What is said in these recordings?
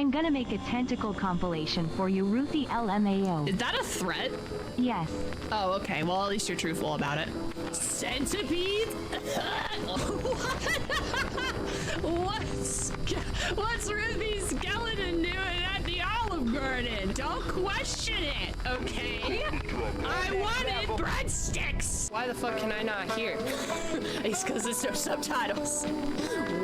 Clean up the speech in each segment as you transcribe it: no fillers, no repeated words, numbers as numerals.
I'm gonna make a tentacle compilation for you, Ruthie LMAO. Is that a threat? Yes. Oh, okay. Well, at least you're truthful about it. Centipede? What's Ruthie's skeleton doing at the Olive Garden? Don't question it, okay? I wanted breadsticks! Why the fuck can I not hear? It's because there's no subtitles.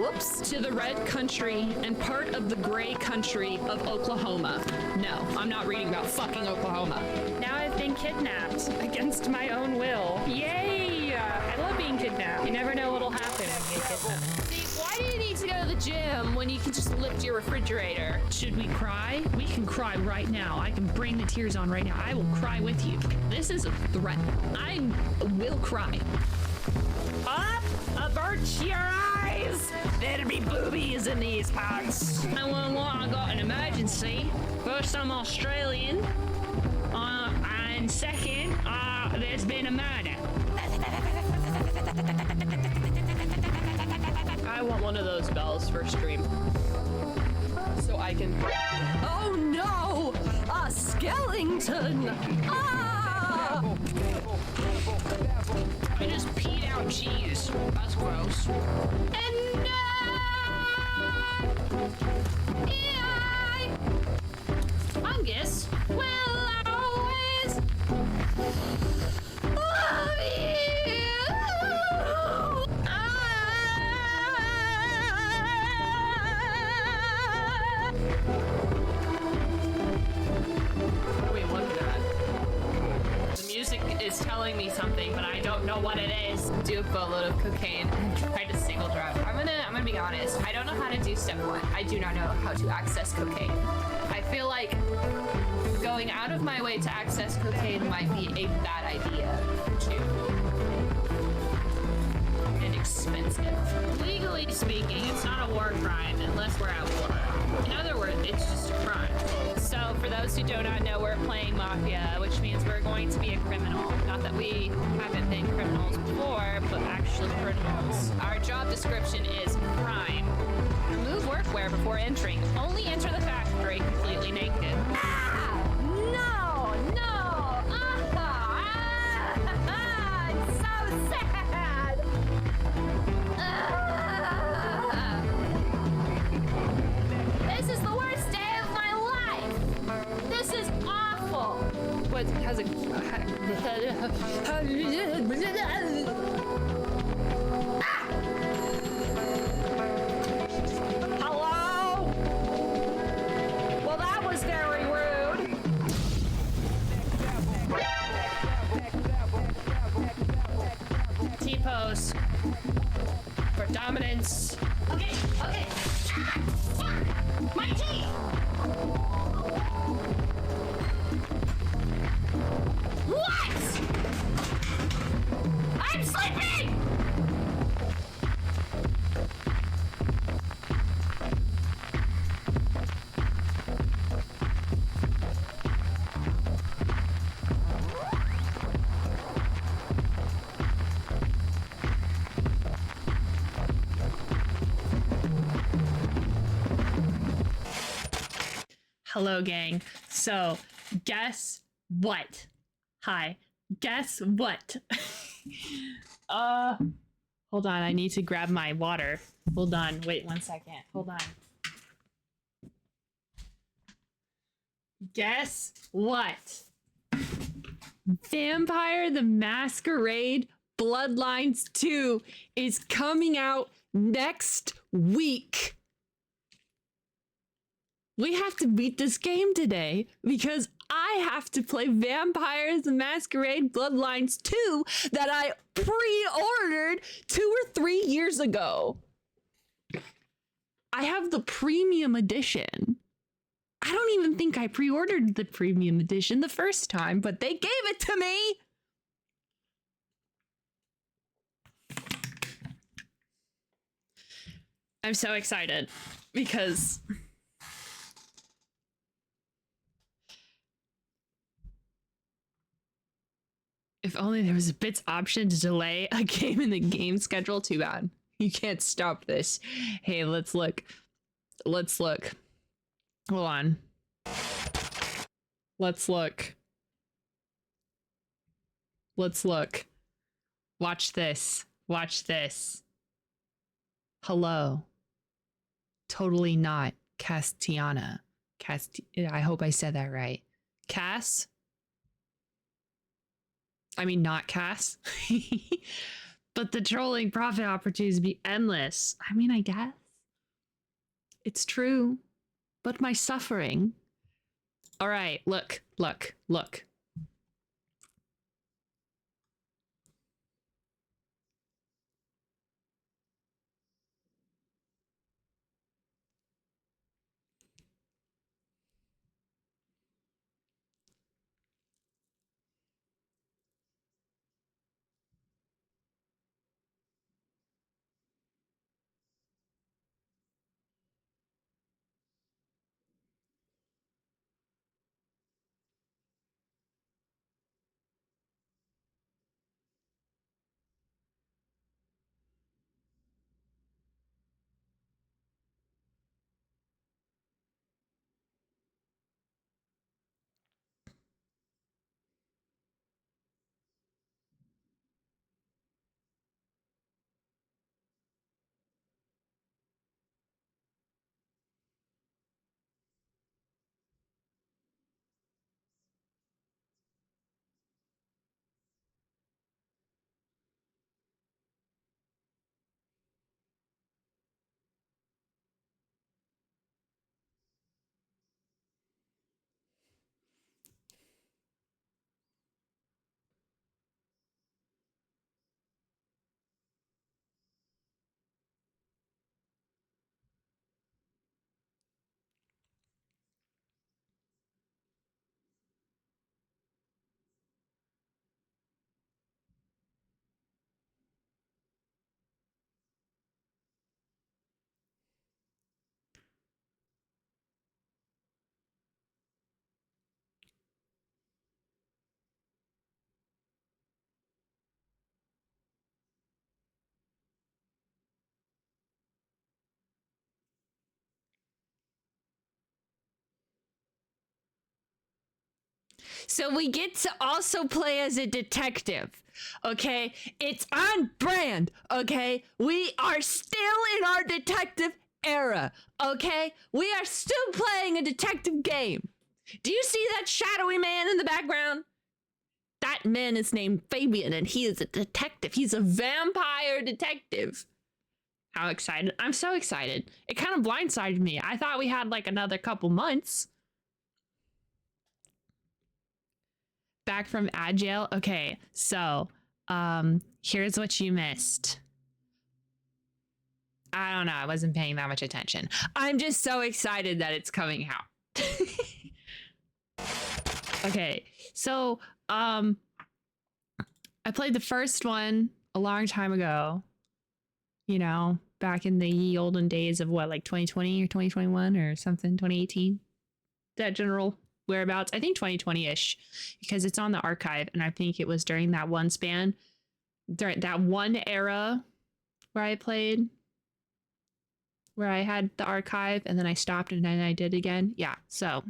Whoops. To the red country and part of the gray country of Oklahoma. No, I'm not reading about fucking Oklahoma. Now I've been kidnapped against my own will. Yay! I love being kidnapped. You never know what'll happen when you get kidnapped. See, why do you need to go to the gym when you can just lift your refrigerator? Should we cry? We can cry right now. I can bring the tears on right now. I will cry with you. This is a threat. I will cry. Up! Avert your eyes! There'll be boobies in these pants. 911, I got an emergency. First, I'm Australian. And second, there's been a murder. I want one of those bells for stream. So I can... Oh no! A skeleton! Ah! I just peed out cheese. That's gross. And I Fungus will always love you. What are we looking at? The music is telling me something, but I don't know what it is. Do a boatload of cocaine and try to single drive. I'm gonna be honest. I don't know how to do step one. I do not know how to access cocaine. I feel like going out of my way to access cocaine might be a bad idea too. And expensive. Legally speaking, it's not a war crime unless we're at war. In other words, it's just a crime. So for those who do not know, we're playing Mafia, which means we're going to be a criminal. Not that we haven't been criminals before, but actually criminals. Our job description is crime. Remove workwear before entering. Only enter the factory completely naked. Ah! No! No! It's so sad! This is the worst day of my life! This is awful! What has a... Hello? Well, that was very rude. T-pose. For dominance. Okay, okay. Fuck! My teeth! What? I'm sleeping! Hello, gang. So, guess what? Hi. Guess what? Hold on. I need to grab my water. Hold on. Wait 1 second. Hold on. Guess what? Vampire the Masquerade Bloodlines 2 is coming out next week. We have to beat this game today because I have to play Vampires the Masquerade Bloodlines 2 that I pre-ordered 2 or 3 years ago. I have the premium edition. I don't even think I pre-ordered the premium edition the first time, but they gave it to me. I'm so excited because if only there was a bits option to delay a game in the game schedule. Too bad. You can't stop this. Hey, let's look. Let's look. Hold on. Let's look. Let's look. Watch this. Watch this. Hello. Totally not Castiana. I hope I said that right. Cass? I mean, not Cass. But the trolling profit opportunities be endless. I mean, I guess. It's true. But my suffering. All right, look, look, look. So we get to also play as a detective, okay? It's on brand, okay? We are still in our detective era, okay? We are still playing a detective game. Do you see that shadowy man in the background? That man is named Fabian, and he is a detective. He's a vampire detective. How excited. I'm so excited. It kind of blindsided me. I thought we had like another couple months. Back from Agile. Okay, so here's what you missed. I don't know. I wasn't paying that much attention. I'm just so excited that it's coming out. Okay, so I played the first one a long time ago. You know, back in the ye olden days of what, like 2020 or 2021 or something, 2018. That general whereabouts. I think 2020-ish, because it's on the archive, and I think it was during that one span, during that one era where I played, where I had the archive, and then I stopped, and then I did again. Yeah, so.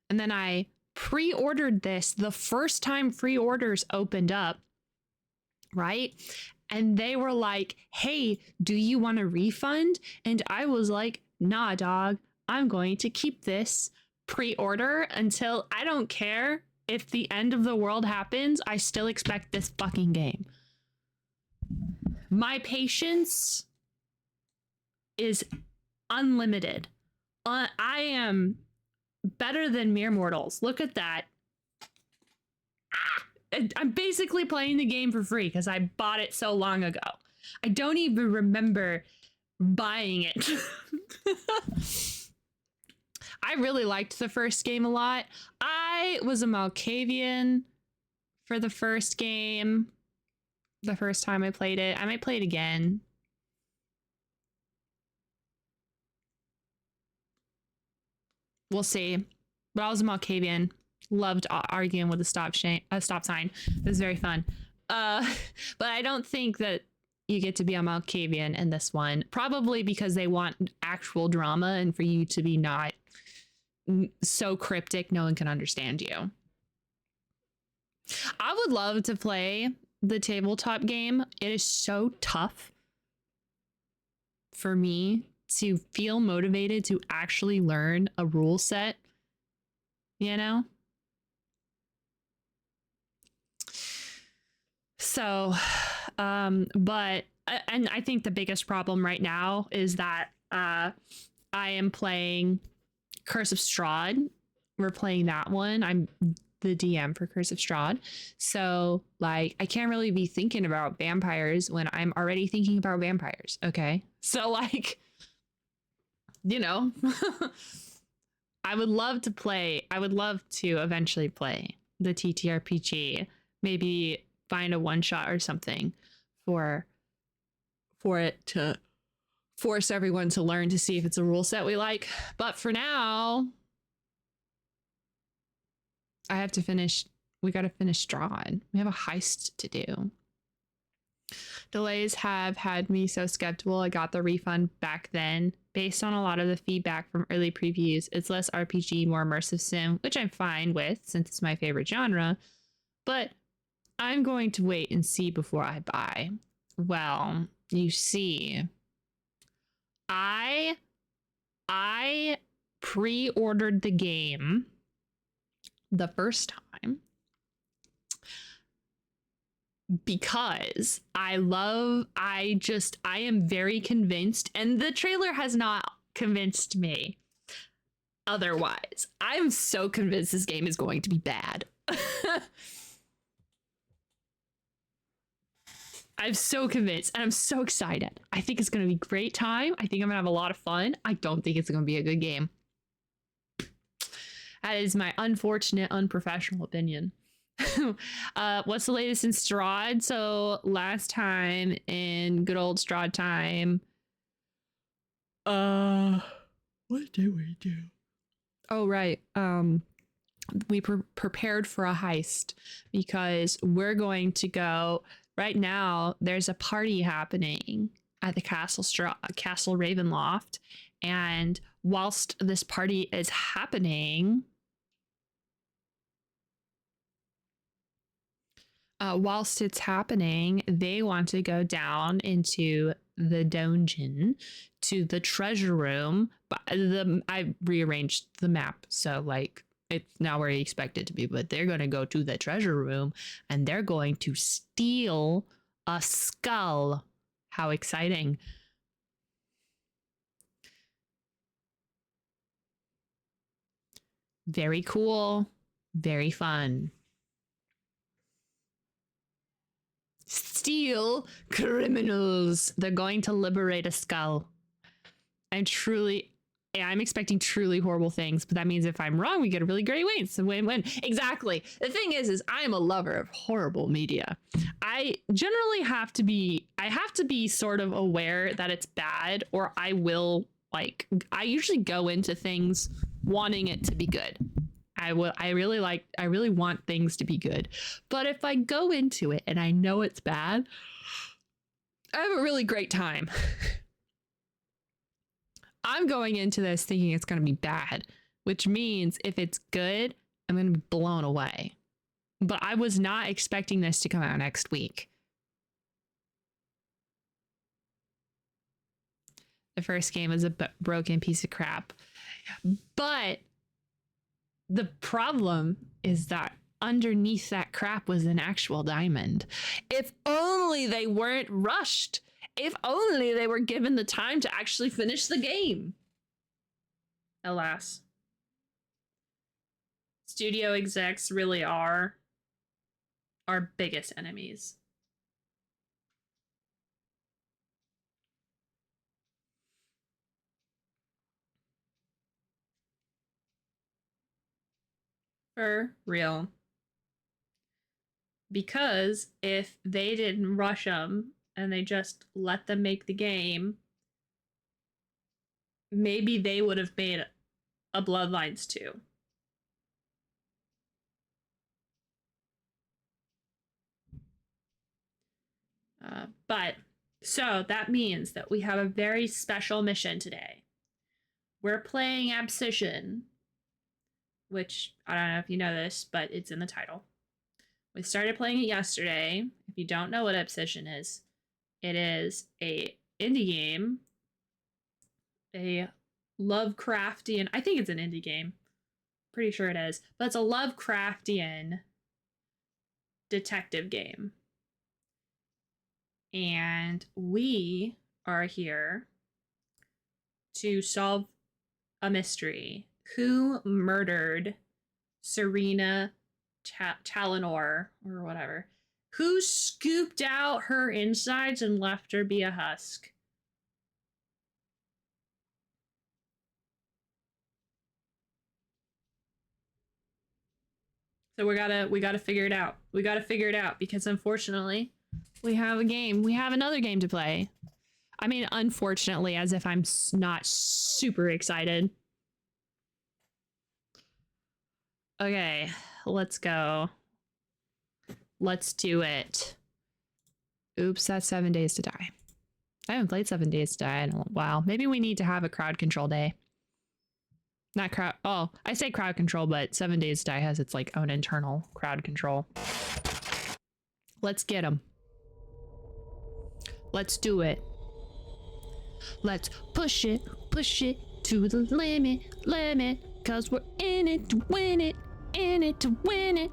And then I pre-ordered this the first time pre-orders opened up, right? And they were like, hey, do you want a refund? And I was like, nah, dog, I'm going to keep this pre-order until I don't care if the end of the world happens. I still expect this fucking game. My patience is unlimited. I am better than mere mortals. Look at that. I'm basically playing the game for free because I bought it so long ago. I don't even remember buying it. I really liked the first game a lot. I was a Malkavian for the first game. The first time I played it. I might play it again. We'll see. But I was a Malkavian. Loved arguing with a stop sign. It was very fun. But I don't think that you get to be a Malkavian in this one, probably because they want actual drama and for you to be not so cryptic no one can understand you. I would love to play the tabletop game. It is so tough for me to feel motivated to actually learn a rule set, you know? So, but, and I think the biggest problem right now is that I am playing Curse of Strahd. We're playing that one. I'm the DM for Curse of Strahd. So, like, I can't really be thinking about vampires when I'm already thinking about vampires, okay? So, like, you know, I would love to eventually play the TTRPG, maybe find a one shot or something for it to force everyone to learn to see if it's a rule set we like. But for now, I have to finish. We got to finish Strahd. We have a heist to do. Delays have had me so skeptical. I got the refund back then. Based on a lot of the feedback from early previews, it's less RPG, more immersive sim, which I'm fine with since it's my favorite genre. But I'm going to wait and see before I buy. Well, you see, I pre-ordered the game the first time because I am very convinced, and the trailer has not convinced me otherwise. I'm so convinced this game is going to be bad. I'm so convinced and I'm so excited. I think it's going to be a great time. I think I'm going to have a lot of fun. I don't think it's going to be a good game. That is my unfortunate, unprofessional opinion. What's the latest in Strahd? So last time in good old Strahd time, what did we do? Oh, right. We prepared for a heist because we're going to go right now. There's a party happening at the Castle Ravenloft, and whilst this party is happening, they want to go down into the dungeon to the treasure room. But I rearranged the map, so like it's not where you expect it to be, but they're going to go to the treasure room and they're going to steal a skull. How exciting. Very cool. Very fun. Steal criminals. They're going to liberate a skull. I'm expecting truly horrible things, but that means if I'm wrong, we get a really great win. It's a win-win. Exactly. The thing is I am a lover of horrible media. I generally have to be sort of aware that it's bad, or I usually go into things wanting it to be good. I really want things to be good. But if I go into it and I know it's bad, I have a really great time. I'm going into this thinking it's going to be bad, which means if it's good, I'm going to be blown away. But I was not expecting this to come out next week. The first game is a broken piece of crap. But the problem is that underneath that crap was an actual diamond. If only they weren't rushed. If only they were given the time to actually finish the game. Alas. Studio execs really are our biggest enemies. For real. Because if they didn't rush them and they just let them make the game, maybe they would have made a Bloodlines 2. But So that means that we have a very special mission today. We're playing Abscission, which I don't know if you know this, but it's in the title. We started playing it yesterday. If you don't know what Abscission is, it is a indie game, a Lovecraftian, I think it's an indie game. Pretty sure it is, but it's a Lovecraftian detective game. And we are here to solve a mystery. Who murdered Serena Talonor or whatever? Who scooped out her insides and left her be a husk? So we gotta figure it out. We gotta figure it out because unfortunately we have a game. We have another game to play. I mean, unfortunately, as if I'm not super excited. Okay, let's go. Let's do it. Oops, that's 7 Days to Die. I haven't played 7 Days to Die in a while. Maybe we need to have a crowd control day. Not crowd. Oh, I say crowd control, but 7 Days to Die has its like own internal crowd control. Let's get them. Let's do it. Let's push it to the limit, cause we're in it to win it, in it to win it.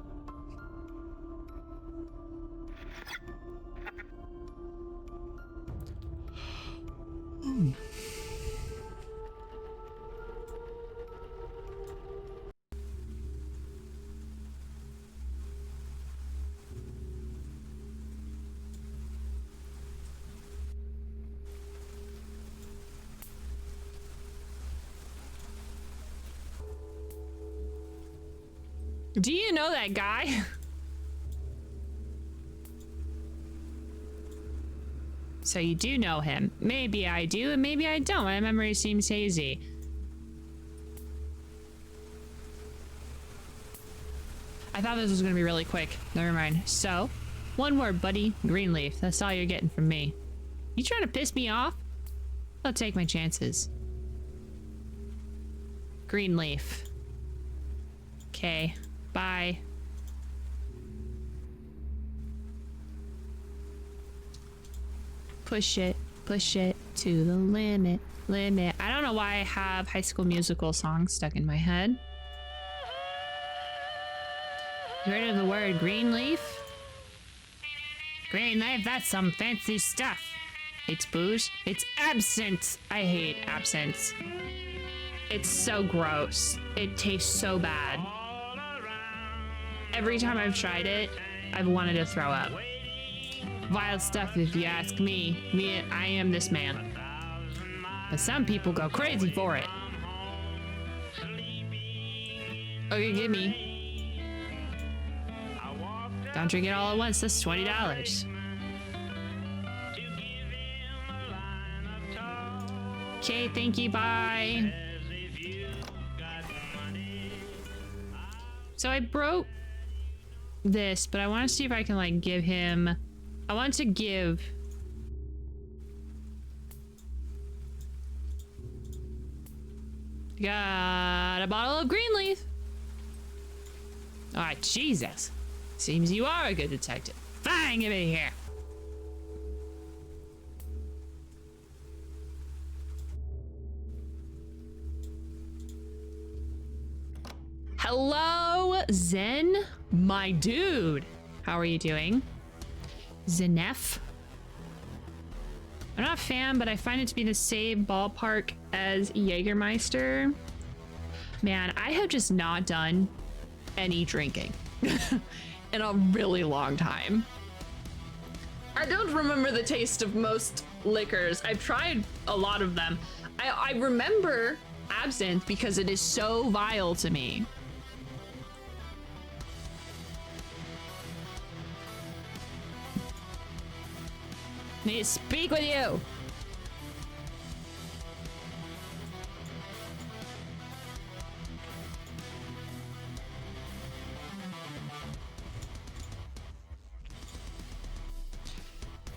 Do you know that guy? So you do know him. Maybe I do, and maybe I don't. My memory seems hazy. I thought this was gonna be really quick. Never mind. So, one word, buddy. Greenleaf. That's all you're getting from me. You trying to piss me off? I'll take my chances. Greenleaf. Okay. Bye. Push it to the limit. I don't know why I have High School Musical songs stuck in my head. You heard of the word Greenleaf? Greenleaf, that's some fancy stuff. It's booze. It's absinthe. I hate absinthe. It's so gross. It tastes so bad. Every time I've tried it, I've wanted to throw up. Vile stuff if you ask me. I am this man. But some people go crazy for it. Okay, give me. Don't drink it all at once, that's $20. Okay, thank you, bye. So I broke this, but I want to see if I can like give him, I want to give got a bottle of Greenleaf. All right, Jesus, seems you are a good detective. Fine, give it here. Hello, Zen, my dude. How are you doing? Zenef. I'm not a fan, but I find it to be the same ballpark as Jägermeister. Man, I have just not done any drinking in a really long time. I don't remember the taste of most liquors. I've tried a lot of them. I remember absinthe because it is so vile to me. Need to speak with you.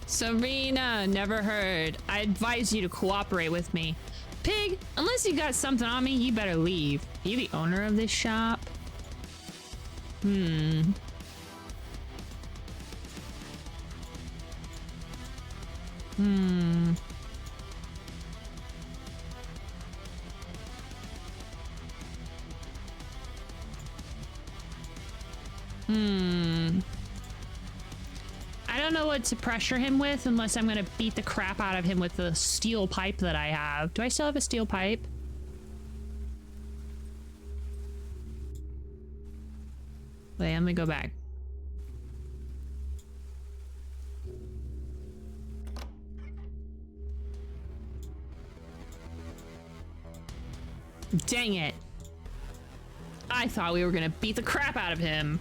Serena, never heard. I advise you to cooperate with me. Pig, unless you got something on me, you better leave. You the owner of this shop? Hmm. I don't know what to pressure him with unless I'm gonna beat the crap out of him with the steel pipe that I have. Do I still have a steel pipe? Wait, let me go back. Dang it. I thought we were gonna beat the crap out of him.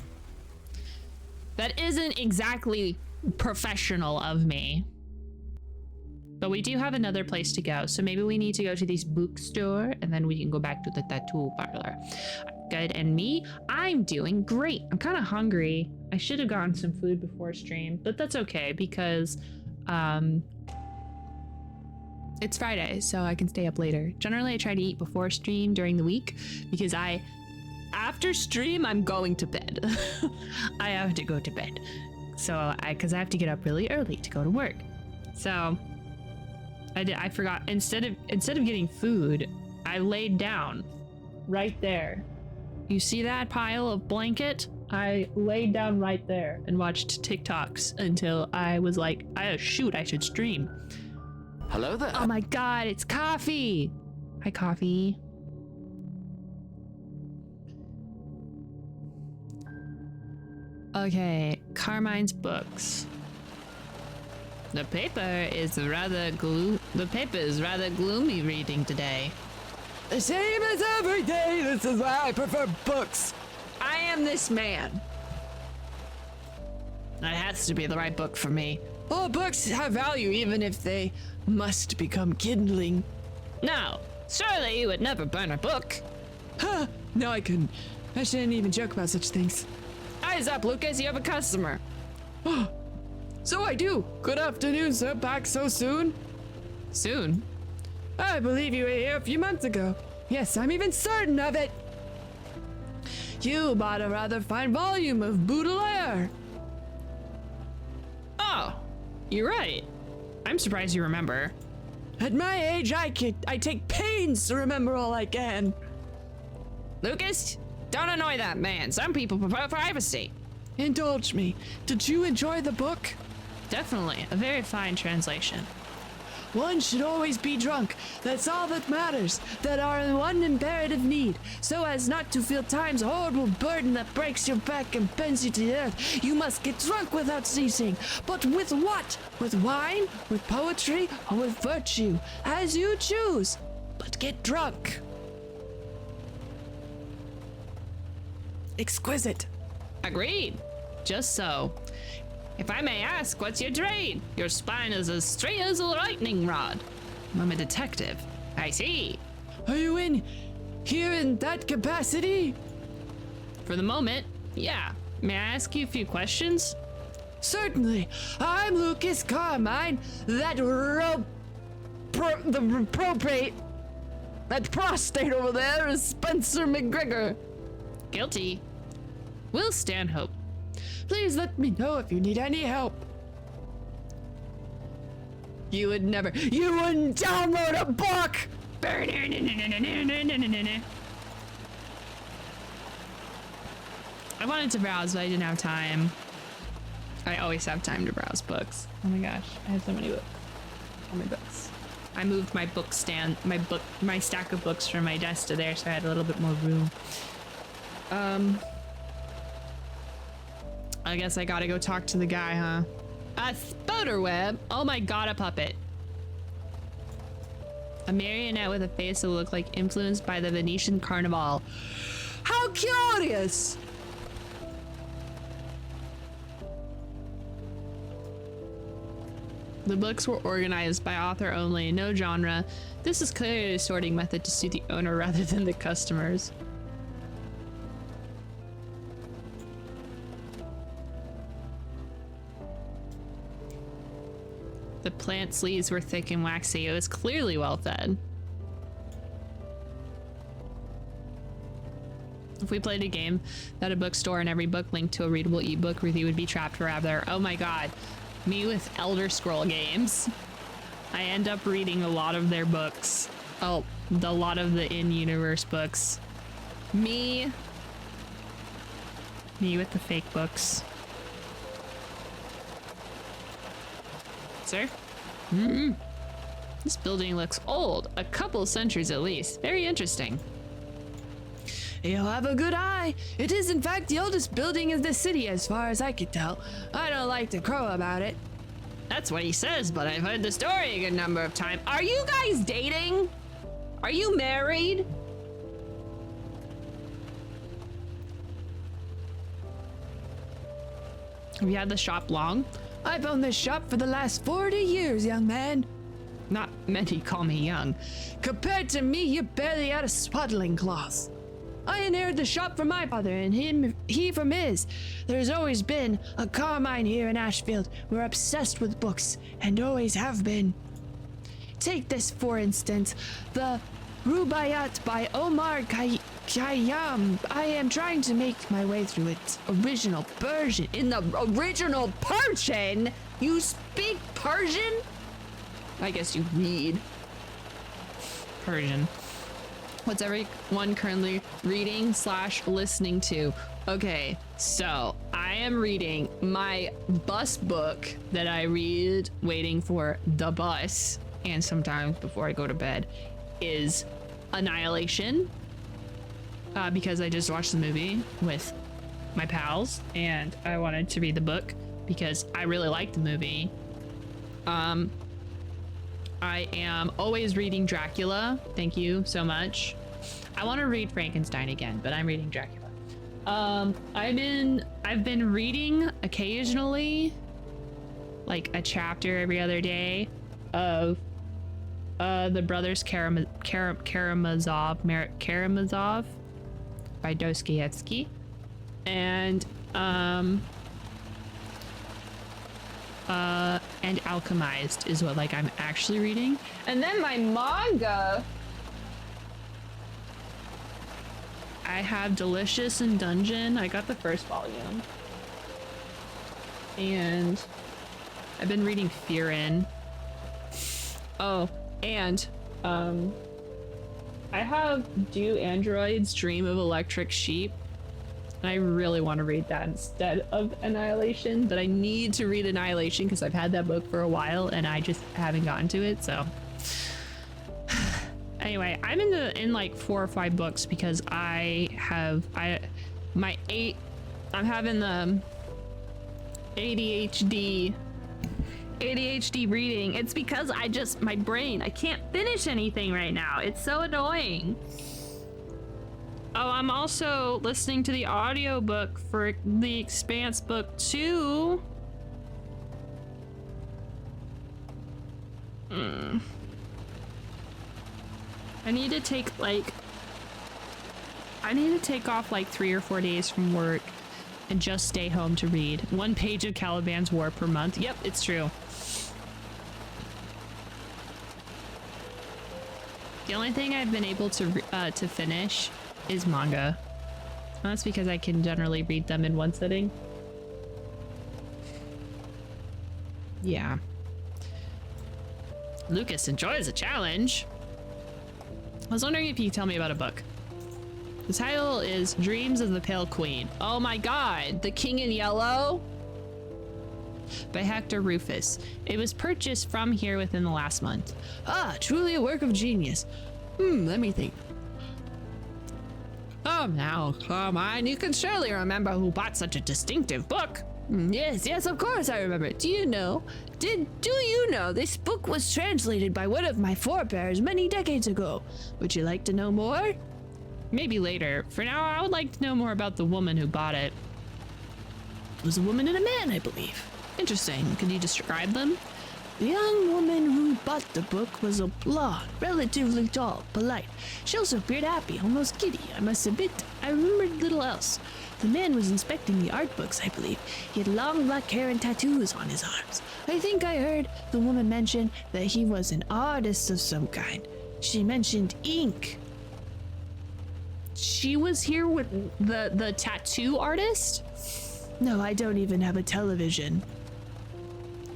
That isn't exactly professional of me. But we do have another place to go, so maybe we need to go to this bookstore and then we can go back to the tattoo parlor. Good, and me? I'm doing great. I'm kind of hungry. I should have gotten some food before stream, but that's okay because it's Friday, so I can stay up later. Generally, I try to eat before stream during the week because after stream, I'm going to bed. I have to go to bed. So, because I have to get up really early to go to work. So, I forgot, instead of getting food, I laid down right there. You see that pile of blanket? I laid down right there and watched TikToks until I was like, shoot, I should stream. Hello there. Oh my god, it's Coffee! Hi, Coffee. Okay, Carmine's books. The paper is rather gloomy reading today. The same as every day. This is why I prefer books. I am this man. That has to be the right book for me. All books have value even if they must become kindling. No, surely you would never burn a book. Huh, no I couldn't. I shouldn't even joke about such things. Eyes up, Lucas, you have a customer. So I do. Good afternoon, sir. Back so soon? Soon? I believe you were here a few months ago. Yes, I'm even certain of it. You bought a rather fine volume of Baudelaire. Oh, you're right. I'm surprised you remember. At my age, I take pains to remember all I can. Lucas, don't annoy that man. Some people prefer privacy. Indulge me. Did you enjoy the book? Definitely, a very fine translation. One should always be drunk. That's all that matters. That are one imperative need. So as not to feel time's horrible burden that breaks your back and bends you to the earth, you must get drunk without ceasing. But with what? With wine? With poetry? Or with virtue? As you choose. But get drunk. Exquisite. Agreed. Just so. If I may ask, what's your trade? Your spine is as straight as a lightning rod. I'm a detective. I see. Are you here in that capacity? For the moment, yeah. May I ask you a few questions? Certainly. I'm Lucas Carmine. That prostate over there is Spencer McGregor. Guilty. Will Stanhope. Please let me know if you need any help. You wouldn't download a book! I wanted to browse, but I didn't have time. I always have time to browse books. Oh my gosh, I have so many books. So many books. I moved my my stack of books from my desk to there, so I had a little bit more room. I guess I gotta go talk to the guy, huh? A spiderweb? Oh my god, a puppet. A marionette with a face that will look like influenced by the Venetian Carnival. How curious! The books were organized by author only, no genre. This is clearly a sorting method to suit the owner rather than the customers. The plant's leaves were thick and waxy. It was clearly well fed. If we played a game that a bookstore and every book linked to a readable ebook, Ruthie would be trapped forever. Oh my god. Me with Elder Scroll games. I end up reading a lot of their books. Oh, a lot of the in-universe books. Me with the fake books. Sir? This building looks old. A couple centuries at least. Very interesting. You have a good eye. It is in fact the oldest building in the city as far as I can tell. I don't like to crow about it. That's what he says, but I've heard the story a good number of times. Are you guys dating? Are you married? Have you had the shop long? I've owned this shop for the last 40 years, young man. Not many call me young. Compared to me, you're barely out of swaddling cloths. I inherited the shop from my father and he from his. There's always been a Carmine here in Ashfield. We're obsessed with books and always have been. Take this for instance, the Rubaiyat by Omar Khayyam. I am trying to make my way through its original Persian. In the original Persian? You speak Persian? I guess you read Persian. What's everyone currently reading / listening to? Okay, so I am reading my bus book that I read waiting for the bus and sometimes before I go to bed is Annihilation, because I just watched the movie with my pals and I wanted to read the book because I really liked the movie. I am always reading Dracula. Thank you so much. I want to read Frankenstein again, but I'm reading Dracula. I've been reading occasionally, like a chapter every other day of the brothers Karamazov by Dostoevsky, and Alchemized is what I'm actually reading. And then my manga, I have Delicious and Dungeon. I got the first volume. And I've been reading Fearin. Oh, and I have Do Androids Dream of Electric Sheep. And I really want to read that instead of Annihilation, but I need to read Annihilation because I've had that book for a while and I just haven't gotten to it, so. Anyway, I'm in like 4 or 5 books because I'm having the ADHD reading. It's because my brain, I can't finish anything right now. It's so annoying. Oh, I'm also listening to the audiobook for The Expanse Book 2. I need to take off 3 or 4 days from work and just stay home to read 1 page of Caliban's War per month. Yep, it's true. The only thing I've been able to finish is manga. That's because I can generally read them in one sitting. Yeah. Lucas enjoys a challenge. I was wondering if you could tell me about a book. The title is Dreams of the Pale Queen. Oh my god, The King in Yellow? By Hector Rufus. It was purchased from here within the last month. Ah, truly a work of genius. Let me think. Oh, now, come on, you can surely remember who bought such a distinctive book. Yes, of course I remember. Do you know this book was translated by one of my forebears many decades ago? Would you like to know more? Maybe later. For now, I would like to know more about the woman who bought it. It was a woman and a man, I believe. Interesting. Could you describe them? The young woman who bought the book was a blonde, relatively tall, polite. She also appeared happy, almost giddy, I must admit. I remembered little else. The man was inspecting the art books, I believe. He had long black hair and tattoos on his arms. I think I heard the woman mention that he was an artist of some kind. She mentioned ink. She was here with the tattoo artist? No, I don't even have a television.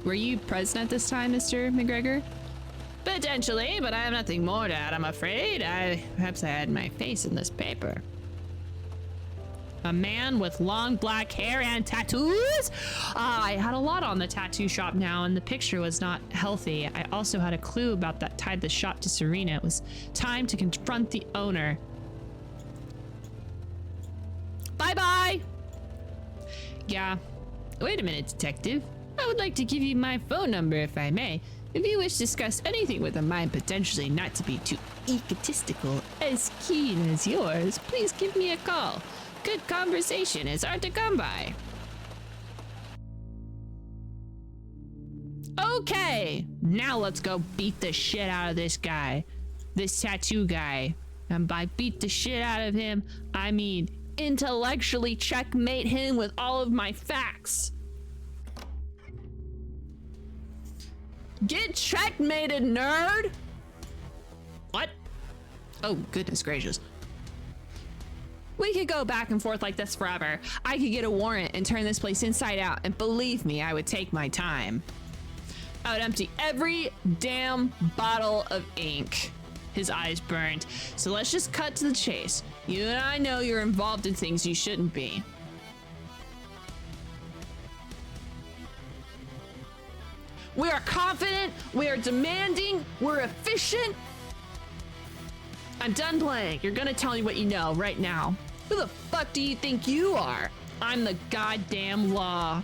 Were you present at this time, Mr. McGregor? Potentially, but I have nothing more to add, I'm afraid. Perhaps I had my face in this paper. A man with long black hair and tattoos? I had a lot on the tattoo shop now, and the picture was not healthy. I also had a clue about that tied the shop to Serena. It was time to confront the owner. Bye-bye! Yeah. Wait a minute, detective. I would like to give you my phone number, if I may. If you wish to discuss anything with a mind potentially not to be too egotistical, as keen as yours, please give me a call. Good conversation is hard to come by. Okay, now let's go beat the shit out of this guy. This tattoo guy. And by beat the shit out of him, I mean intellectually checkmate him with all of my facts. Get checkmated, nerd! What? Oh, goodness gracious. We could go back and forth like this forever. I could get a warrant and turn this place inside out, and believe me, I would take my time. I would empty every damn bottle of ink. His eyes burned. So let's just cut to the chase. You and I know you're involved in things you shouldn't be. We are confident, we are demanding, we're efficient. I'm done playing. You're gonna tell me what you know right now. Who the fuck do you think you are? I'm the goddamn law.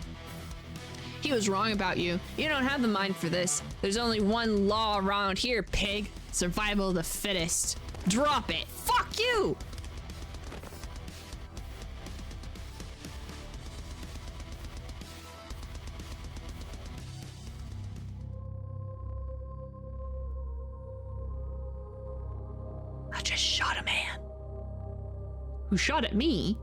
He was wrong about you. You don't have the mind for this. There's only one law around here, pig. Survival of the fittest. Drop it. Fuck you! I just shot a man. Who shot at me?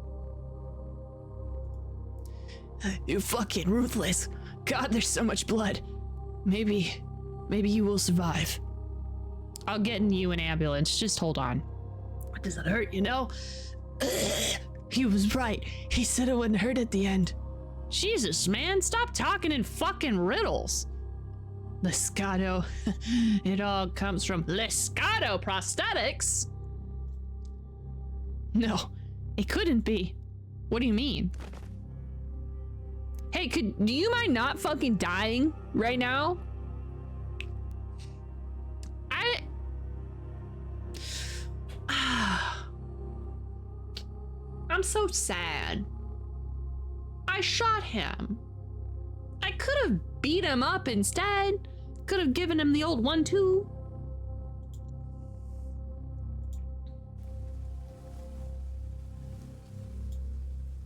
You fucking ruthless. God, there's so much blood. Maybe you will survive. I'll get in you an ambulance. Just hold on. It doesn't hurt, you know? He was right. He said it wouldn't hurt at the end. Jesus, man. Stop talking in fucking riddles. Lescato. It all comes from Lescato prosthetics? No, it couldn't be. What do you mean? Hey, do you mind not fucking dying right now? I'm so sad. I shot him. I could have beat him up instead. Could have given him the old 1-2.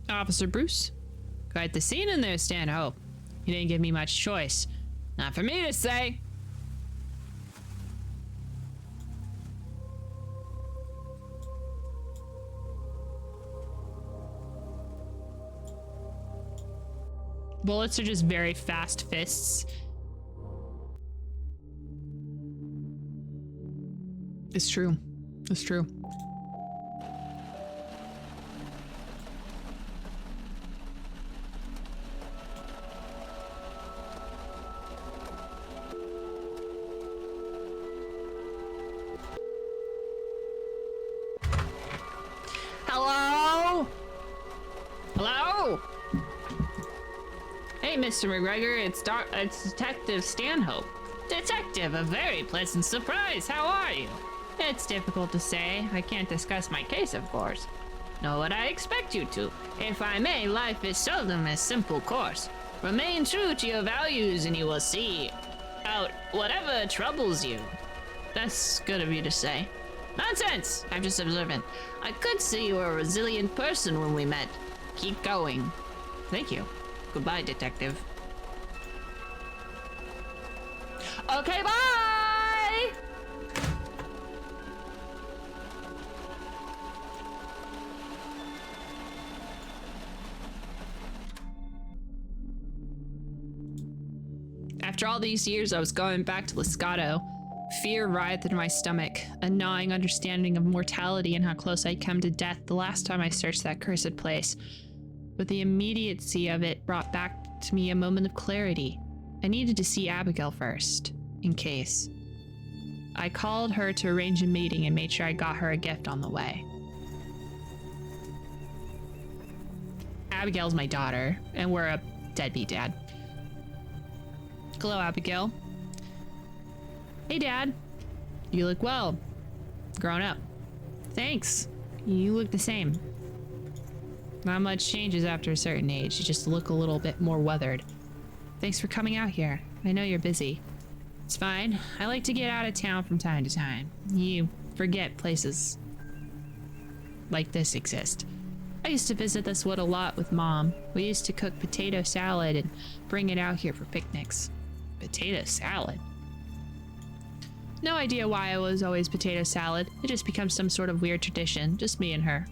Officer Bruce? Quite the scene in there, Stanhope. You didn't give me much choice. Not for me to say. Bullets are just very fast fists. It's true. It's true. Hello? Hello? Hey, Mr. McGregor, it's Detective Stanhope. Detective, a very pleasant surprise. How are you? It's difficult to say. I can't discuss my case, of course. Nor would I expect you to. If I may, life is seldom a simple course. Remain true to your values and you will see out whatever troubles you. That's good of you to say. Nonsense! I'm just observant. I could see you were a resilient person when we met. Keep going. Thank you. Goodbye, detective. Okay, bye! After all these years, I was going back to Liscato. Fear writhed in my stomach, a gnawing understanding of mortality and how close I'd come to death the last time I searched that cursed place. But the immediacy of it brought back to me a moment of clarity. I needed to see Abigail first, in case. I called her to arrange a meeting and made sure I got her a gift on the way. Abigail's my daughter, and we're a deadbeat dad. Hello, Abigail. Hey, Dad. You look well. Grown up. Thanks. You look the same. Not much changes after a certain age. You just look a little bit more weathered. Thanks for coming out here. I know you're busy. It's fine. I like to get out of town from time to time. You forget places like this exist. I used to visit this wood a lot with Mom. We used to cook potato salad and bring it out here for picnics. Potato salad? No idea why it was always potato salad. It just becomes some sort of weird tradition, just me and her.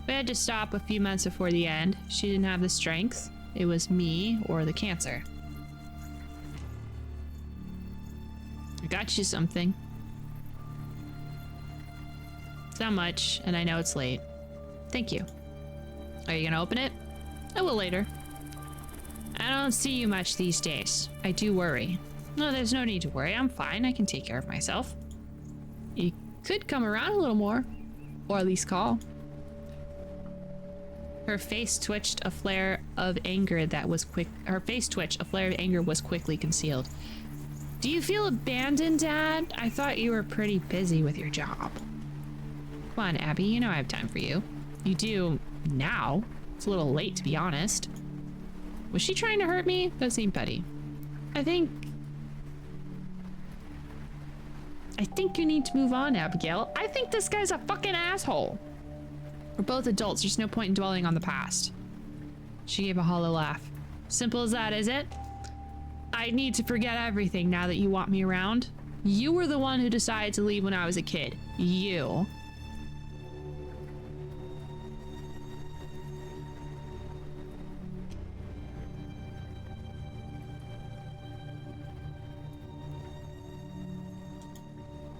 We had to stop a few months before the end. She didn't have the strength. It was me or the cancer. I got you something. It's not much, and I know it's late. Thank you. Are you gonna open it? I will later. I don't see you much these days. I do worry. No, there's no need to worry. I'm fine. I can take care of myself. You could come around a little more. Or at least call. Her face twitched a flare of anger that was quick. Her face twitched. A flare of anger was quickly concealed. Do you feel abandoned, Dad? I thought you were pretty busy with your job. Come on, Abby. You know I have time for you. You do now. It's a little late, to be honest. Was she trying to hurt me? That seemed petty. I think you need to move on, Abigail. I think this guy's a fucking asshole. We're both adults. There's no point in dwelling on the past. She gave a hollow laugh. Simple as that, is it? I need to forget everything now that you want me around. You were the one who decided to leave when I was a kid. You.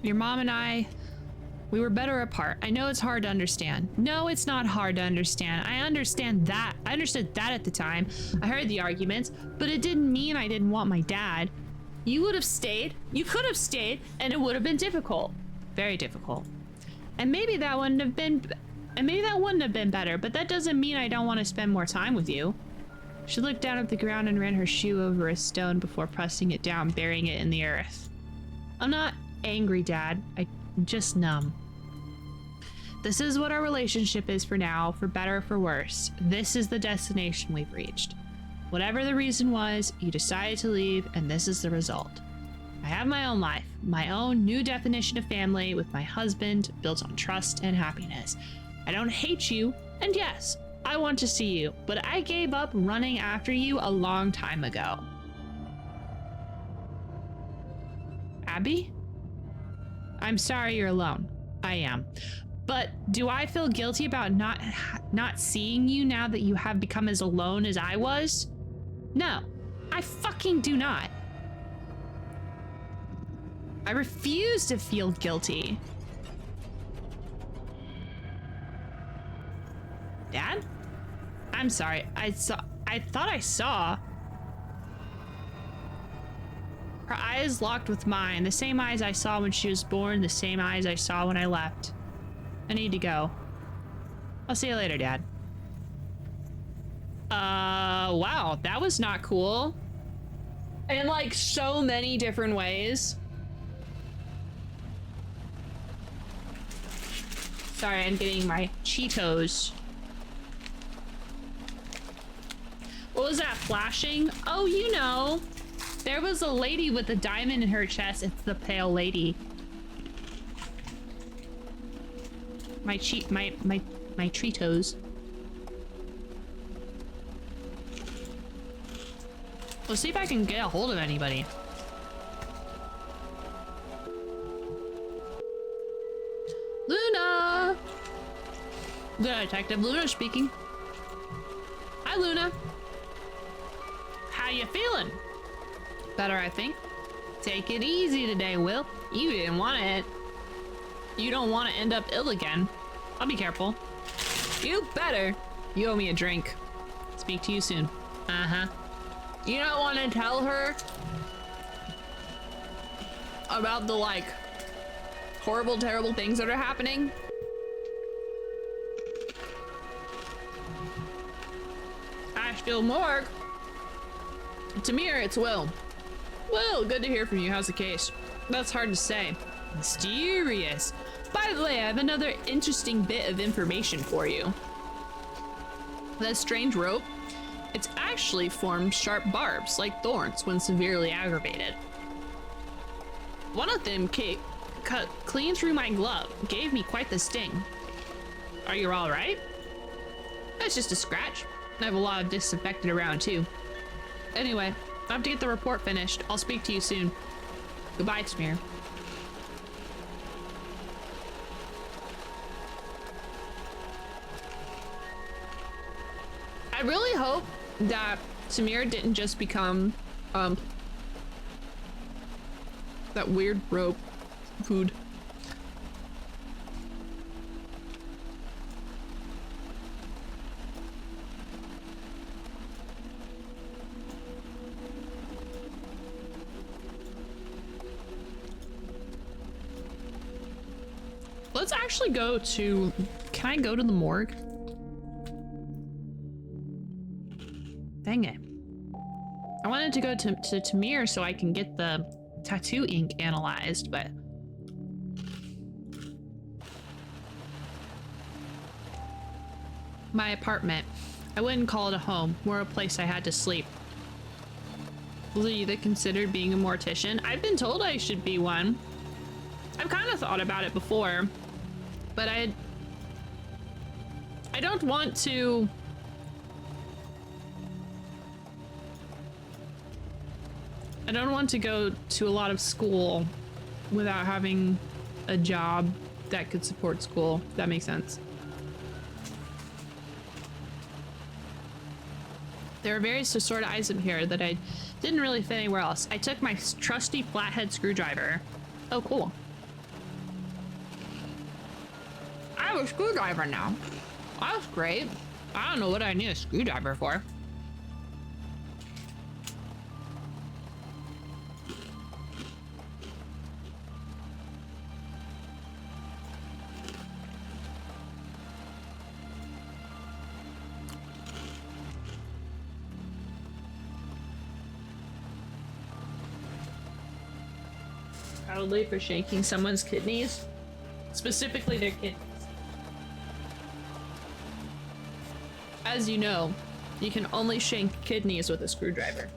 Your mom and I, we were better apart. I know it's hard to understand. No, it's not hard to understand. I understand that. I understood that at the time. I heard the arguments, but it didn't mean I didn't want my dad. You would have stayed. You could have stayed, and it would have been difficult. Very difficult. And maybe that wouldn't have been better, but that doesn't mean I don't want to spend more time with you. She looked down at the ground and ran her shoe over a stone before pressing it down, burying it in the earth. I'm not angry, Dad. I'm just numb. This is what our relationship is for now, for better or for worse. This is the destination we've reached. Whatever the reason was, you decided to leave, and this is the result. I have my own life, my own new definition of family with my husband, built on trust and happiness. I don't hate you, and yes, I want to see you, but I gave up running after you a long time ago. Abby? I'm sorry you're alone. I am. But do I feel guilty about not seeing you now that you have become as alone as I was? No, I fucking do not. I refuse to feel guilty. Dad? I'm sorry. I thought I saw. Her eyes locked with mine, the same eyes I saw when she was born, the same eyes I saw when I left. I need to go. I'll see you later, Dad. Wow, that was not cool. In like so many different ways. Sorry, I'm getting my Cheetos. What was that flashing? Oh, you know. There was a lady with a diamond in her chest. It's the pale lady. My Cheetos. Let's see if I can get a hold of anybody. Luna! The Detective Luna speaking. Hi, Luna. How you feeling? Better, I think. Take it easy today, Will. You didn't want it. You don't want to end up ill again. I'll be careful. You better. You owe me a drink. Speak to you soon. Uh-huh. You don't want to tell her about the, like, horrible, terrible things that are happening? Asheville Morgue. Tamir, it's Will. Will, good to hear from you. How's the case? That's hard to say. Mysterious. By the way, I have another interesting bit of information for you. That strange rope, it's actually formed sharp barbs, like thorns, when severely aggravated. One of them cut clean through my glove, gave me quite the sting. Are you all right? That's just a scratch. I have a lot of disinfectant around too. Anyway, I have to get the report finished. I'll speak to you soon. Goodbye, Tamir. I really hope that Tamir didn't just become, that weird rope food. Let's actually go to... Can I go to the morgue? Dang it. I wanted to go to Tamir so I can get the tattoo ink analyzed, but... My apartment. I wouldn't call it a home, more a place I had to sleep. Was it either considered being a mortician? I've been told I should be one. I've kind of thought about it before, but I don't want to... I don't want to go to a lot of school without having a job that could support school, if that makes sense. There are various assorted items here that I didn't really fit anywhere else. I took my trusty flathead screwdriver. Oh, cool. I have a screwdriver now. That's great. I don't know what I need a screwdriver for. Probably for shaking someone's kidneys. Specifically their kidneys. As you know, you can only shank kidneys with a screwdriver.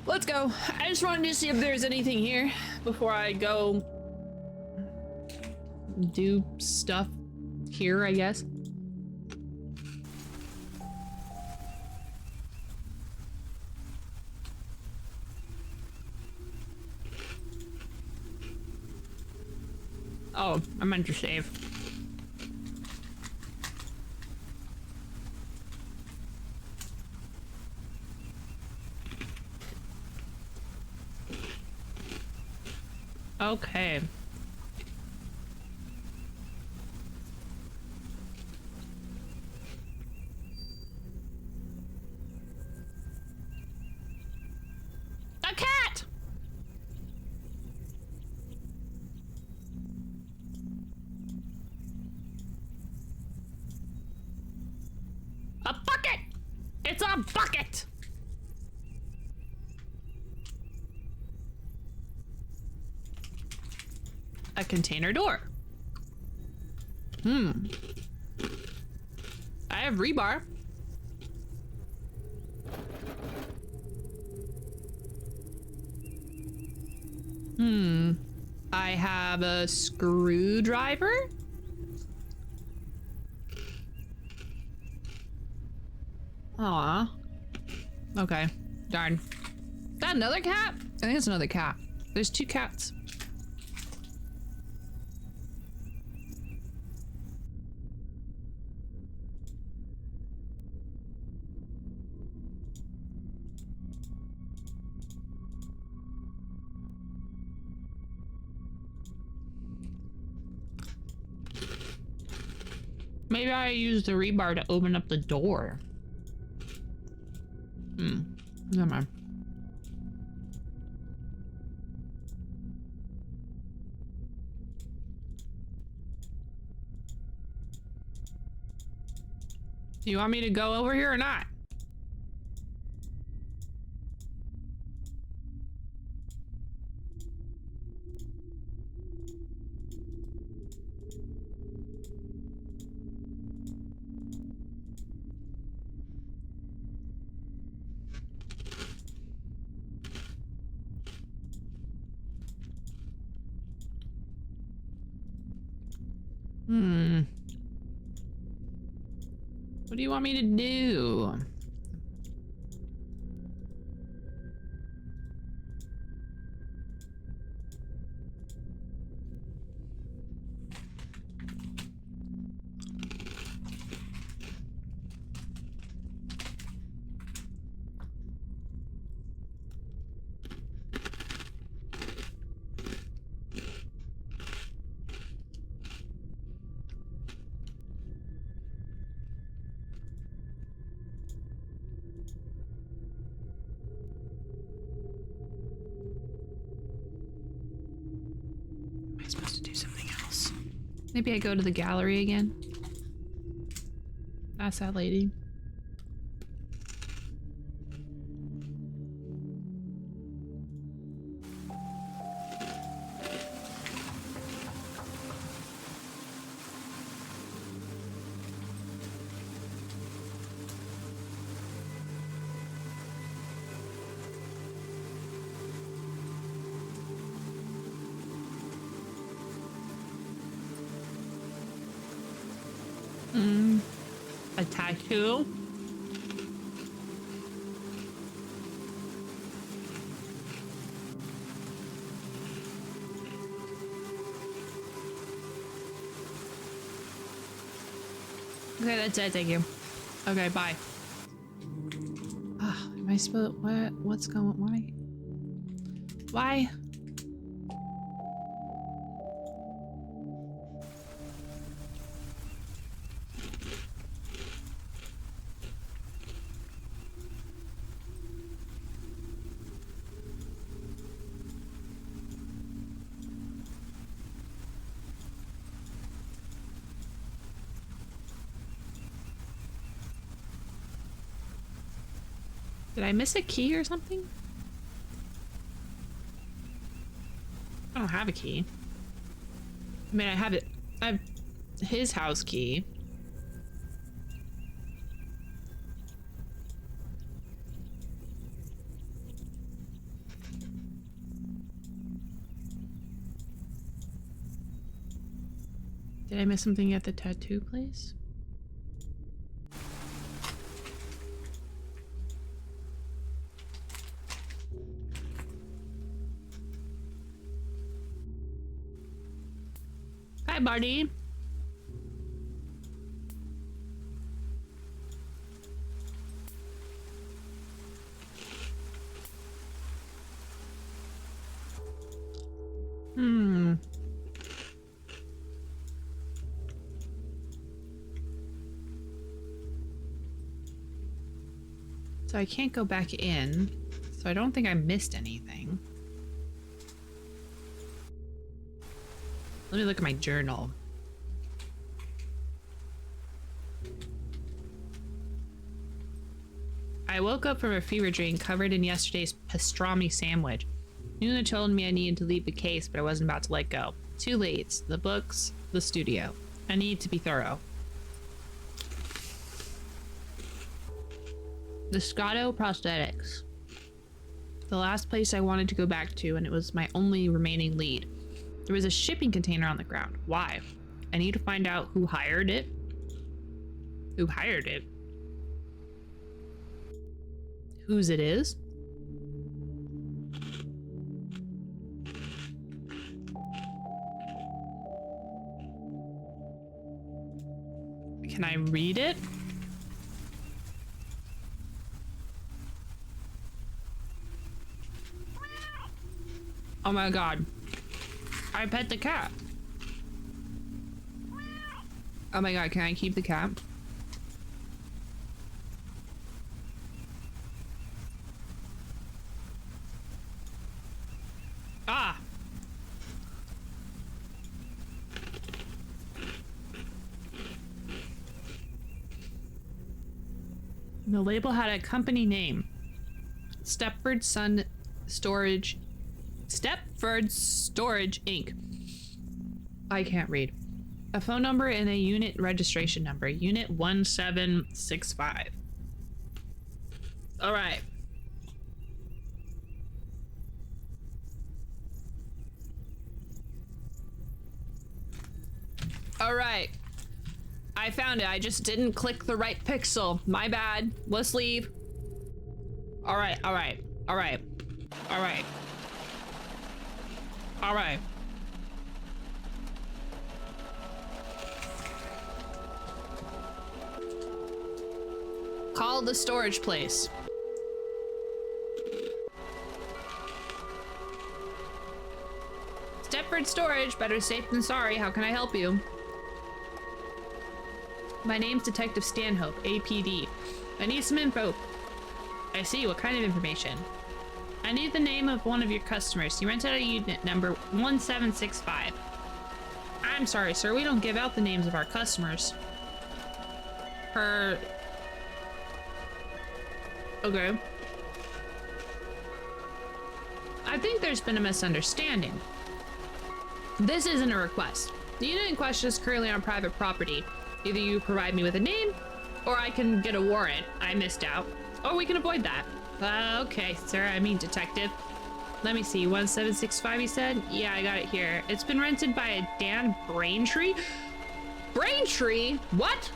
Let's go. I just wanted to see if there's anything here before I go do stuff here, I guess. Oh, I meant to save. Okay. A cat! A bucket! It's a bucket! A container door. I have rebar. I have a screwdriver. Aw. Okay. Darn. Is that another cat? I think it's another cat. There's two cats. Maybe I used the rebar to open up the door. Never mind. Do you want me to go over here or not? What do you want me to do? Am I supposed to do something else? Maybe I go to the gallery again. That's that lady. A tattoo? Okay, that's it, thank you. Okay, bye. Am I supposed, what's going, why? Did I miss a key or something? I don't have a key. I mean, I have it. I have his house key. Did I miss something at the tattoo place? Hi, buddy. So I can't go back in, so I don't think I missed anything. Let me look at my journal. I woke up from a fever dream covered in yesterday's pastrami sandwich. Nuna told me I needed to leave the case, but I wasn't about to let go. Too late. The books, the studio. I need to be thorough. The Scotto prosthetics. The last place I wanted to go back to, and it was my only remaining lead. There was a shipping container on the ground. Why? I need to find out who hired it. Who hired it? Whose it is? Can I read it? Oh my god. I pet the cat. Oh my god, can I keep the cat? Ah! The label had a company name. Stepford Storage Inc. I can't read. A phone number and a unit registration number. Unit 1765. All right. All right. I found it. I just didn't click the right pixel. My bad. Let's leave. All right. All right. All right. All right. All right. Call the storage place. Stepford Storage, better safe than sorry. How can I help you? My name's Detective Stanhope, APD. I need some info. I see, what kind of information? I need the name of one of your customers. He rented a unit number 1765. I'm sorry, sir, we don't give out the names of our customers. Okay. I think there's been a misunderstanding. This isn't a request. The unit in question is currently on private property. Either you provide me with a name, or I can get a warrant. I missed out. Or we can avoid that. Okay, sir, I mean detective. Let me see, 1765 you said? Yeah, I got it here. It's been rented by a Dan Braintree? Braintree? What?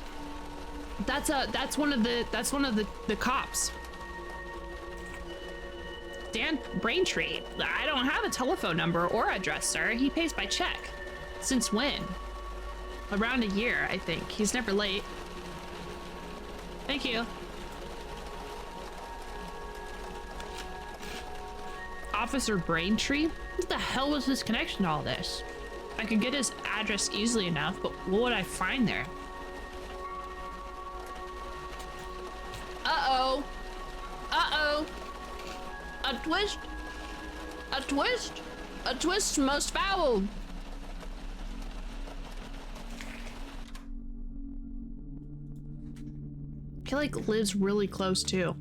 That's one of the cops. Dan Braintree. I don't have a telephone number or address, sir. He pays by check. Since when? Around a year, I think. He's never late. Thank you. Officer Braintree? What the hell was his connection to all this? I could get his address easily enough, but what would I find there? Uh-oh. Uh-oh. A twist. A twist. A twist most foul. Like lives really close too.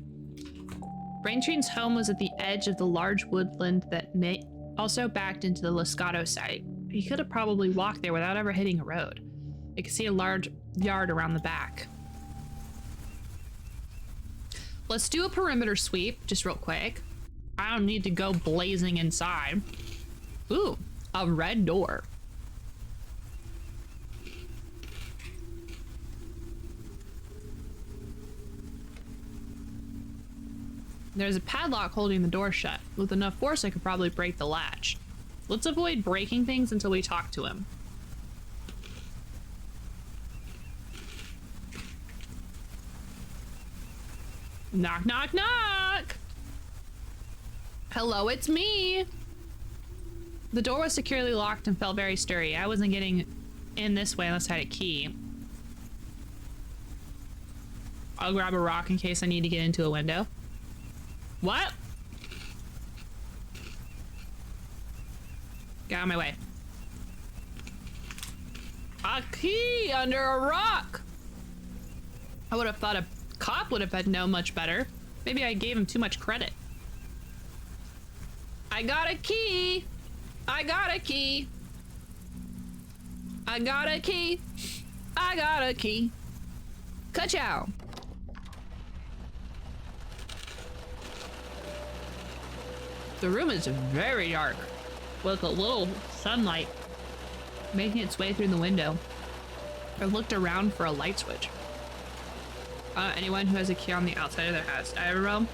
Braintree's home was at the edge of the large woodland that also backed into the Loscato site. He could have probably walked there without ever hitting a road. You could see a large yard around the back. Let's do a perimeter sweep just real quick. I don't need to go blazing inside. Ooh, a red door. There's a padlock holding the door shut. With enough force, I could probably break the latch. Let's avoid breaking things until we talk to him. Knock, knock, knock! Hello, it's me! The door was securely locked and felt very sturdy. I wasn't getting in this way unless I had a key. I'll grab a rock in case I need to get into a window. What? Get out of my way. A key under a rock! I would have thought a cop would have known much better. Maybe I gave him too much credit. I got a key! I got a key! I got a key! I got a key! Ka-chow! The room is very dark, with a little sunlight making its way through the window. I looked around for a light switch. Anyone who has a key on the outside of their house. I have a room.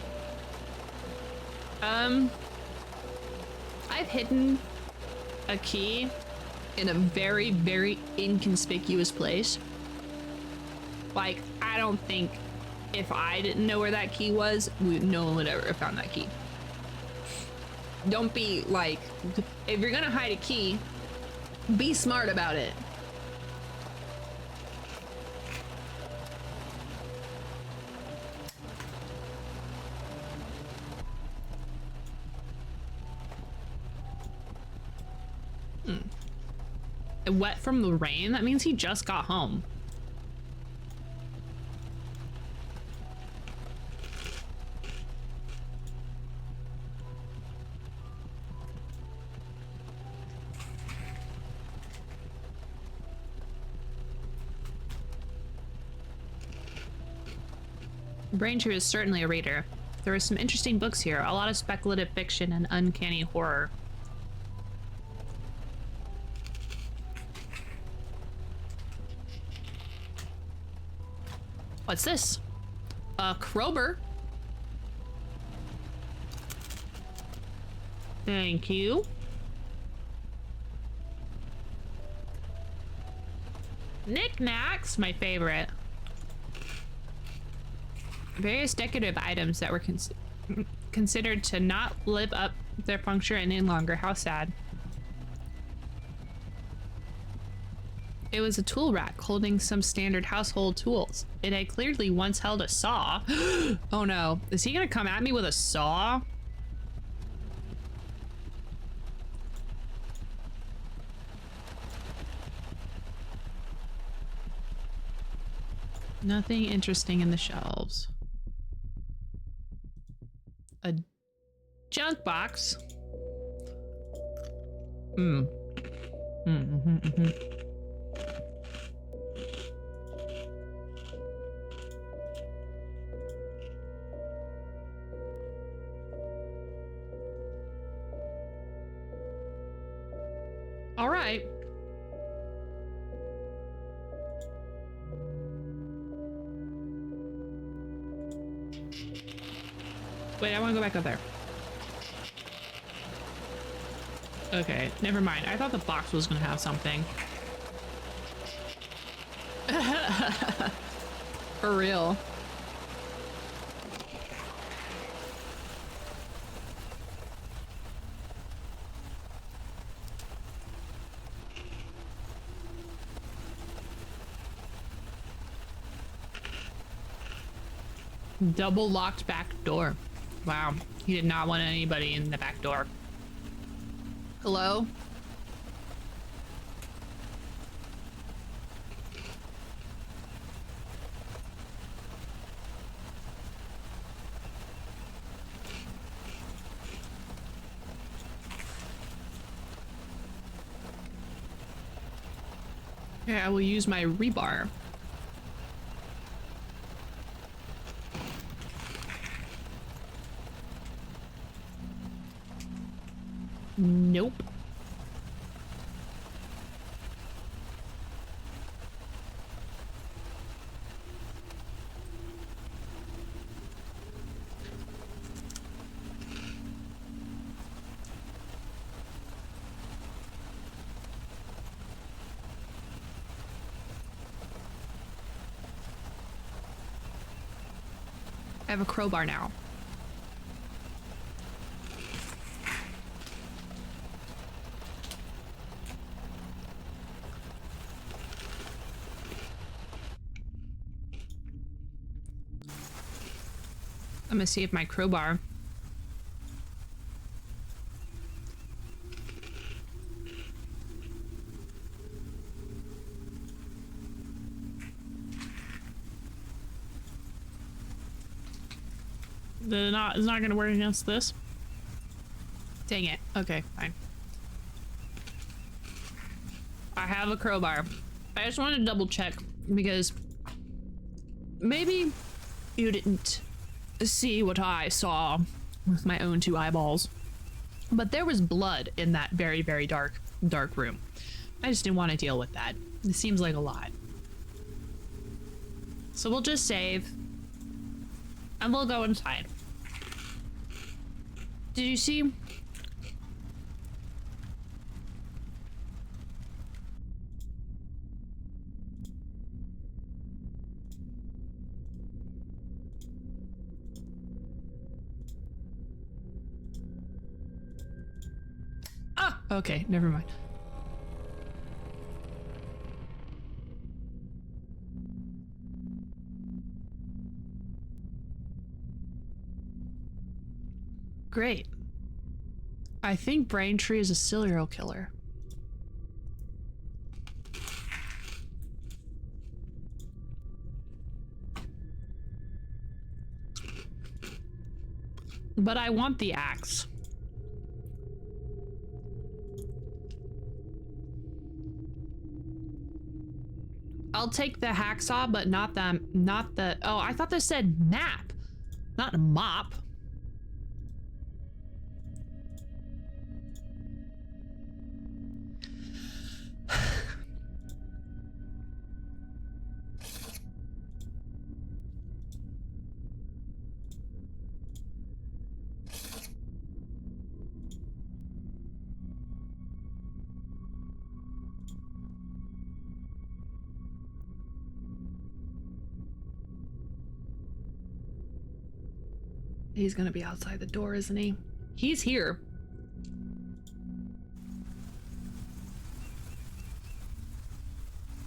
I've hidden a key in a very, very inconspicuous place. Like, I don't think if I didn't know where that key was, no one would ever have found that key. Don't be like, if you're gonna hide a key, be smart about it. wet from the rain. That means he just got home. Braintree is certainly a reader. There are some interesting books here, a lot of speculative fiction and uncanny horror. What's this? A crowbar. Thank you. Knickknacks, my favorite. Various decorative items that were considered to not live up to their function any longer. How sad. It was a tool rack holding some standard household tools. It had clearly once held a saw. Oh no, is he gonna come at me with a saw? Nothing interesting in the shelves. A junk box. All right. Wait, I want to go back up there. Okay, never mind. I thought the box was gonna have something. For real. Double locked back door. Wow, he did not want anybody in the back door. Hello? Okay, I will use my rebar. Nope. I have a crowbar now. I'm gonna see if my crowbar. It's not gonna work against this. Dang it. Okay, fine. I have a crowbar. I just wanted to double check because maybe you didn't see what I saw with my own two eyeballs. But there was blood in that very, very dark room. I just didn't want to deal with that. It seems like a lot. So we'll just save. And we'll go inside. Did you see? Ah, okay, never mind. Great. I think Braintree is a serial killer. But I want the axe. I'll take the hacksaw, but not the, oh, I thought this said map, not a mop. He's gonna be outside the door, isn't he? He's here.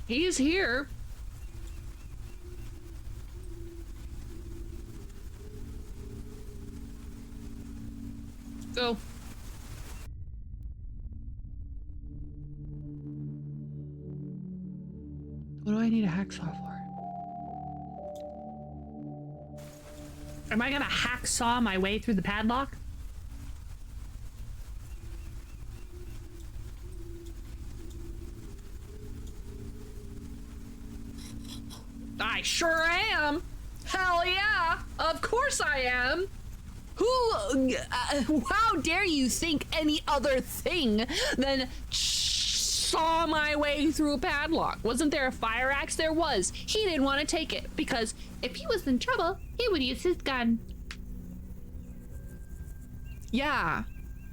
He's here. Go. What do I need a hacksaw for? Am I gonna hacksaw my way through the padlock? I sure am. Hell yeah. Of course I am. How dare you think any other thing than saw my way through a padlock? Wasn't there a fire axe? There was. He didn't want to take it because if he was in trouble, he would use his gun. Yeah.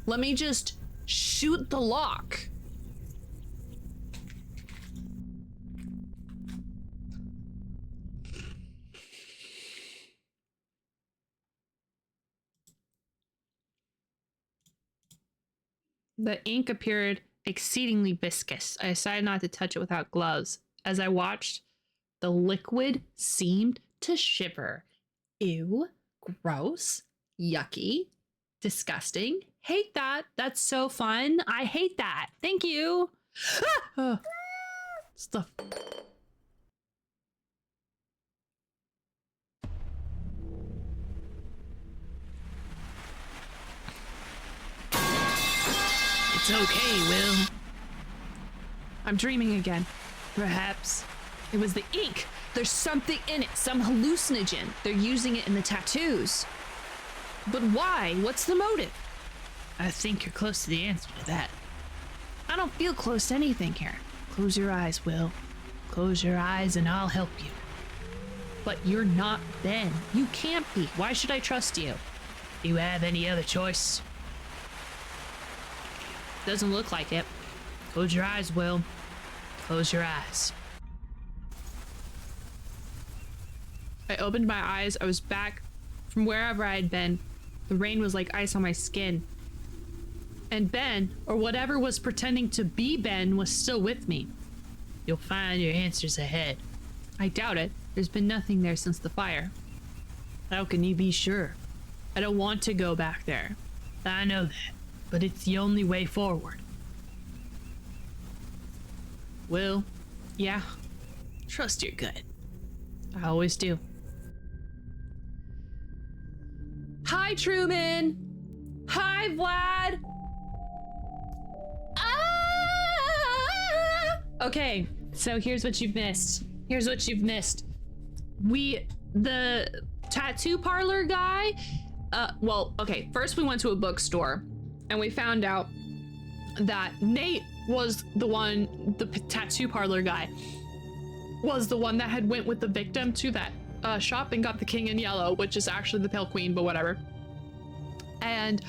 Let me just shoot the lock. The ink appeared exceedingly viscous. I decided not to touch it without gloves. As I watched, the liquid seemed to shiver. Ew, gross, yucky, disgusting. Hate that. That's so fun. I hate that. Thank you. Stuff. It's okay, Will. I'm dreaming again. Perhaps. It was the ink. There's something in it, some hallucinogen. They're using it in the tattoos. But why? What's the motive? I think you're close to the answer to that. I don't feel close to anything here. Close your eyes, Will. Close your eyes and I'll help you. But you're not Ben. You can't be. Why should I trust you? Do you have any other choice? Doesn't look like it. Close your eyes, Will. Close your eyes. I opened my eyes. I was back from wherever I had been. The rain was like ice on my skin. And Ben, or whatever was pretending to be Ben, was still with me. You'll find your answers ahead. I doubt it. There's been nothing there since the fire. How can you be sure? I don't want to go back there. I know that, but it's the only way forward. Will, yeah, trust your gut. I always do. Hi, Truman. Hi, Vlad. Ah! Okay, so here's what you've missed. Here's what you've missed. The tattoo parlor guy, well, okay, first we went to a bookstore and we found out that Nate was the one, the tattoo parlor guy, was the one that had went with the victim to that shop and got the king in yellow, which is actually the pale queen, but whatever. And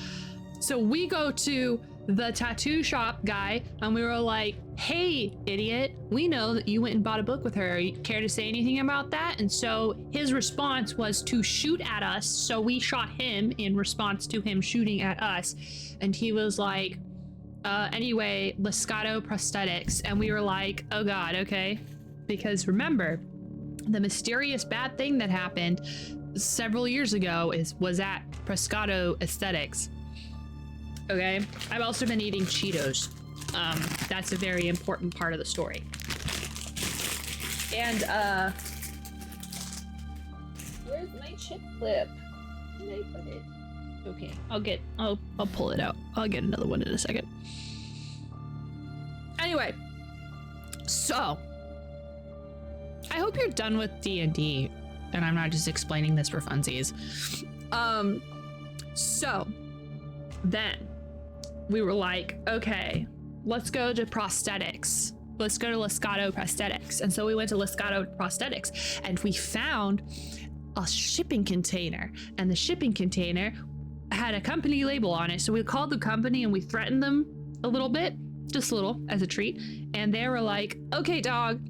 so we go to the tattoo shop guy and we were like, hey, idiot, we know that you went and bought a book with her. You care to say anything about that? And so his response was to shoot at us. So we shot him in response to him shooting at us. And he was like, anyway, Liscato prosthetics. And we were like, oh God, okay. Because remember, the mysterious bad thing that happened several years ago was at Proscato Aesthetics. Okay, I've also been eating Cheetos. That's a very important part of the story. And where's my chip clip? Where did I put it? Okay, I'll pull it out. I'll get another one in a second. Anyway, so I hope you're done with D&D and I'm not just explaining this for funsies. So then we were like, okay, let's go to prosthetics. Let's go to Liscato Prosthetics. And so we went to Liscato Prosthetics and we found a shipping container, and the shipping container had a company label on it. So we called the company and we threatened them a little bit, just a little as a treat. And they were like, okay, dog,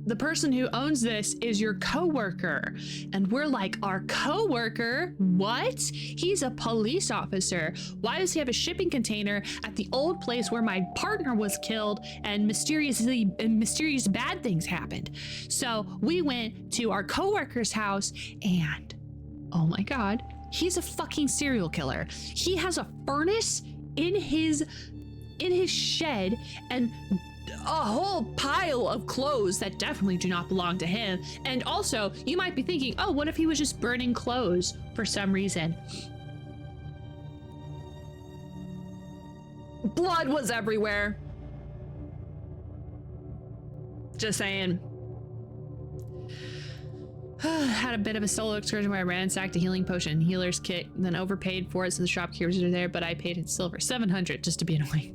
the person who owns this is your coworker. And we're like, our coworker? What? He's a police officer. Why does he have a shipping container at the old place where my partner was killed and mysterious bad things happened? So we went to our coworker's house and, oh my God, he's a fucking serial killer. He has a furnace in his shed and a whole pile of clothes that definitely do not belong to him. And also, you might be thinking, oh, what if he was just burning clothes for some reason? Blood was everywhere. Just saying. Had a bit of a solo excursion where I ransacked a healing potion and healer's kit, then overpaid for it so the shopkeepers are there, but I paid in silver, 700 just to be annoying.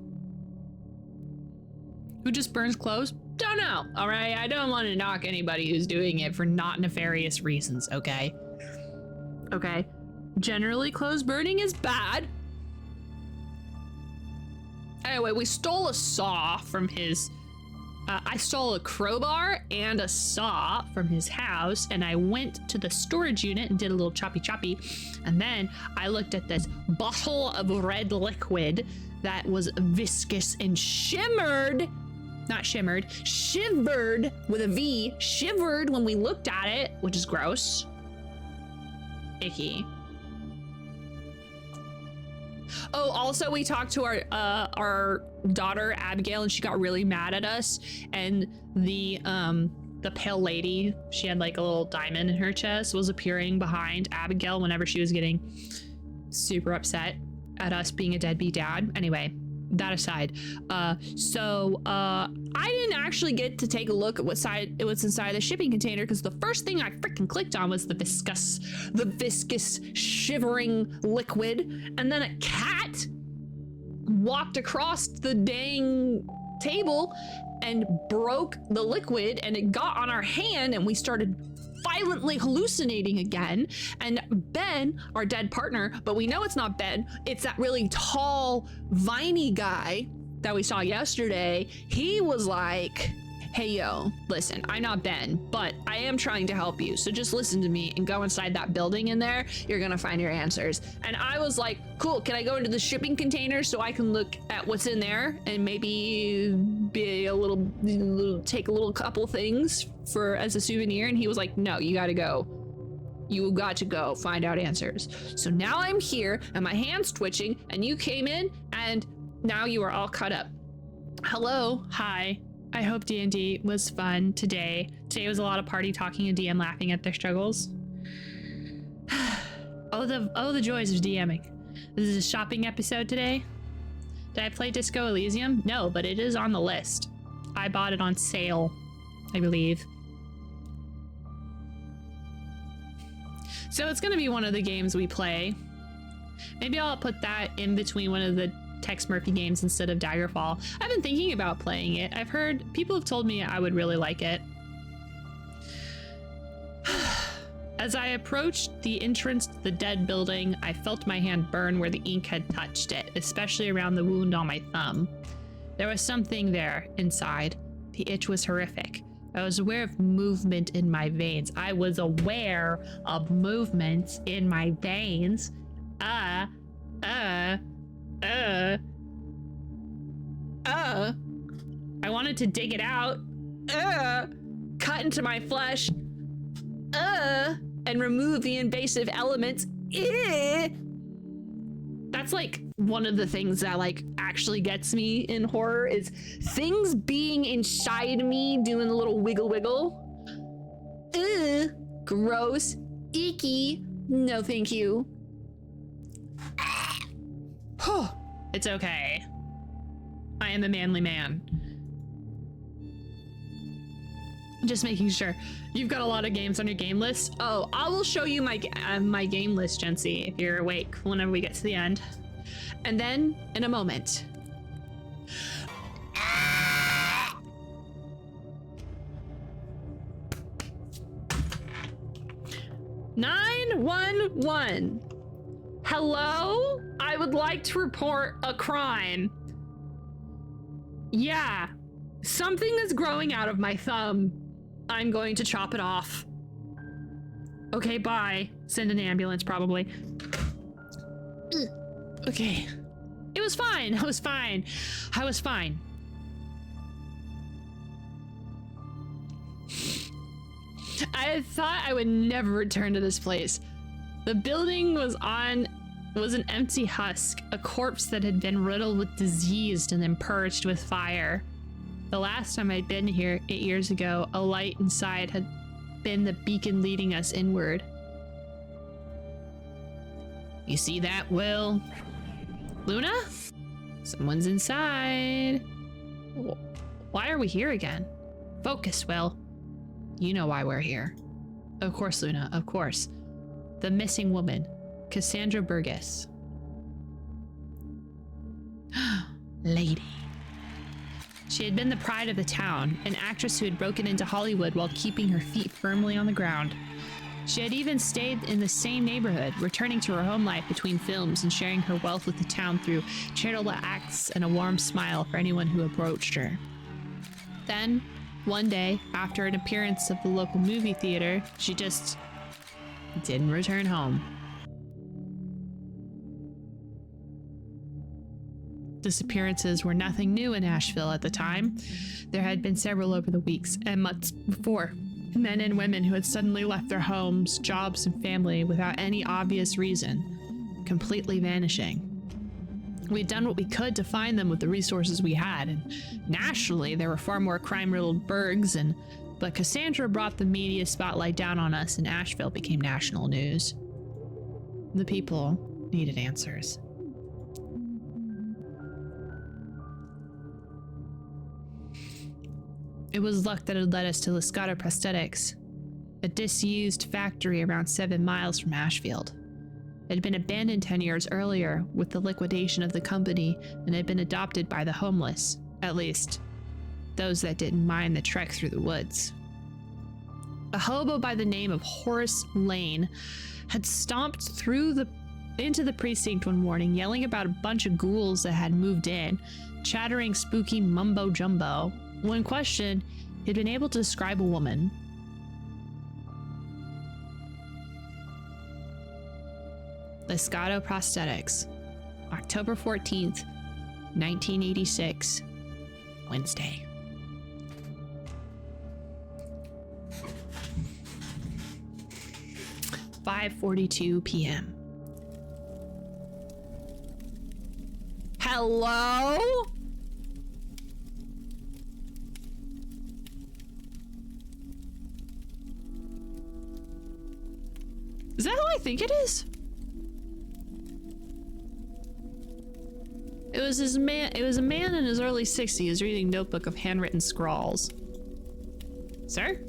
Who just burns clothes? Don't know, all right? I don't want to knock anybody who's doing it for not nefarious reasons, okay? Okay. Generally, clothes burning is bad. Anyway, we stole a saw from his... I stole a crowbar and a saw from his house, and I went to the storage unit and did a little choppy. And then I looked at this bottle of red liquid that was viscous and shivered with a V, shivered when we looked at it, which is gross. Icky. Oh, also we talked to our daughter Abigail, and she got really mad at us. And the pale lady, she had like a little diamond in her chest, was appearing behind Abigail whenever she was getting super upset at us being a deadbeat dad. Anyway, that aside, so I didn't actually get to take a look at what's inside the shipping container, because the first thing I freaking clicked on was the viscous shivering liquid, and then a cat walked across the dang table and broke the liquid, and it got on our hand, and we started violently hallucinating again. And Ben, our dead partner, but we know it's not Ben, it's that really tall, viney guy that we saw yesterday. He was like, hey, yo, listen, I'm not Ben, but I am trying to help you. So just listen to me and go inside that building in there. You're gonna find your answers. And I was like, cool, can I go into the shipping container so I can look at what's in there and maybe be take a little couple things as a souvenir? And he was like, no, you gotta go. You got to go find out answers. So now I'm here and my hand's twitching, and you came in and now you are all cut up. Hello, hi. I hope D&D was fun today. Today was a lot of party talking and DM laughing at their struggles. Oh, the joys of DMing. This is a shopping episode today. Did I play Disco Elysium? No, but it is on the list. I bought it on sale, I believe. So it's gonna be one of the games we play. Maybe I'll put that in between one of the Tex Murphy games instead of Daggerfall. I've been thinking about playing it. I've heard people have told me I would really like it. As I approached the entrance to the dead building, I felt my hand burn where the ink had touched it, especially around the wound on my thumb. There was something there inside. The itch was horrific. I was aware of movement in my veins. I was aware of movements in my veins. I wanted to dig it out, cut into my flesh, and remove the invasive elements. That's like one of the things that like actually gets me in horror, is things being inside me doing a little wiggle. Gross, icky, no thank you. It's okay. I am a manly man. Just making sure. You've got a lot of games on your game list. Oh, I will show you my my game list, Jency, if you're awake whenever we get to the end. And then, in a moment. 911. Hello? I would like to report a crime. Yeah, something is growing out of my thumb. I'm going to chop it off. Okay, bye. Send an ambulance, probably. Okay. It was fine. I was fine. I was fine. I thought I would never return to this place. The building was an empty husk, a corpse that had been riddled with disease and then purged with fire. The last time I'd been here 8 years ago, a light inside had been the beacon leading us inward. You see that, Will? Luna? Someone's inside. Why are we here again? Focus, Will. You know why we're here. Of course, Luna, of course. The missing woman, Cassandra Burgess. Lady. She had been the pride of the town, an actress who had broken into Hollywood while keeping her feet firmly on the ground. She had even stayed in the same neighborhood, returning to her home life between films and sharing her wealth with the town through charitable acts and a warm smile for anyone who approached her. Then, one day, after an appearance of the local movie theater, she just didn't return home. Disappearances were nothing new in Asheville at the time. There had been several over the weeks and months before. Men and women who had suddenly left their homes, jobs, and family without any obvious reason, completely vanishing. We'd done what we could to find them with the resources we had, and nationally there were far more crime-riddled burgs, but Cassandra brought the media spotlight down on us and Asheville became national news. The people needed answers. It was luck that had led us to Liscata Prosthetics, a disused factory around 7 miles from Asheville. It had been abandoned 10 years earlier with the liquidation of the company and had been adopted by the homeless, at least those that didn't mind the trek through the woods. A hobo by the name of Horace Lane had stomped into the precinct one morning, yelling about a bunch of ghouls that had moved in, chattering spooky mumbo jumbo. When questioned, he'd been able to describe a woman. Liscata Prosthetics, October 14th, 1986, Wednesday. "5:42 p.m. Hello? Is that who I think it is? It was a man in his early 60s reading a notebook of handwritten scrawls. Sir?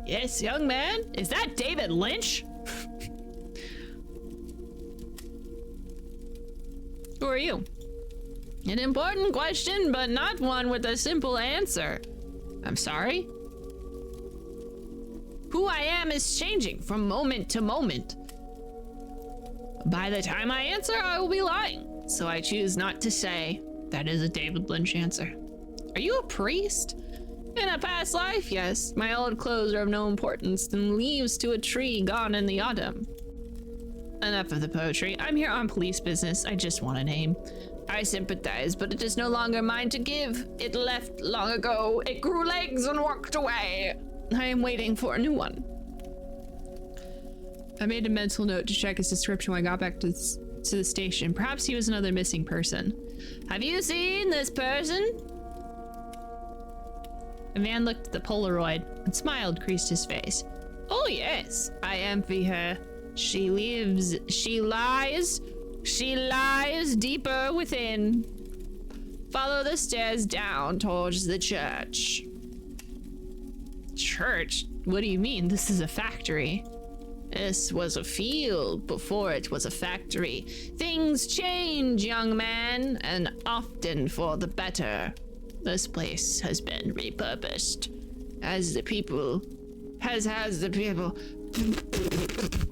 Yes, young man? Is that David Lynch? Who are you? An important question, but not one with a simple answer. I'm sorry? Who I am is changing from moment to moment. By the time I answer, I will be lying, so I choose not to say. That is a David Lynch answer. Are you a priest? In a past life, yes. My old clothes are of no importance than leaves to a tree gone in the autumn. Enough of the poetry. I'm here on police business. I just want a name. I sympathize, but it is no longer mine to give. It left long ago. It grew legs and walked away. I am waiting for a new one. I made a mental note to check his description when I got back to the station. Perhaps he was another missing person. Have you seen this person? The man looked at the Polaroid and smiled, creased his face. Oh yes, I envy her. She lies She lies deeper within. Follow the stairs down towards the church. Church? What do you mean? This is a factory. This was a field before it was a factory. Things change, young man, and often for the better. This place has been repurposed as the people has the people.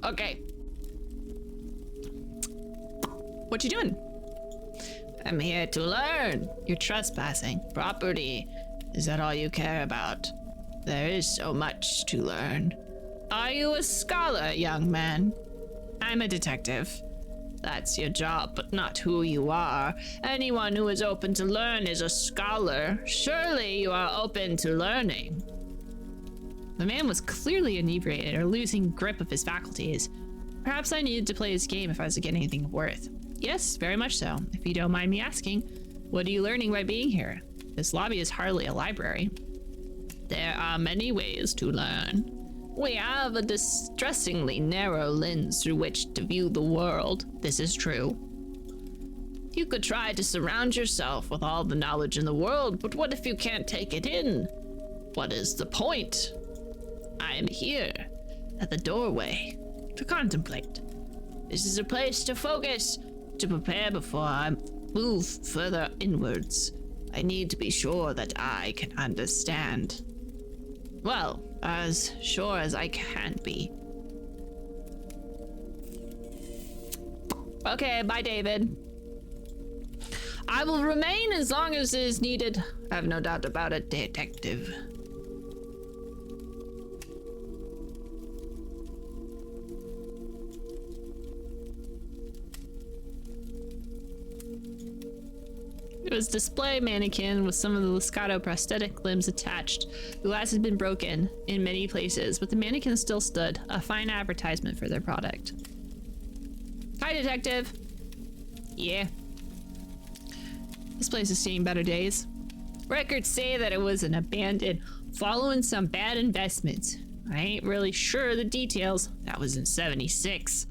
Okay. What you doing? I'm here to learn. You're trespassing. Property. Is that all you care about? There is so much to learn. Are you a scholar, young man? I'm a detective. That's your job, but not who you are. Anyone who is open to learn is a scholar. Surely you are open to learning. The man was clearly inebriated or losing grip of his faculties. Perhaps I needed to play his game if I was to get anything of worth. Yes, very much so. If you don't mind me asking, what are you learning by being here? This lobby is hardly a library. There are many ways to learn. We have a distressingly narrow lens through which to view the world. This is true. You could try to surround yourself with all the knowledge in the world, but what if you can't take it in? What is the point? I am here, at the doorway, to contemplate. This is a place to focus, to prepare before I move further inwards. I need to be sure that I can understand. Well, as sure as I can be. Okay, bye, David. I will remain as long as is needed. I have no doubt about it, detective. It was a display mannequin with some of the Liscato prosthetic limbs attached. The glass had been broken in many places, but the mannequin still stood, a fine advertisement for their product. Hi, detective. Yeah. This place has seen better days. Records say that it was an abandoned, following some bad investments. I ain't really sure of the details. That was in '76.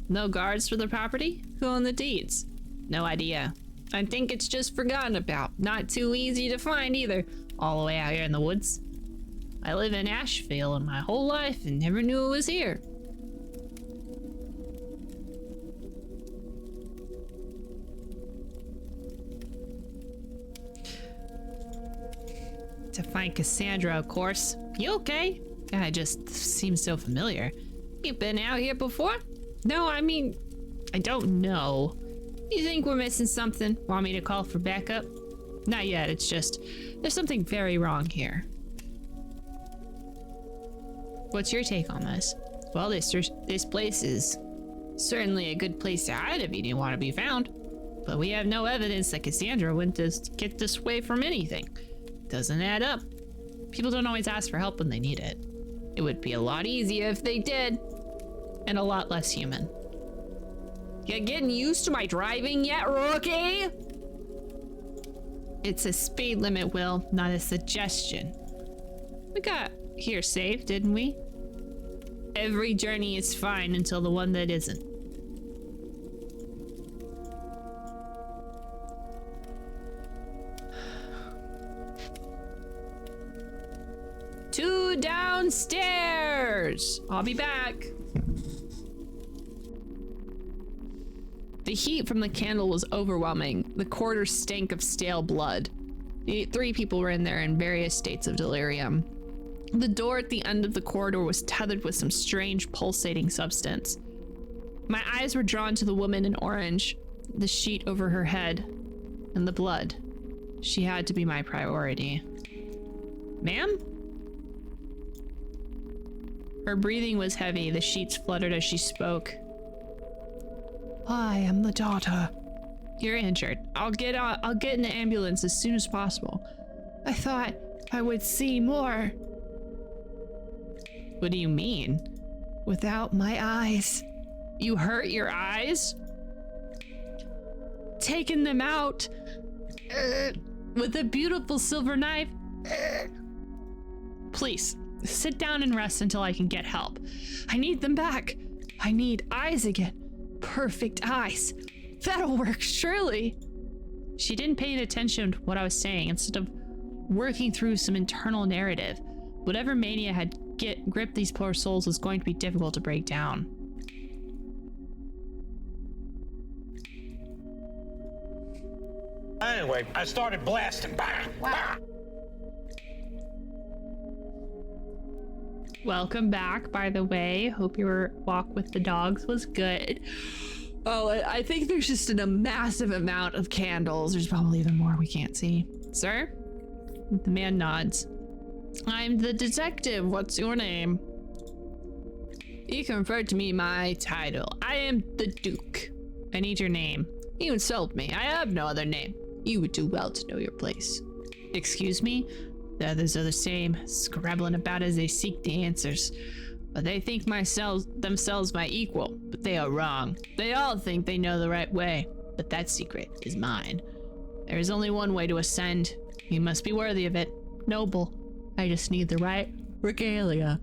No guards for the property? Who owned the deeds? No idea. I think it's just forgotten about. Not too easy to find either, all the way out here in the woods. I live in Asheville and my whole life and never knew it was here. To find Cassandra, of course. You okay? God, it just seems so familiar. You've been out here before? No, I mean, I don't know. You think we're missing something? Want me to call for backup? Not yet, it's just, there's something very wrong here. What's your take on this? Well, this place is certainly a good place to hide if you didn't want to be found. But we have no evidence that Cassandra went to get this way from anything. Doesn't add up. People don't always ask for help when they need it. It would be a lot easier if they did. And a lot less human. You getting used to my driving yet, rookie? It's a speed limit, Will, not a suggestion. We got here safe, didn't we? Every journey is fine until the one that isn't. Two downstairs! I'll be back. The heat from the candle was overwhelming. The corridor stank of stale blood. The 3 people were in there in various states of delirium. The door at the end of the corridor was tethered with some strange pulsating substance. My eyes were drawn to the woman in orange, the sheet over her head, and the blood. She had to be my priority. Ma'am? Her breathing was heavy. The sheets fluttered as she spoke. I am the daughter. You're injured. I'll get in the ambulance as soon as possible. I thought I would see more. What do you mean? Without my eyes. You hurt your eyes? Taking them out with a beautiful silver knife. Please, sit down and rest until I can get help. I need them back. I need eyes again. perfect eyes. That'll work, surely. She didn't pay attention to what I was saying. Instead of working through some internal narrative, whatever mania had gripped these poor souls was going to be difficult to break down. Anyway, I started blasting. Bah, bah. Welcome back, by the way. Hope your walk with the dogs was good. Oh, I think there's just a massive amount of candles. There's probably even more we can't see. Sir? The man nods. I'm the detective. What's your name? You conferred to me my title. I am the Duke. I need your name. You insult me. I have no other name. You would do well to know your place. Excuse me? The others are the same, scrabbling about as they seek the answers. But they think themselves my equal, but they are wrong. They all think they know the right way, but that secret is mine. There is only one way to ascend. You must be worthy of it. Noble. I just need the right regalia.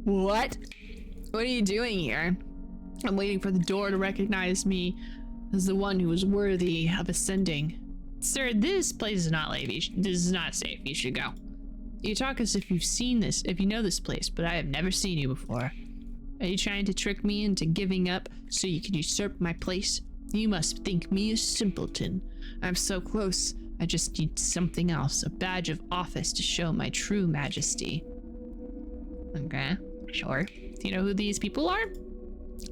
What? What are you doing here? I'm waiting for the door to recognize me as the one who is worthy of ascending. Sir, this place is not safe. This is not safe. You should go. You talk as if you've seen this, if you know this place, but I have never seen you before. Are you trying to trick me into giving up so you can usurp my place? You must think me a simpleton. I'm so close. I just need something else, a badge of office to show my true majesty. Okay, sure. Do you know who these people are?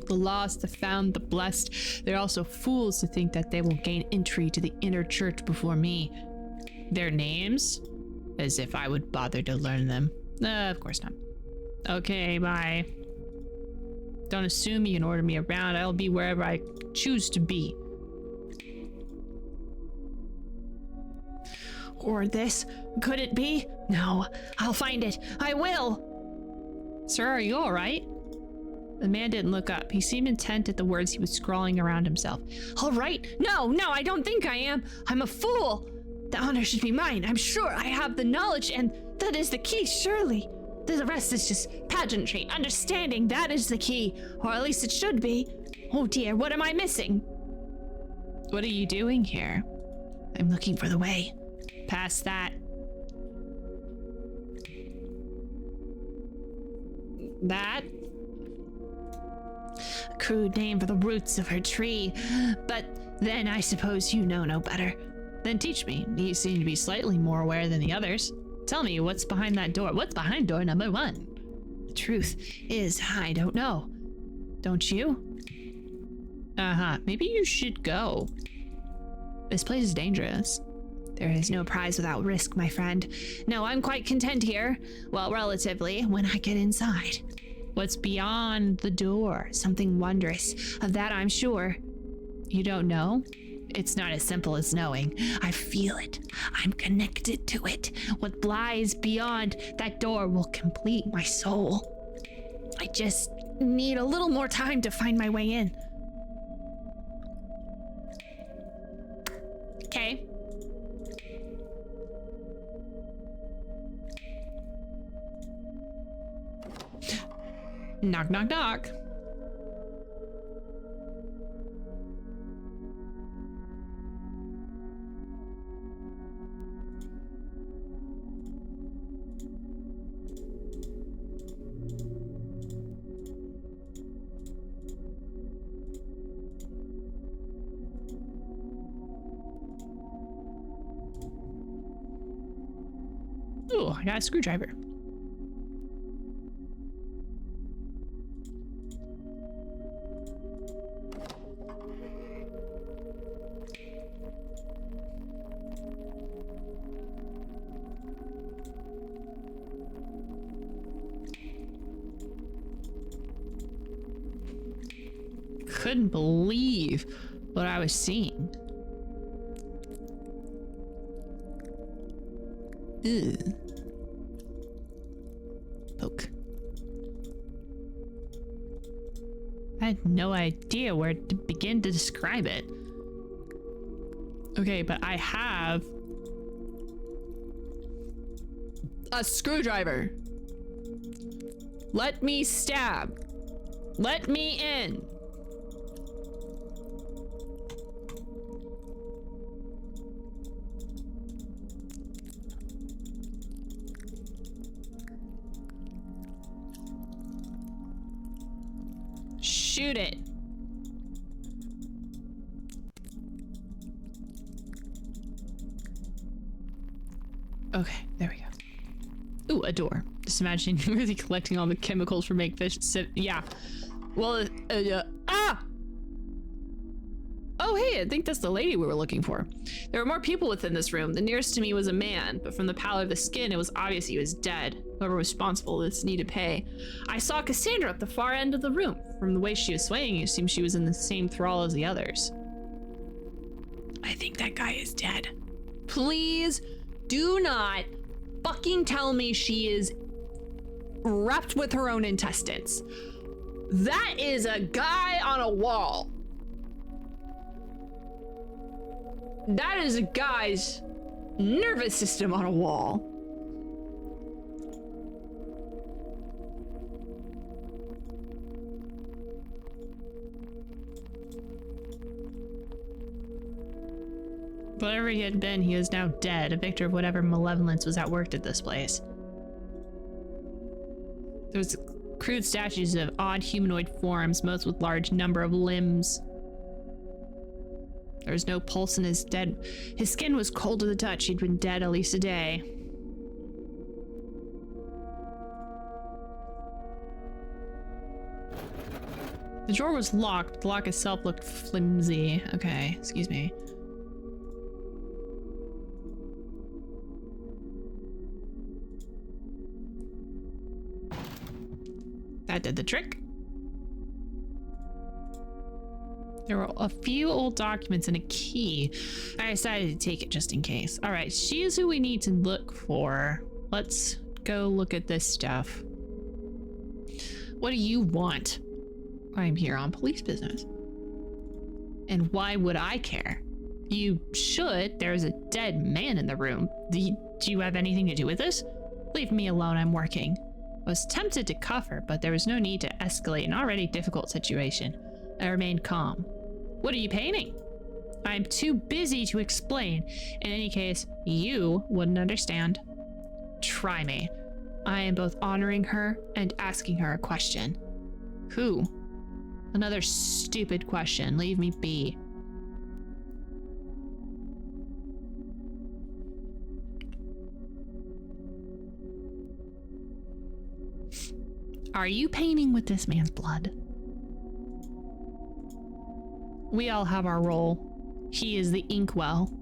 The lost, the found, the blessed. They're also fools to think that they will gain entry to the inner church before me. Their names? As if I would bother to learn them. Of course not. Okay, bye. Don't assume you can order me around. I'll be wherever I choose to be. Or this? Could it be? No, I'll find it. I will. Sir, are you all right? The man didn't look up. He seemed intent at the words he was scrawling around himself. All right? No, I don't think I am. I'm a fool. The honor should be mine. I'm sure I have the knowledge, and that is the key, surely. The rest is just pageantry. Understanding, that is the key. Or at least it should be. Oh dear, what am I missing? What are you doing here? I'm looking for the way. Past that. That? A crude name for the roots of her tree. But then I suppose you know no better. Then teach me. You seem to be slightly more aware than the others. Tell me, what's behind that door? What's behind door number 1? The truth is, I don't know. Don't you? Uh-huh. Maybe you should go. This place is dangerous. There is no prize without risk, my friend. No, I'm quite content here. Well, relatively, when I get inside. What's beyond the door? Something wondrous. Of that I'm sure. You don't know? It's not as simple as knowing. I feel it. I'm connected to it. What lies beyond that door will complete my soul. I just need a little more time to find my way in. Okay. Knock, knock, knock. Oh, I got a screwdriver. Couldn't believe what I was seeing. Ew. Poke. I had no idea where to begin to describe it. Okay, but I have a screwdriver. Let me stab. Let me in. Shoot it. Okay, there we go. Ooh, a door. Just imagining Ruthie collecting all the chemicals for make fish sit. Yeah. Well, ah! Oh, hey, I think that's the lady we were looking for. There were more people within this room. The nearest to me was a man, but from the pallor of the skin, it was obvious he was dead. Whoever was responsible for this needed pay. I saw Cassandra at the far end of the room. From the way she was swaying, it seemed she was in the same thrall as the others. I think that guy is dead. Please do not fucking tell me she is wrapped with her own intestines. That is a guy on a wall. That is a guy's nervous system on a wall. Whatever he had been, he is now dead, a victor of whatever malevolence was at work at this place. There was crude statues of odd humanoid forms, most with large number of limbs. There was no pulse in his dead. His skin was cold to the touch. He'd been dead at least a day. The drawer was locked, but the lock itself looked flimsy. Okay, excuse me. That did the trick. There were a few old documents and a key. I decided to take it just in case. All right, she's who we need to look for. Let's go look at this stuff. What do you want? I'm here on police business. And why would I care? You should. There's a dead man in the room. Do you have anything to do with this? Leave me alone, I'm working. I was tempted to cuff her, but there was no need to escalate an already difficult situation. I remained calm. What are you painting? I'm too busy to explain. In any case, you wouldn't understand. Try me. I am both honoring her and asking her a question. Who? Another stupid question. Leave me be. Are you painting with this man's blood? We all have our role. He is the inkwell.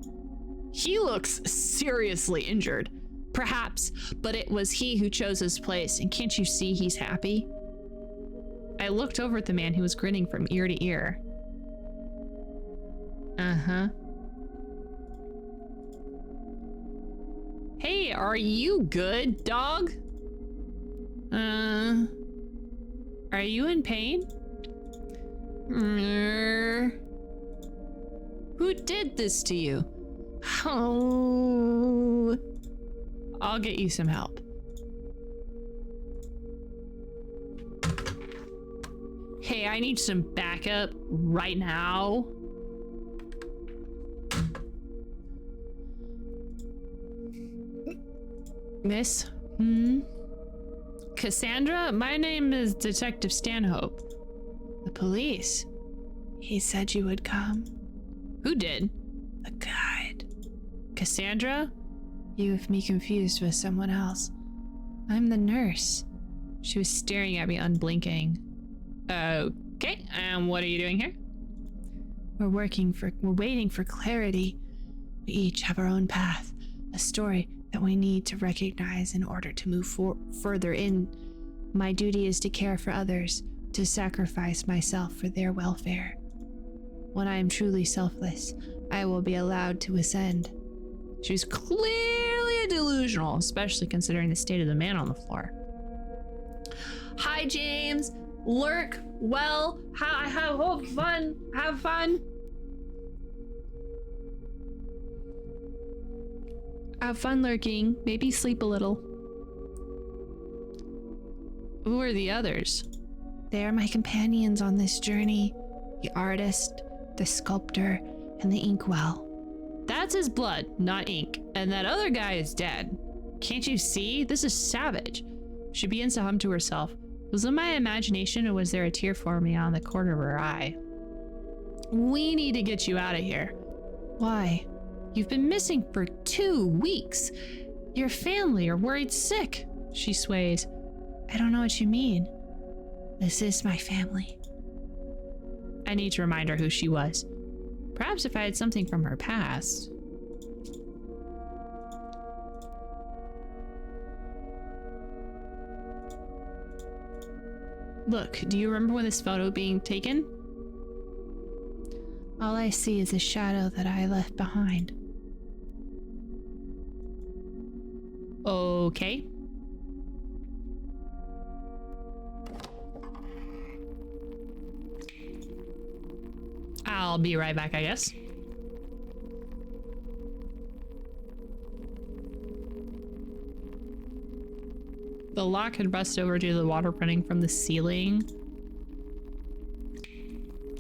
He looks seriously injured. Perhaps, but it was he who chose his place, and can't you see he's happy? I looked over at the man who was grinning from ear to ear. Uh-huh. Hey, are you good, dog? Are you in pain? Who did this to you? Oh. I'll get you some help. Hey, I need some backup right now. Miss? Cassandra? My name is Detective Stanhope. The police. He said you would come. Who did? The guide. Cassandra? You have me confused with someone else. I'm the nurse. She was staring at me unblinking. Okay, and what are you doing here? We're waiting for clarity. We each have our own path, a story that we need to recognize in order to move further in. My duty is to care for others, to sacrifice myself for their welfare. When I am truly selfless, I will be allowed to ascend. She was clearly delusional, especially considering the state of the man on the floor. Hi, James. Lurk well. Have fun. Have fun. Have fun lurking. Maybe sleep a little. Who are the others? They are my companions on this journey. The artist, the sculptor, and the inkwell. That's his blood, not ink. And that other guy is dead. Can't you see? This is savage. She begins to hum to herself. Was it my imagination, or was there a tear forming on the corner of her eye? We need to get you out of here. Why? You've been missing for 2 weeks. Your family are worried sick. She sways. I don't know what you mean. This is my family. I need to remind her who she was. Perhaps if I had something from her past. Look, do you remember when this photo being taken? All I see is a shadow that I left behind. Okay. I'll be right back, I guess. The lock had rusted over due to the water running from the ceiling.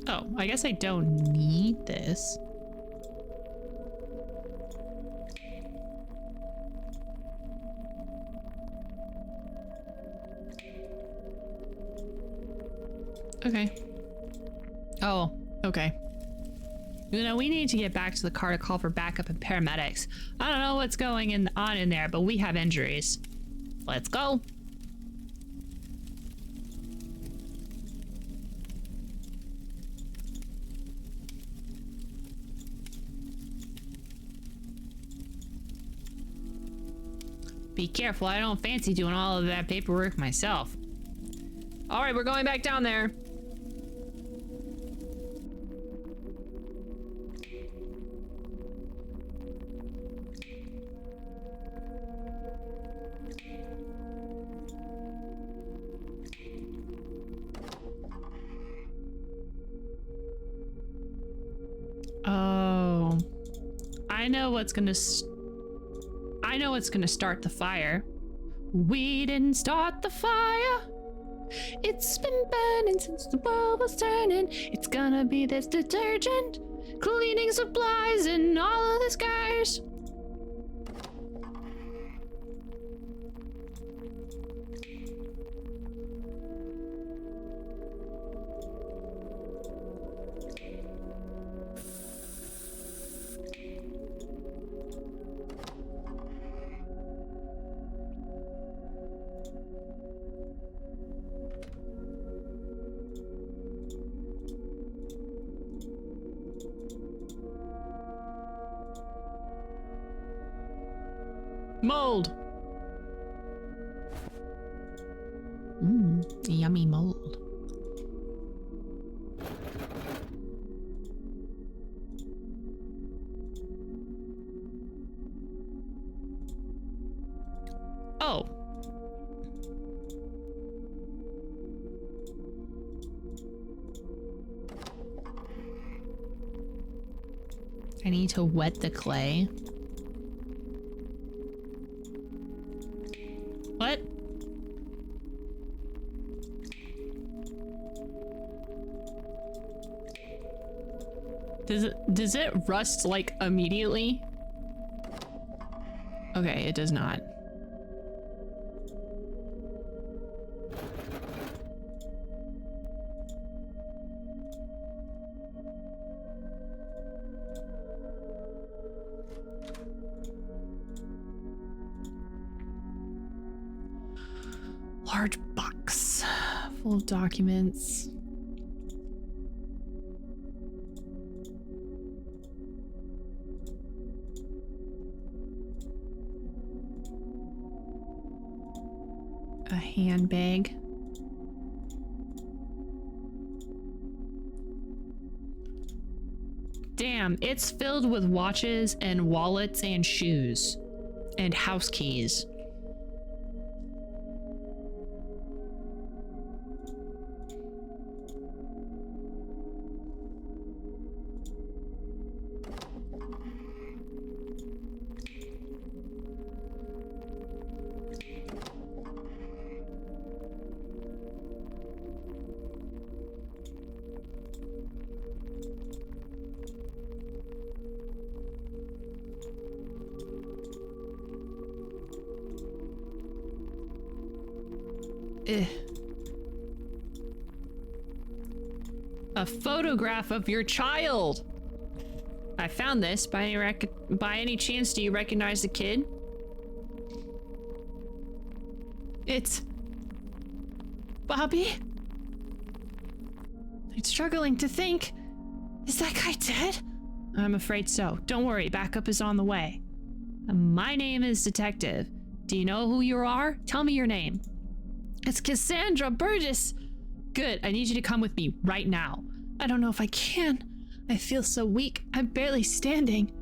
Oh, I guess I don't need this. Okay. Oh, okay. You know, we need to get back to the car to call for backup and paramedics. I don't know what's going on in there, but we have injuries. Let's go. Be careful, I don't fancy doing all of that paperwork myself. All right, we're going back down there. Oh, I know what's gonna start the fire. We didn't start the fire. It's been burning since the world was turning. It's gonna be this detergent, cleaning supplies, and all of the scars. Mold. Yummy mold. Oh. I need to wet the clay. What? Does it rust like immediately? Okay, it does not. Large box full of documents. A handbag. Damn, it's filled with watches and wallets and shoes and house keys. A photograph of your child. I found this. By any chance, do you recognize the kid? It's Bobby? I'm struggling to think. Is that guy dead? I'm afraid so. Don't worry, backup is on the way. My name is Detective. Do you know who you are? Tell me your name. It's Cassandra Burgess. Good, I need you to come with me right now. I don't know if I can. I feel so weak. I'm barely standing.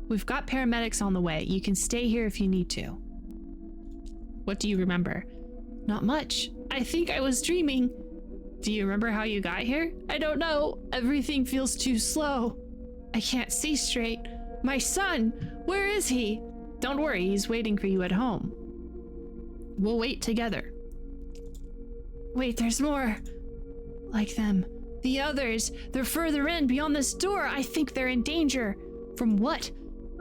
We've got paramedics on the way. You can stay here if you need to. What do you remember? Not much. I think I was dreaming. Do you remember how you got here? I don't know. Everything feels too slow. I can't see straight. My son! Where is he? Don't worry, he's waiting for you at home. We'll wait together. Wait, there's more. Like them. The others. They're further in, beyond this door. I think they're in danger. From what?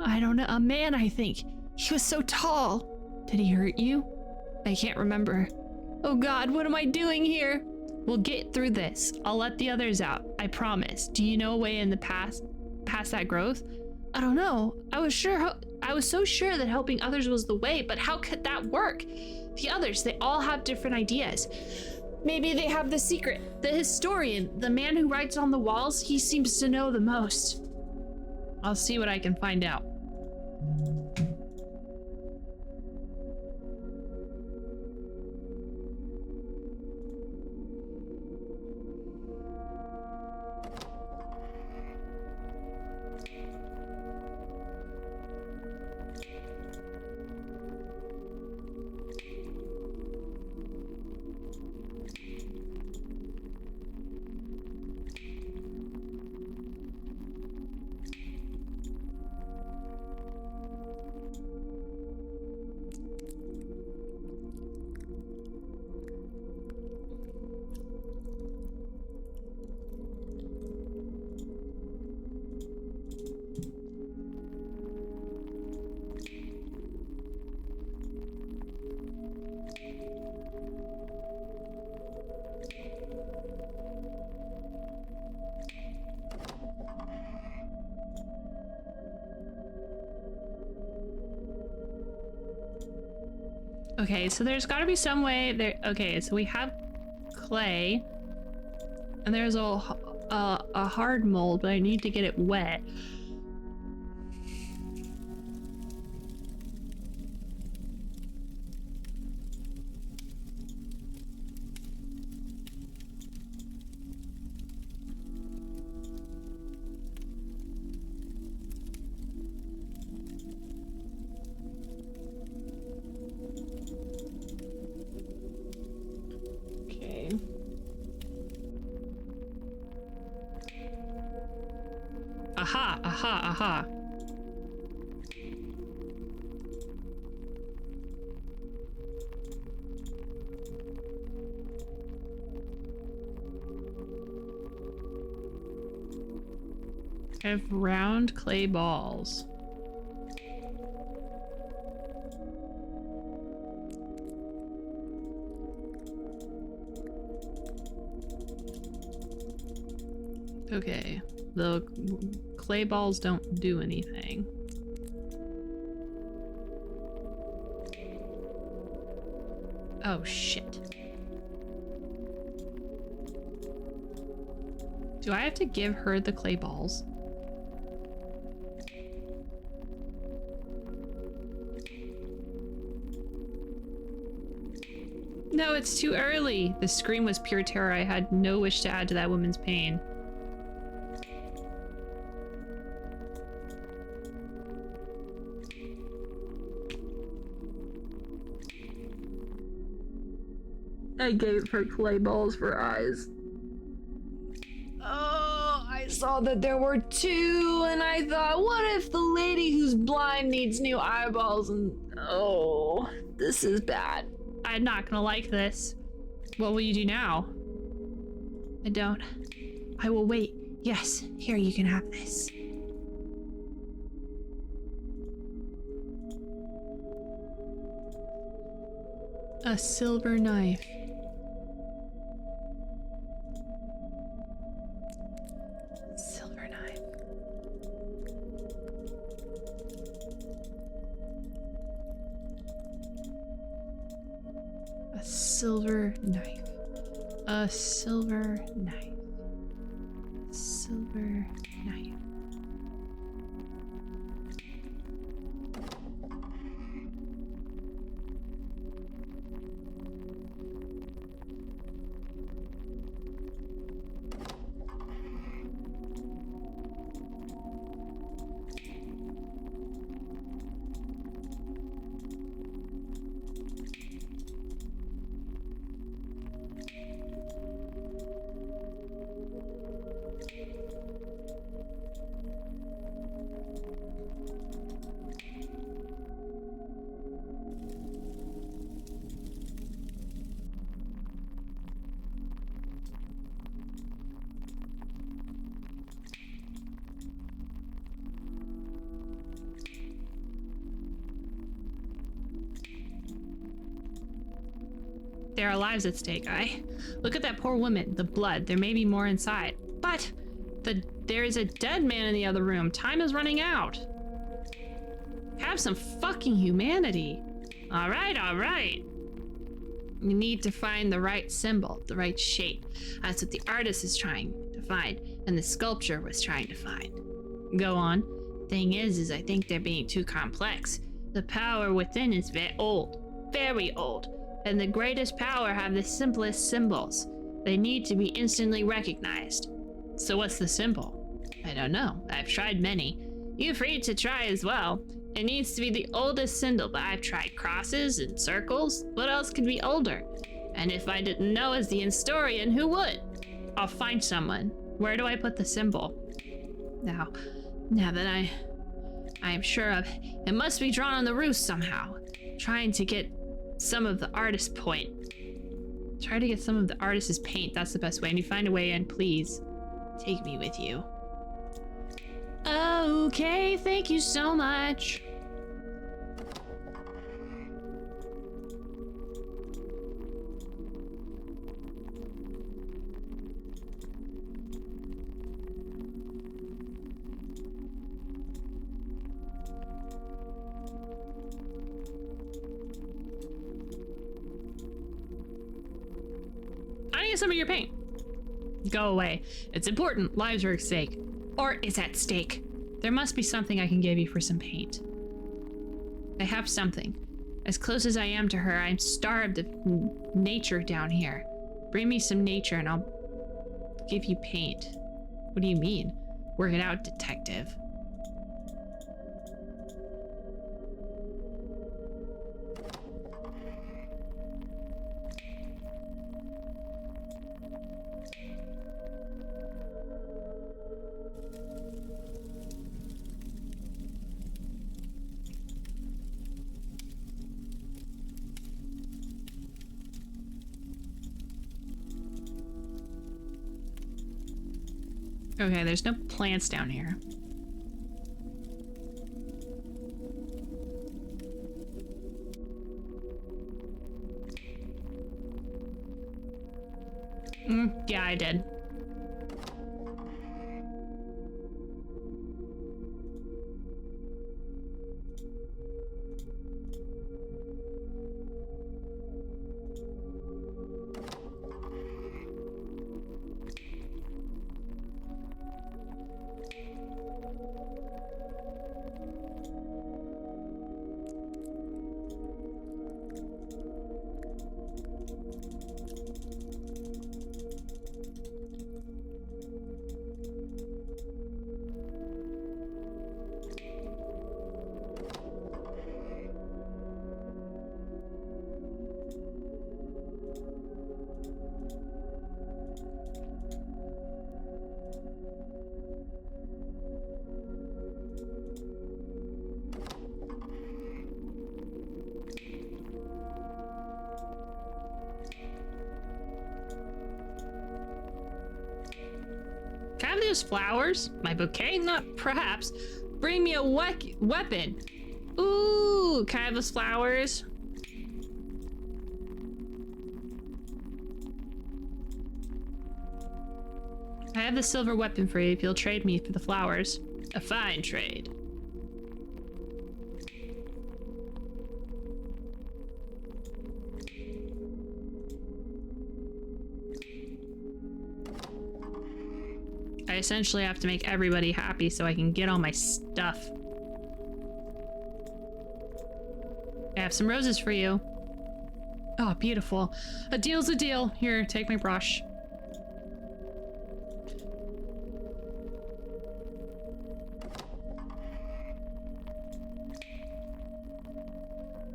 I don't know. A man, I think. He was so tall. Did he hurt you? I can't remember. Oh God, what am I doing here? We'll get through this. I'll let the others out. I promise. Do you know a way in the past that growth? I don't know. I was so sure that helping others was the way, but how could that work? The others, they all have different ideas. Maybe they have the secret. The historian, the man who writes on the walls, he seems to know the most. I'll see what I can find out. Okay, so there's got to be some way there. Okay, so we have clay, and there's a hard mold, but I need to get it wet. Aha, aha, aha. I have round clay balls. Okay, the clay balls don't do anything. Oh shit. Do I have to give her the clay balls? No, it's too early. The scream was pure terror. I had no wish to add to that woman's pain. I gave her clay balls for eyes. Oh, I saw that there were two, and I thought, what if the lady who's blind needs new eyeballs? And oh, this is bad. I'm not gonna like this. What will you do now? I don't. I will wait. Yes, here, you can have this. A silver knife. Silver knife. A silver knife. A silver knife. Silver knife. There are lives at stake. Look at that poor woman. The blood. There may be more inside. But there is a dead man in the other room. Time is running out. Have some fucking humanity. All right, all right. You need to find the right symbol, the right shape. That's what the artist is trying to find, and the sculpture was trying to find. Go on. Thing is I think they're being too complex. The power within is very old, and the greatest power have the simplest symbols. They need to be instantly recognized. So what's the symbol? I don't know. I've tried many. You're free to try as well. It needs to be the oldest symbol, but I've tried crosses and circles. What else could be older? And if I didn't know as the historian, who would? I'll find someone. Where do I put the symbol? Now that I am sure of, it must be drawn on the roof somehow. Trying to get some of the artist's point. Try to get some of the artist's paint. That's the best way. And you find a way in, please. Take me with you. Okay, thank you so much. I need some of your paint. Go away. It's important. Lives are at stake. Or is at stake. There must be something I can give you for some paint. I have something. As close as I am to her, I'm starved of nature down here. Bring me some nature and I'll give you paint. What do you mean? Work it out, detective. Okay, there's no plants down here. Yeah, I did. Can I have those flowers? My bouquet? Not perhaps. Bring me a weapon. Ooh, can I have those flowers? I have the silver weapon for you if you'll trade me for the flowers. A fine trade. I essentially have to make everybody happy so I can get all my stuff. I have some roses for you. Oh, beautiful. A deal's a deal. Here, take my brush.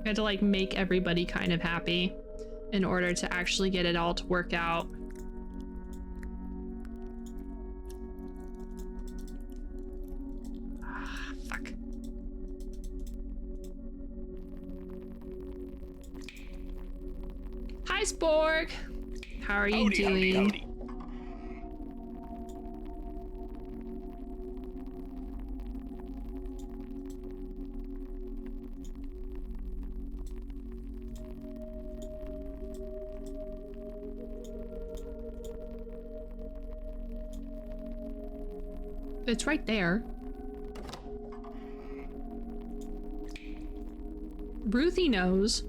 I had to like make everybody kind of happy in order to actually get it all to work out. Fuck. Hi, Spork. How are you doing? Howdy. It's right there. Ruthie knows.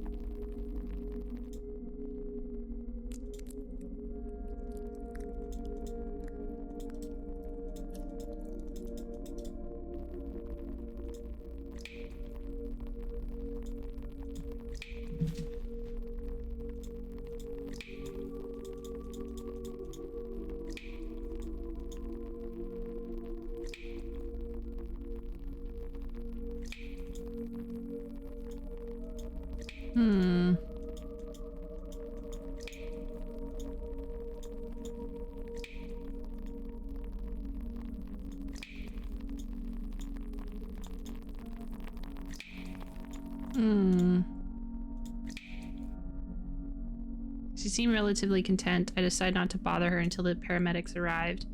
She seemed relatively content. I decided not to bother her until the paramedics arrived.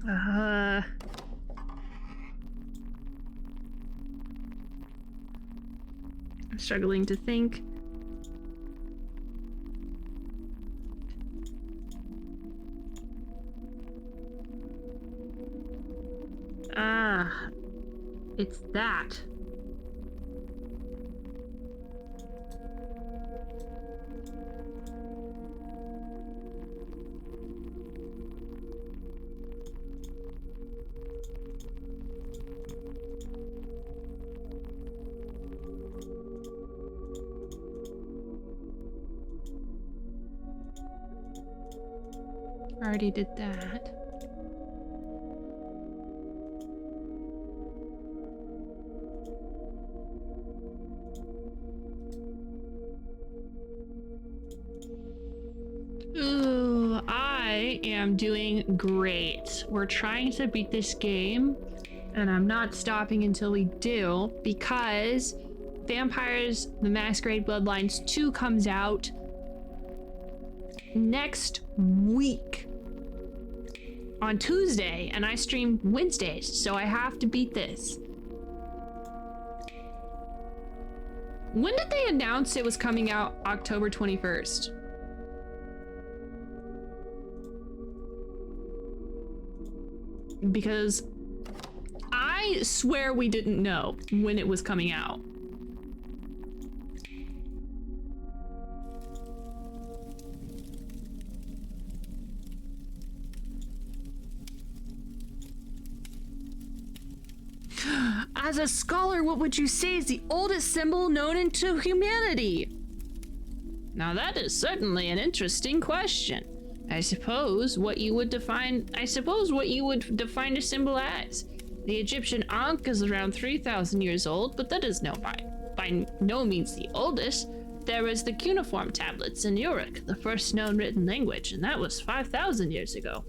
I'm struggling to think. It's that. Already did that. Ooh, I am doing great. We're trying to beat this game, and I'm not stopping until we do, because Vampires: The Masquerade Bloodlines 2 comes out next week on Tuesday, and I stream Wednesdays, so I have to beat this. When did they announce it was coming out? October 21st. Because I swear we didn't know when it was coming out. As a scholar, what would you say is the oldest symbol known into humanity? Now that is certainly an interesting question. I suppose what you would define a symbol as. The Egyptian Ankh is around 3,000 years old, but that is by no means the oldest. There was the cuneiform tablets in Uruk, the first known written language, and that was 5,000 years ago.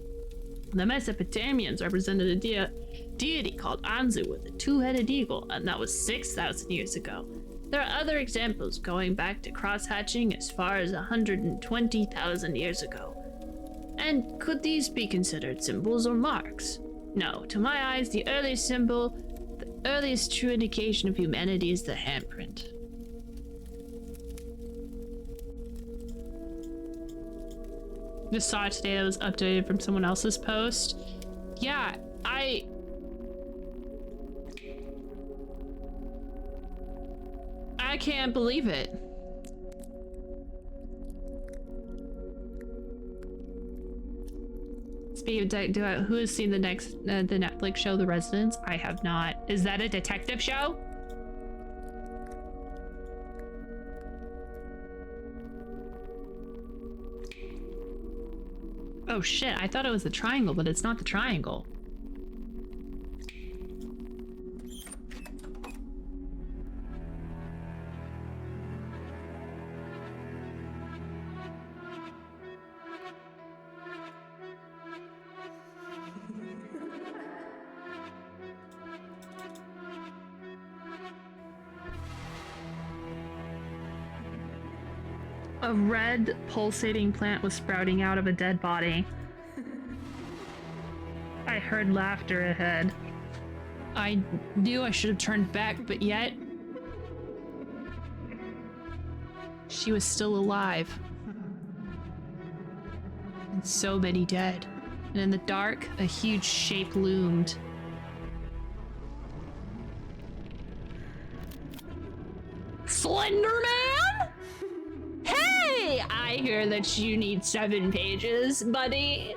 The Mesopotamians represented a deity called Anzu with a two-headed eagle, and that was 6,000 years ago. There are other examples going back to cross-hatching as far as 120,000 years ago. And could these be considered symbols or marks? No, to my eyes, the earliest symbol, the earliest true indication of humanity is the handprint. Just saw it today. That was updated from someone else's post. Yeah, I can't believe it. Speaking of, who has seen the Netflix show The Residence? I have not. Is that a detective show? Oh shit, I thought it was the triangle, but it's not the triangle. A red pulsating plant was sprouting out of a dead body. I heard laughter ahead. I knew I should have turned back, but yet she was still alive. And so many dead. And in the dark, a huge shape loomed. Slender Man? Hey, I hear that you need 7 pages, buddy.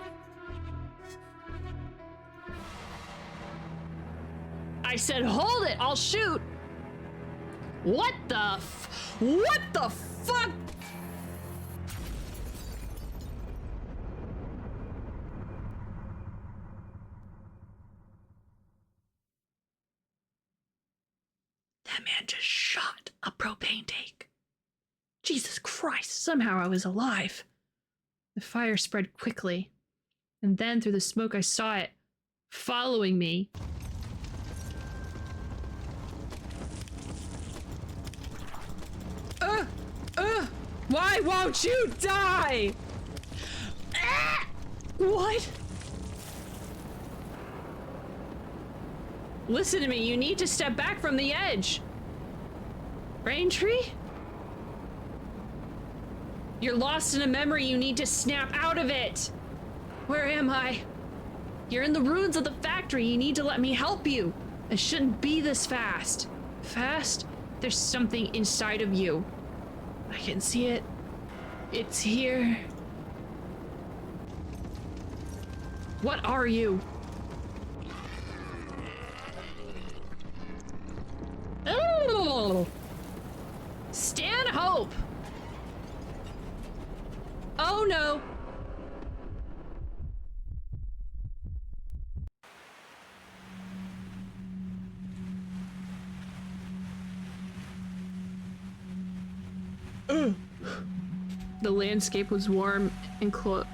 I said, hold it, I'll shoot. What the fuck? That man just shot a propane tank. Jesus Christ, somehow I was alive. The fire spread quickly, and then through the smoke I saw it, following me. Why won't you die? What? Listen to me, you need to step back from the edge. Braintree? You're lost in a memory, you need to snap out of it. Where am I? You're in the ruins of the factory, you need to let me help you. I shouldn't be this fast. Fast? There's something inside of you. I can see it. It's here. What are you? Oh! Stanhope! Oh no! The landscape was warm and cloying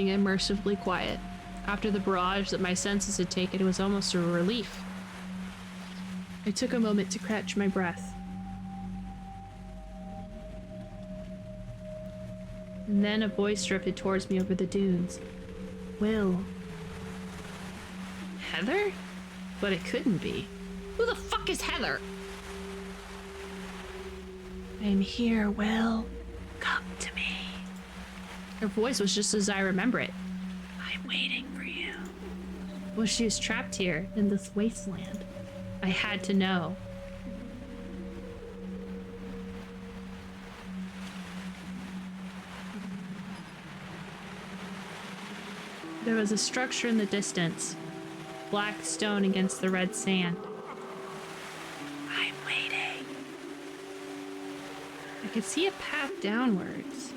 immersively quiet. After the barrage that my senses had taken, it was almost a relief. I took a moment to catch my breath. And then a voice drifted towards me over the dunes. Will. Heather? But it couldn't be. Who the fuck is Heather? I'm here, Will. Come to me. Her voice was just as I remember it. I'm waiting for you. Well, she was trapped here in this wasteland. I had to know. There was a structure in the distance, black stone against the red sand. I'm waiting. I could see a path downwards.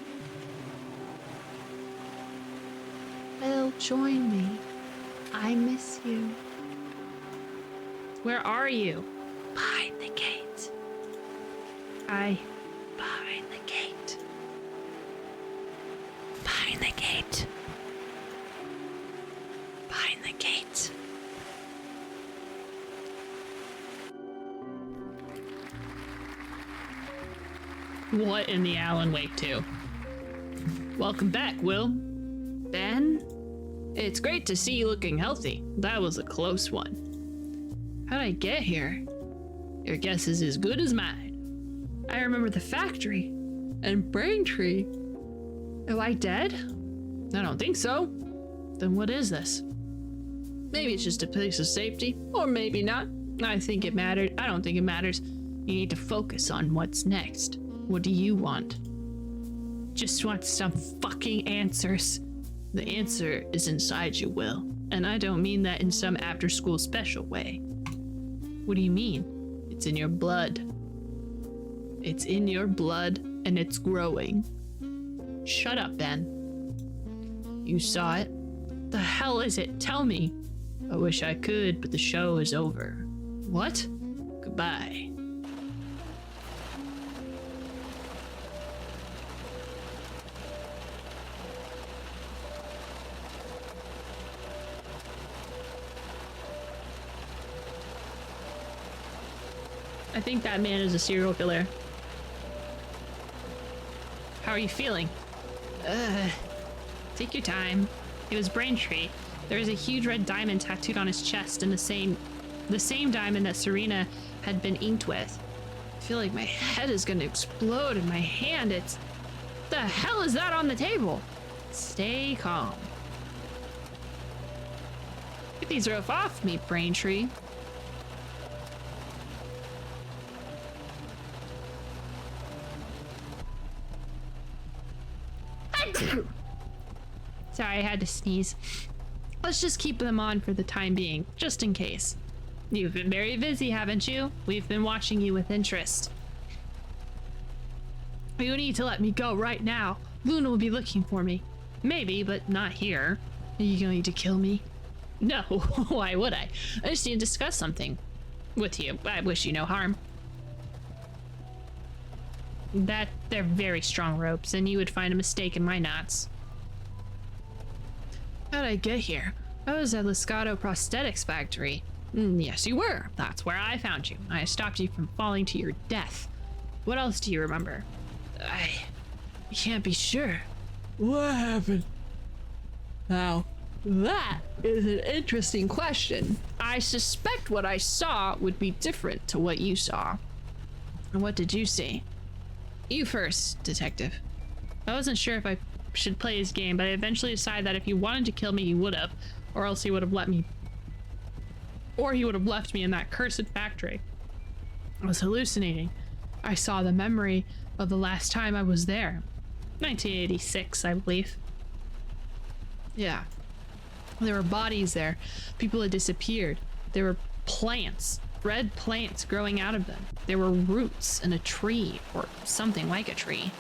Will, join me. I miss you. Where are you? Behind the gate. Behind the gate. Behind the gate. Behind the gate. What in the Alan Wake 2? Welcome back, Will. Ben? It's great to see you looking healthy. That was a close one. How'd I get here? Your guess is as good as mine. I remember the factory and Braintree. Am I dead? I don't think so. Then what is this? Maybe it's just a place of safety, or maybe not. I think it mattered. I don't think it matters. You need to focus on what's next. What do you want? Just want some fucking answers. The answer is inside you, Will. And I don't mean that in some after-school special way. What do you mean? It's in your blood. It's in your blood, and it's growing. Shut up, Ben. You saw it? The hell is it? Tell me. I wish I could, but the show is over. What? Goodbye. I think that man is a serial killer. How are you feeling? Take your time. It was Braintree. There was a huge red diamond tattooed on his chest, and the same diamond that Serena had been inked with. I feel like my head is gonna explode in my hand. It's... The hell is that on the table? Stay calm. Get these rope off me, Braintree. Sorry, I had to sneeze. Let's just keep them on for the time being, just in case. You've been very busy, haven't you? We've been watching you with interest. You need to let me go right now. Luna will be looking for me. Maybe, but not here. Are you going to kill me? No, why would I? I just need to discuss something with you. I wish you no harm. They're very strong ropes, and you would find a mistake in my knots. How'd I get here? I was at Liscato Prosthetics Factory. Yes, you were. That's where I found you. I stopped you from falling to your death. What else do you remember? I can't be sure. What happened? Now, that is an interesting question. I suspect what I saw would be different to what you saw. And what did you see? You first, detective. I wasn't sure if I should play his game, but I eventually decided that if he wanted to kill me, he would have, or else he would have let me. Or he would have left me in that cursed factory. I was hallucinating. I saw the memory of the last time I was there. 1986, I believe. Yeah. There were bodies there. People had disappeared. There were plants. Red plants growing out of them. There were roots in a tree, or something like a tree.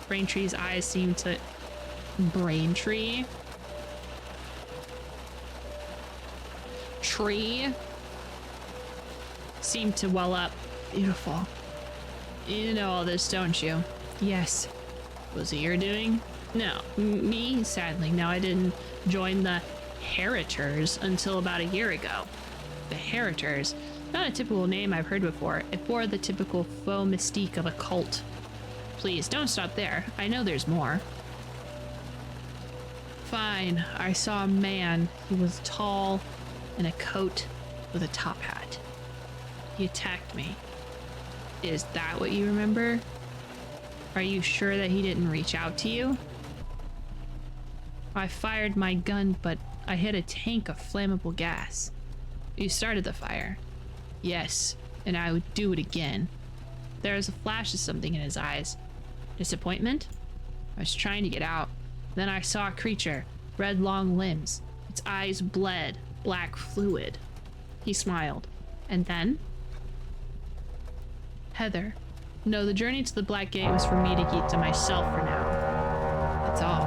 Braintree's eyes seemed to... Braintree? Tree? Seemed to well up. Beautiful. You know all this, don't you? Yes. Was it your doing? No. Me? Sadly, no, I didn't join the Heritors until about a year ago. The Heritors, not a typical name I've heard before. It bore the typical faux mystique of a cult. Please, don't stop there. I know there's more. Fine. I saw a man. He was tall, in a coat, with a top hat. He attacked me. Is that what you remember? Are you sure that he didn't reach out to you? I fired my gun, but I hit a tank of flammable gas. You started the fire. Yes, and I would do it again. There was a flash of something in his eyes. Disappointment? I was trying to get out. Then I saw a creature, red long limbs. Its eyes bled, black fluid. He smiled. And then? Heather. No, the journey to the Black Gate was for me to keep to myself for now. That's all.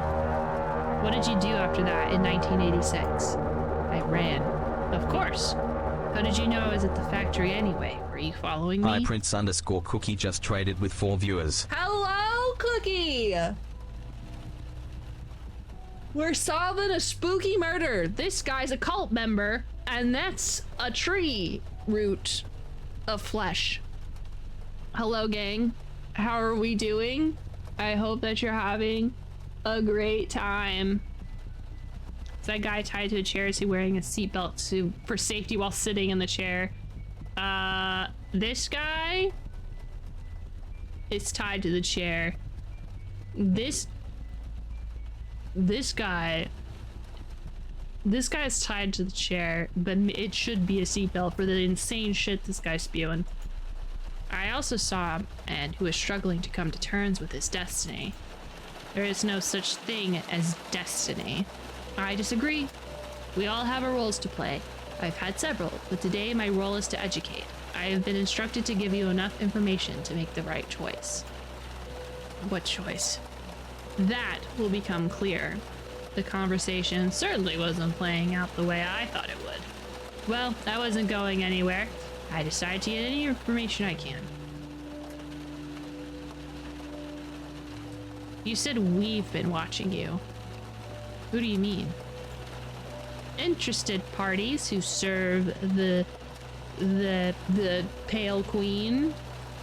What did you do after that in 1986? I ran. Of course. How did you know I was at the factory anyway? Were you following me? Prince_Cookie just traded with 4 viewers. Hello, Cookie! We're solving a spooky murder. This guy's a cult member, and that's a tree root of flesh. Hello, gang. How are we doing? I hope that you're having a great time. Is that guy tied to a chair? Is he wearing a seatbelt for safety while sitting in the chair? This guy is tied to the chair. This This guy's tied to the chair, but it should be a seatbelt for the insane shit this guy's spewing. I also saw a man who was struggling to come to terms with his destiny. There is no such thing as destiny. I disagree. We all have our roles to play. I've had several, but today my role is to educate. I have been instructed to give you enough information to make the right choice. What choice? That will become clear. The conversation certainly wasn't playing out the way I thought it would. Well, I wasn't going anywhere. I decided to get any information I can. You said we've been watching you. Who do you mean? Interested parties who serve the Pale Queen.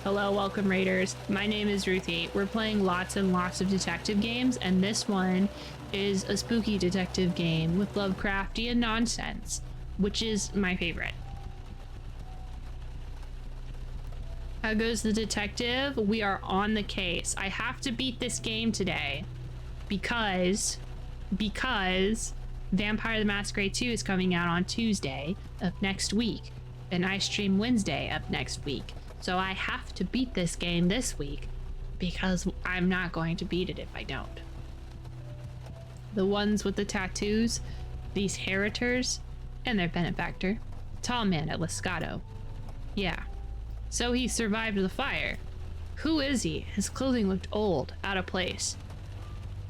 Hello, welcome raiders. My name is Ruthie. We're playing lots and lots of detective games, and this one is a spooky detective game with Lovecraftian nonsense, which is my favorite. How goes the detective? We are on the case. I have to beat this game today because Vampire the Masquerade 2 is coming out on Tuesday of next week, and I stream Wednesday of next week. So I have to beat this game this week because I'm not going to beat it if I don't. The ones with the tattoos, these heritors, and their benefactor, tall man at Liscato. Yeah. So he survived the fire. Who is he? His clothing looked old, out of place.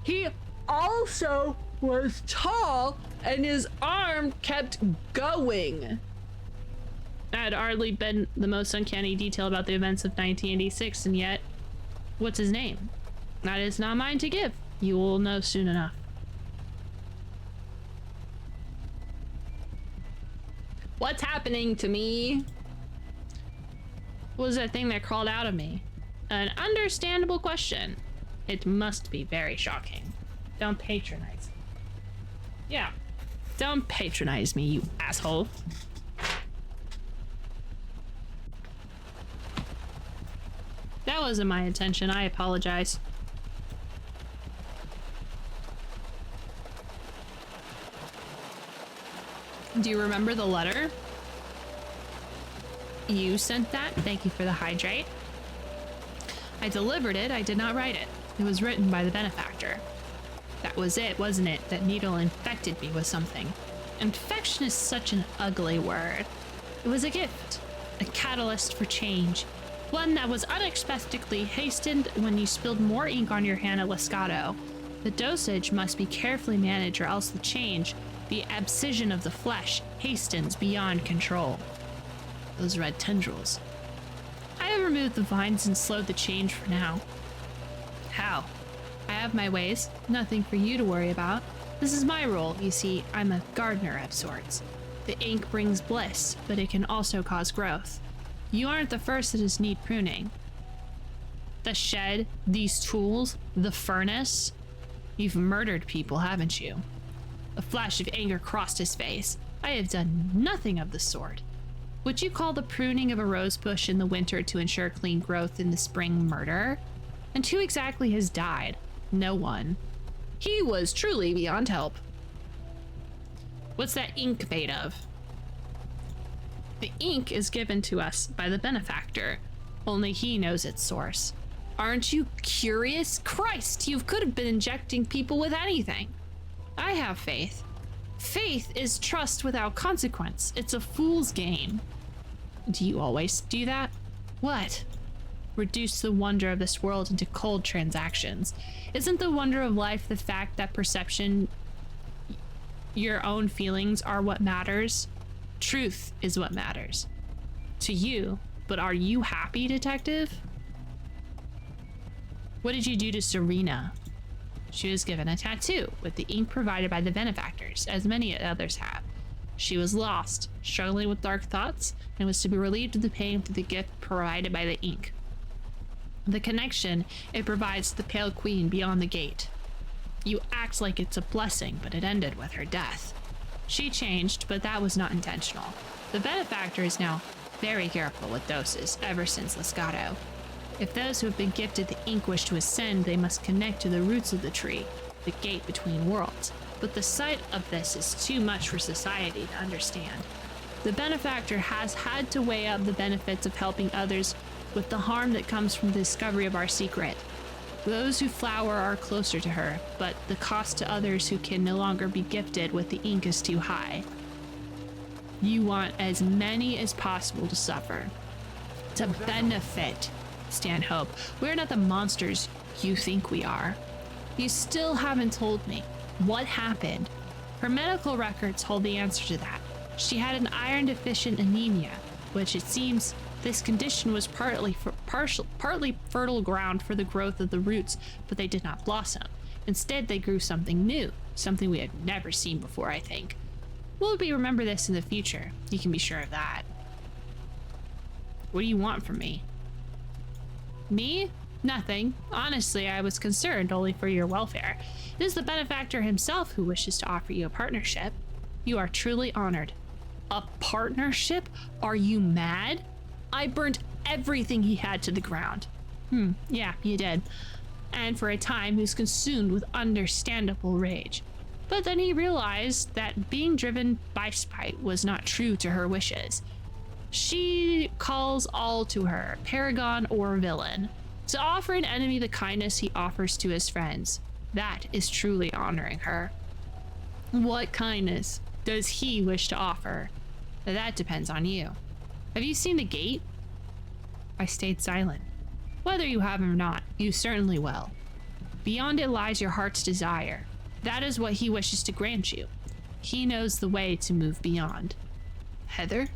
He also was tall and his arm kept going. That had hardly been the most uncanny detail about the events of 1986, and yet, what's his name? That is not mine to give. You will know soon enough. What's happening to me? What was that thing that crawled out of me? An understandable question. It must be very shocking. Don't patronize me. Yeah. Don't patronize me, you asshole. That wasn't my intention. I apologize. Do you remember the letter? You sent that? Thank you for the hydrate. I delivered it. I did not write it. It was written by the benefactor. That was it, wasn't it? That needle infected me with something. Infection is such an ugly word. It was a gift, a catalyst for change. One that was unexpectedly hastened when you spilled more ink on your hand at Liscato. The dosage must be carefully managed or else the change, the abscission of the flesh, hastens beyond control. Those red tendrils. I have removed the vines and slowed the change for now. How? I have my ways. Nothing for you to worry about. This is my role. You see, I'm a gardener of sorts. The ink brings bliss, but it can also cause growth. You aren't the first that has need pruning. The shed, these tools, the furnace. You've murdered people, haven't you? A flash of anger crossed his face. I have done nothing of the sort. Would you call the pruning of a rose bush in the winter to ensure clean growth in the spring murder? And who exactly has died? No one. He was truly beyond help. What's that ink made of? The ink is given to us by the benefactor. Only he knows its source. Aren't you curious? Christ, you could have been injecting people with anything. I have faith. Faith is trust without consequence. It's a fool's game. Do you always do that? What? Reduce the wonder of this world into cold transactions. Isn't the wonder of life the fact that perception, your own feelings are what matters? Truth is what matters. To you, but are you happy, detective? What did you do to Serena? She was given a tattoo with the ink provided by the benefactors, as many others have. She was lost, struggling with dark thoughts, and was to be relieved of the pain through the gift provided by the ink. The connection it provides to the Pale Queen beyond the gate. You act like it's a blessing, but it ended with her death. She changed, but that was not intentional. The benefactor is now very careful with doses ever since Liscato. If those who have been gifted the ink wish to ascend, they must connect to the roots of the tree. the gate between worlds, but the sight of this is too much for society to understand. The benefactor has had to weigh up the benefits of helping others with the harm that comes from the discovery of our secret. Those who flower are closer to her, but the cost to others who can no longer be gifted with the ink is too high. You want as many as possible to suffer. To benefit Stanhope. We're not the monsters you think we are. You still haven't told me what happened. Her medical records hold the answer to that. She had an iron deficient anemia, which it seems this condition was partly fertile ground for the growth of the roots, but they did not blossom. Instead, they grew something new, something we had never seen before, I think. We'll remember this in the future. You can be sure of that. What do you want from me? Me? Nothing. Honestly, I was concerned only for your welfare. It is the benefactor himself who wishes to offer you a partnership. You are truly honored. A partnership? Are you mad? I burnt everything he had to the ground. Yeah, you did. And for a time he was consumed with understandable rage. But then he realized that being driven by spite was not true to her wishes. She calls all to her, paragon or villain. To offer an enemy the kindness he offers to his friends, that is truly honoring her. What kindness does he wish to offer? That depends on you. Have you seen the gate? I stayed silent. Whether you have or not, you certainly will. Beyond it lies your heart's desire. That is what he wishes to grant you. He knows the way to move beyond. Heather?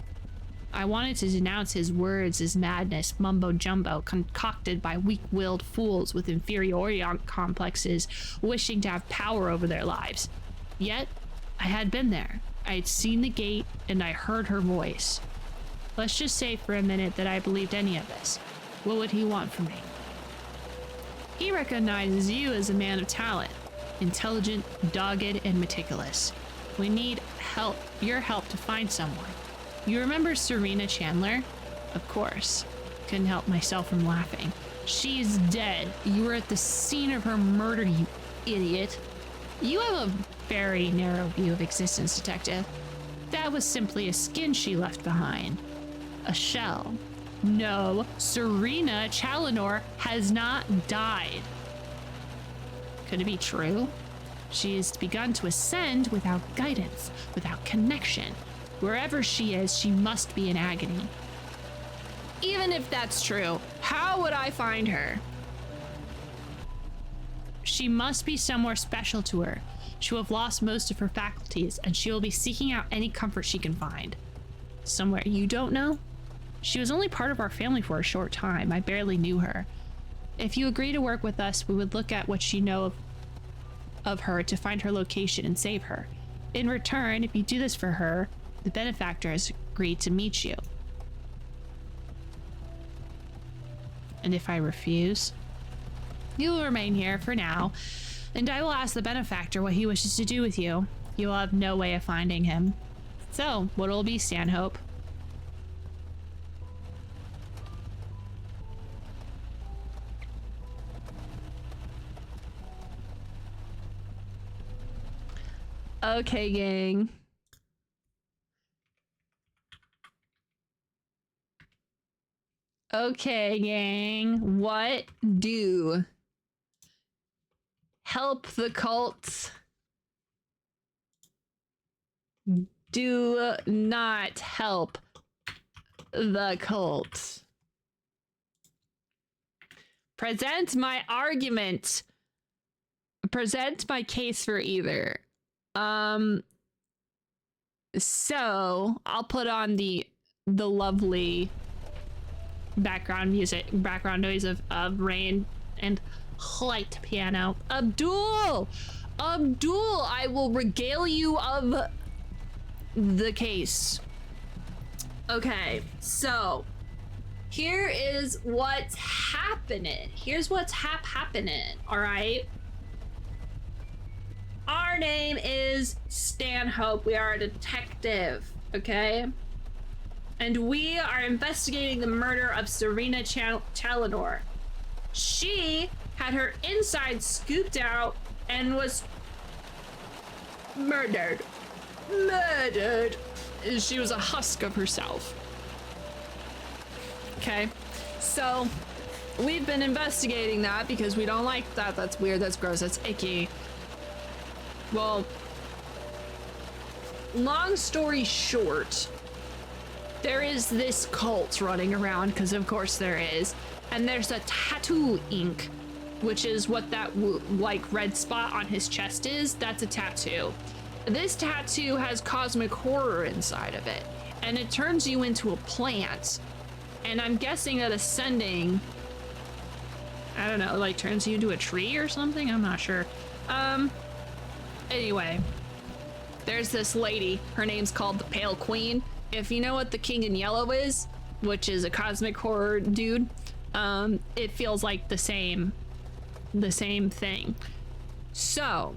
I wanted to denounce his words as madness, mumbo-jumbo, concocted by weak-willed fools with inferiority complexes, wishing to have power over their lives. Yet, I had been there. I had seen the gate, and I heard her voice. Let's just say for a minute that I believed any of this. What would he want from me? He recognizes you as a man of talent, intelligent, dogged, and meticulous. We need help, your help to find someone. You remember Serena Chandler? Of course. Couldn't help myself from laughing. She is dead. You were at the scene of her murder, you idiot. You have a very narrow view of existence, Detective. That was simply a skin she left behind. A shell. No, Serena Challenor has not died. Could it be true? She has begun to ascend without guidance, without connection. Wherever she is, she must be in agony. Even if that's true, how would I find her? She must be somewhere special to her. She will have lost most of her faculties, and she will be seeking out any comfort she can find. Somewhere you don't know? She was only part of our family for a short time. I barely knew her. If you agree to work with us, we would look at what you know of her to find her location and save her. In return, if you do this for her, the benefactor has agreed to meet you. And if I refuse, you will remain here for now, and I will ask the benefactor what he wishes to do with you. You will have no way of finding him. So, what will be, Stanhope? Okay, gang. Okay, gang. What do? Help the cult. Do not help the cult. Present my argument. Present my case for either. So I'll put on the lovely background noise of rain and light piano. Abdul, I will regale you of the case. Okay, so here is what's happening. Here's what's happening, all right? Our name is Stanhope. We are a detective, okay? And we are investigating the murder of Serena Challenor. She had her inside scooped out and was murdered. Murdered. She was a husk of herself. Okay, so we've been investigating that because we don't like that. That's weird, that's gross, that's icky. Well, long story short, there is this cult running around, because of course there is, and there's a tattoo ink, which is what that like red spot on his chest is. That's a tattoo. This tattoo has cosmic horror inside of it, and it turns you into a plant. And I'm guessing that ascending, I don't know, like turns you into a tree or something? I'm not sure. Anyway, there's this lady. Her name's called the Pale Queen. If you know what the King in Yellow is, which is a cosmic horror dude, it feels like the same thing. So,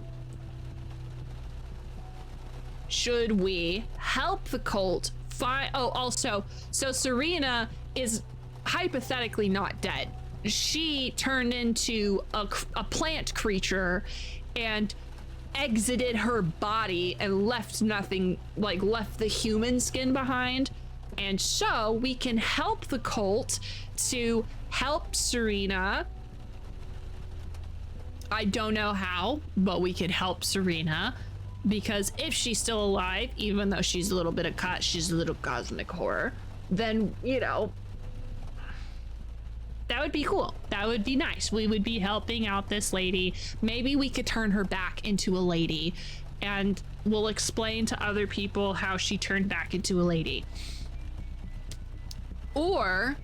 should we help the cult find... Oh, also, so Serena is hypothetically not dead. She turned into a plant creature and exited her body and left nothing, like left the human skin behind. And so we can help the cult to help Serena. I don't know how, but we could help Serena, because if she's still alive, even though she's a little bit of she's a little cosmic horror, then, you know, that would be cool. That would be nice. We would be helping out this lady. Maybe we could turn her back into a lady, and we'll explain to other people how she turned back into a lady. Or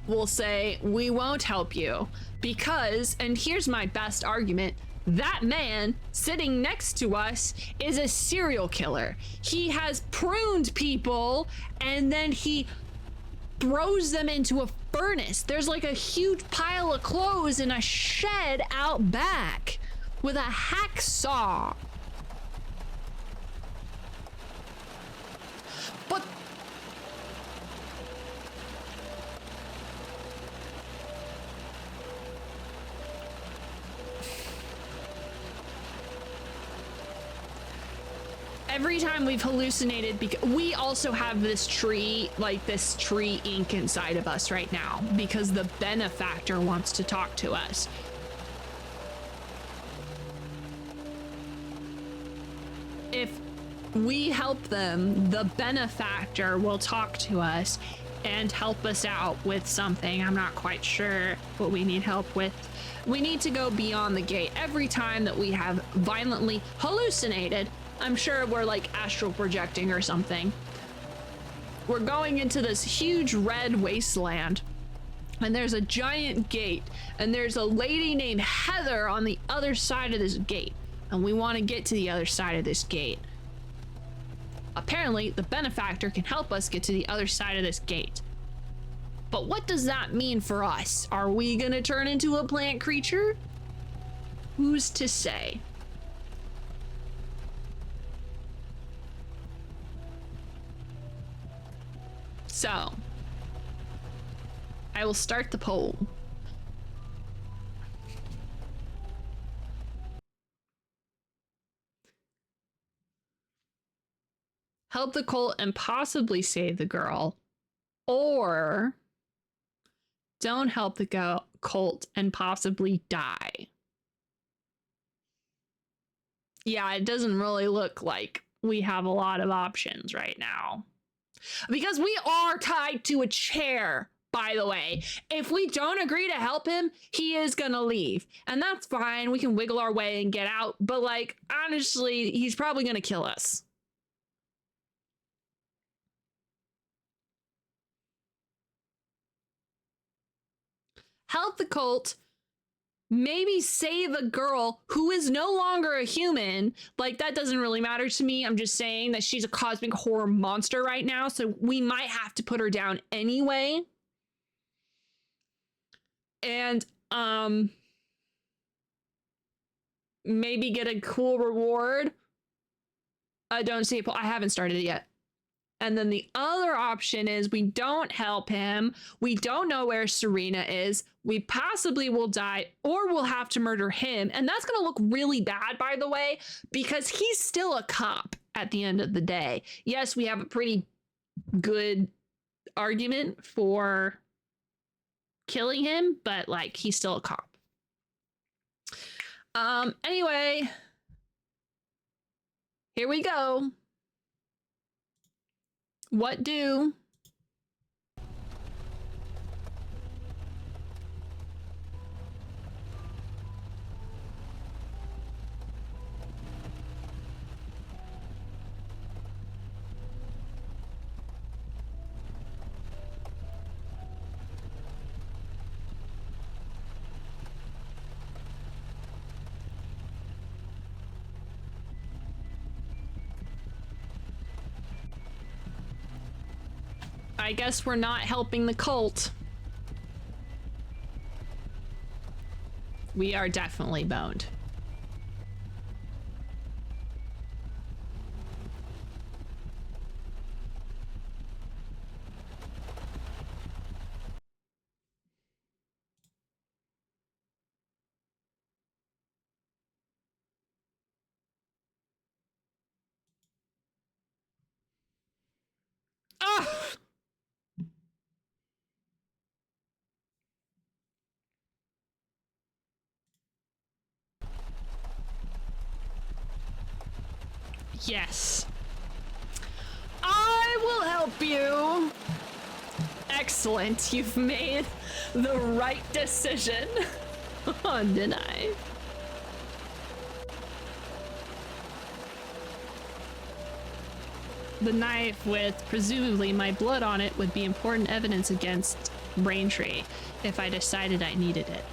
we'll say, we won't help you because, and here's my best argument, that man sitting next to us is a serial killer. He has pruned people and then he throws them into a furnace. There's like a huge pile of clothes in a shed out back with a hacksaw. But every time we've hallucinated, because we also have this tree, like this tree ink inside of us right now, because the benefactor wants to talk to us. If we help them, the benefactor will talk to us and help us out with something. I'm not quite sure what we need help with. We need to go beyond the gate. Every time that we have violently hallucinated, I'm sure we're like astral projecting or something, we're going into this huge red wasteland, and there's a giant gate, and there's a lady named Heather on the other side of this gate, and we want to get to the other side of this gate. Apparently, the benefactor can help us get to the other side of this gate. But what does that mean for us? Are we gonna turn into a plant creature? Who's to say? So, I will start the poll. Help the cult and possibly save the girl, or don't help the cult and possibly die. Yeah, it doesn't really look like we have a lot of options right now. Because we are tied to a chair, by the way. If we don't agree to help him, he is gonna leave. And that's fine, we can wiggle our way and get out, but like, honestly, he's probably gonna kill us. Help the cult, maybe save a girl who is no longer a human. Like, that doesn't really matter to me. I'm just saying that she's a cosmic horror monster right now, so we might have to put her down anyway. And maybe get a cool reward. I don't see it. I haven't started it yet. And then the other option is we don't help him. We don't know where Serena is. We possibly will die, or we'll have to murder him. And that's going to look really bad, by the way, because he's still a cop at the end of the day. Yes, we have a pretty good argument for killing him, but like, he's still a cop. Anyway, here we go. What do? I guess we're not helping the cult. We are definitely boned. Ah! Yes. I will help you. Excellent. You've made the right decision. Oh, did I? The knife with presumably my blood on it would be important evidence against Braintree if I decided I needed it.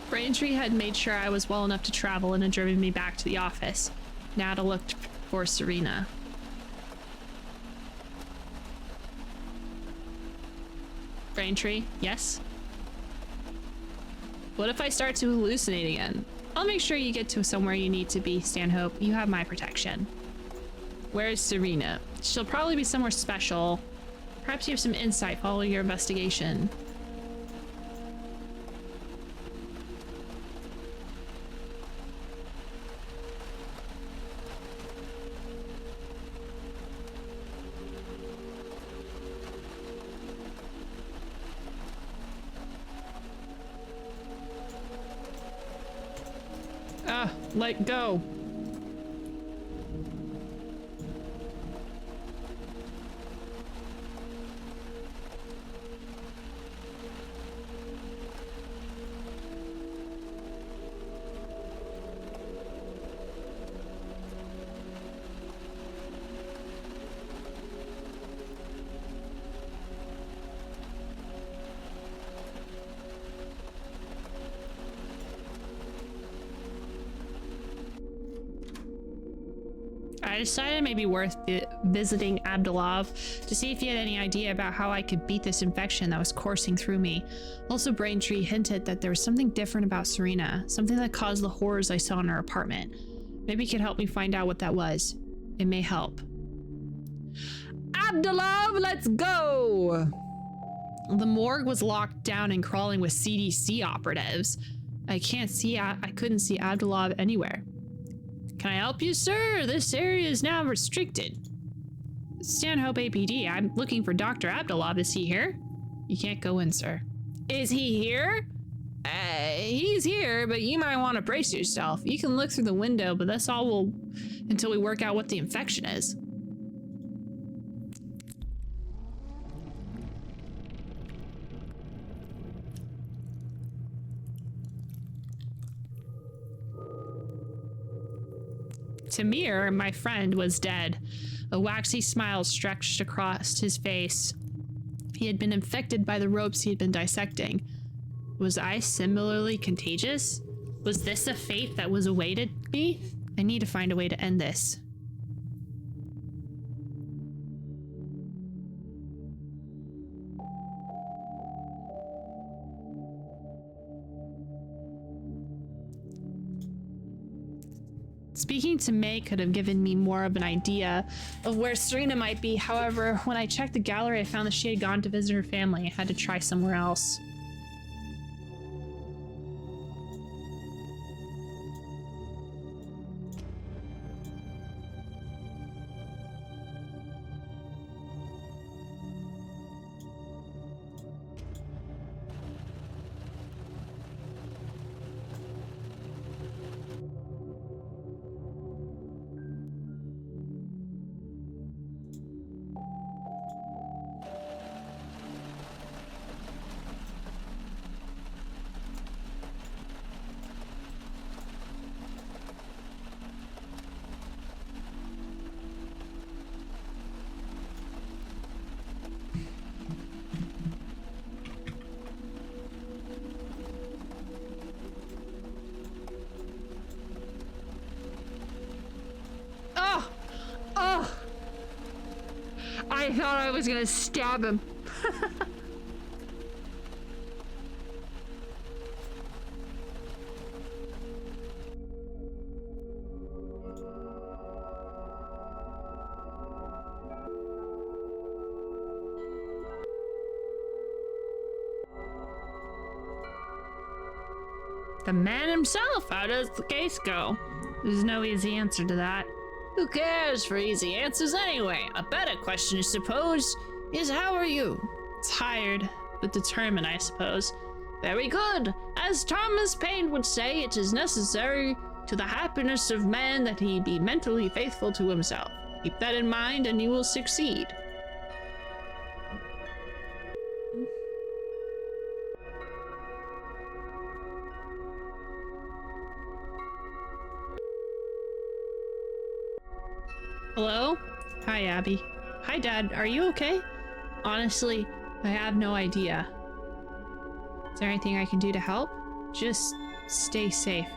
Braintree had made sure I was well enough to travel and had driven me back to the office. Now to look for Serena. Braintree, yes? What if I start to hallucinate again? I'll make sure you get to somewhere you need to be, Stanhope. You have my protection. Where's Serena? She'll probably be somewhere special. Perhaps you have some insight following your investigation. Let go. I decided it may be worth visiting Abdulov to see if he had any idea about how I could beat this infection that was coursing through me. Also, Braintree hinted that there was something different about Serena, something that caused the horrors I saw in her apartment. Maybe he could help me find out what that was. It may help. Abdulov, let's go! The morgue was locked down and crawling with CDC operatives. I couldn't see Abdulov anywhere. Can I help you, sir? This area is now restricted. Stanhope APD, I'm looking for Dr. Abdulov. Is he here? You can't go in, sir. Is he here? He's here, but you might want to brace yourself. You can look through the window, but that's all until we work out what the infection is. Tamir, my friend, was dead. A waxy smile stretched across his face. He had been infected by the ropes he had been dissecting. Was I similarly contagious? Was this a fate that was awaited me? I need to find a way to end this. Speaking to May could have given me more of an idea of where Serena might be. However, when I checked the gallery, I found that she had gone to visit her family. I had to try somewhere else. I thought I was gonna stab him. The man himself. How does the case go? There's no easy answer to that. Who cares for easy answers anyway? A better question, I suppose, is how are you? Tired, but determined, I suppose. Very good. As Thomas Paine would say, it is necessary to the happiness of man that he be mentally faithful to himself. Keep that in mind and you will succeed. Hello? Hi, Abby. Hi, Dad. Are you okay? Honestly, I have no idea. Is there anything I can do to help? Just stay safe.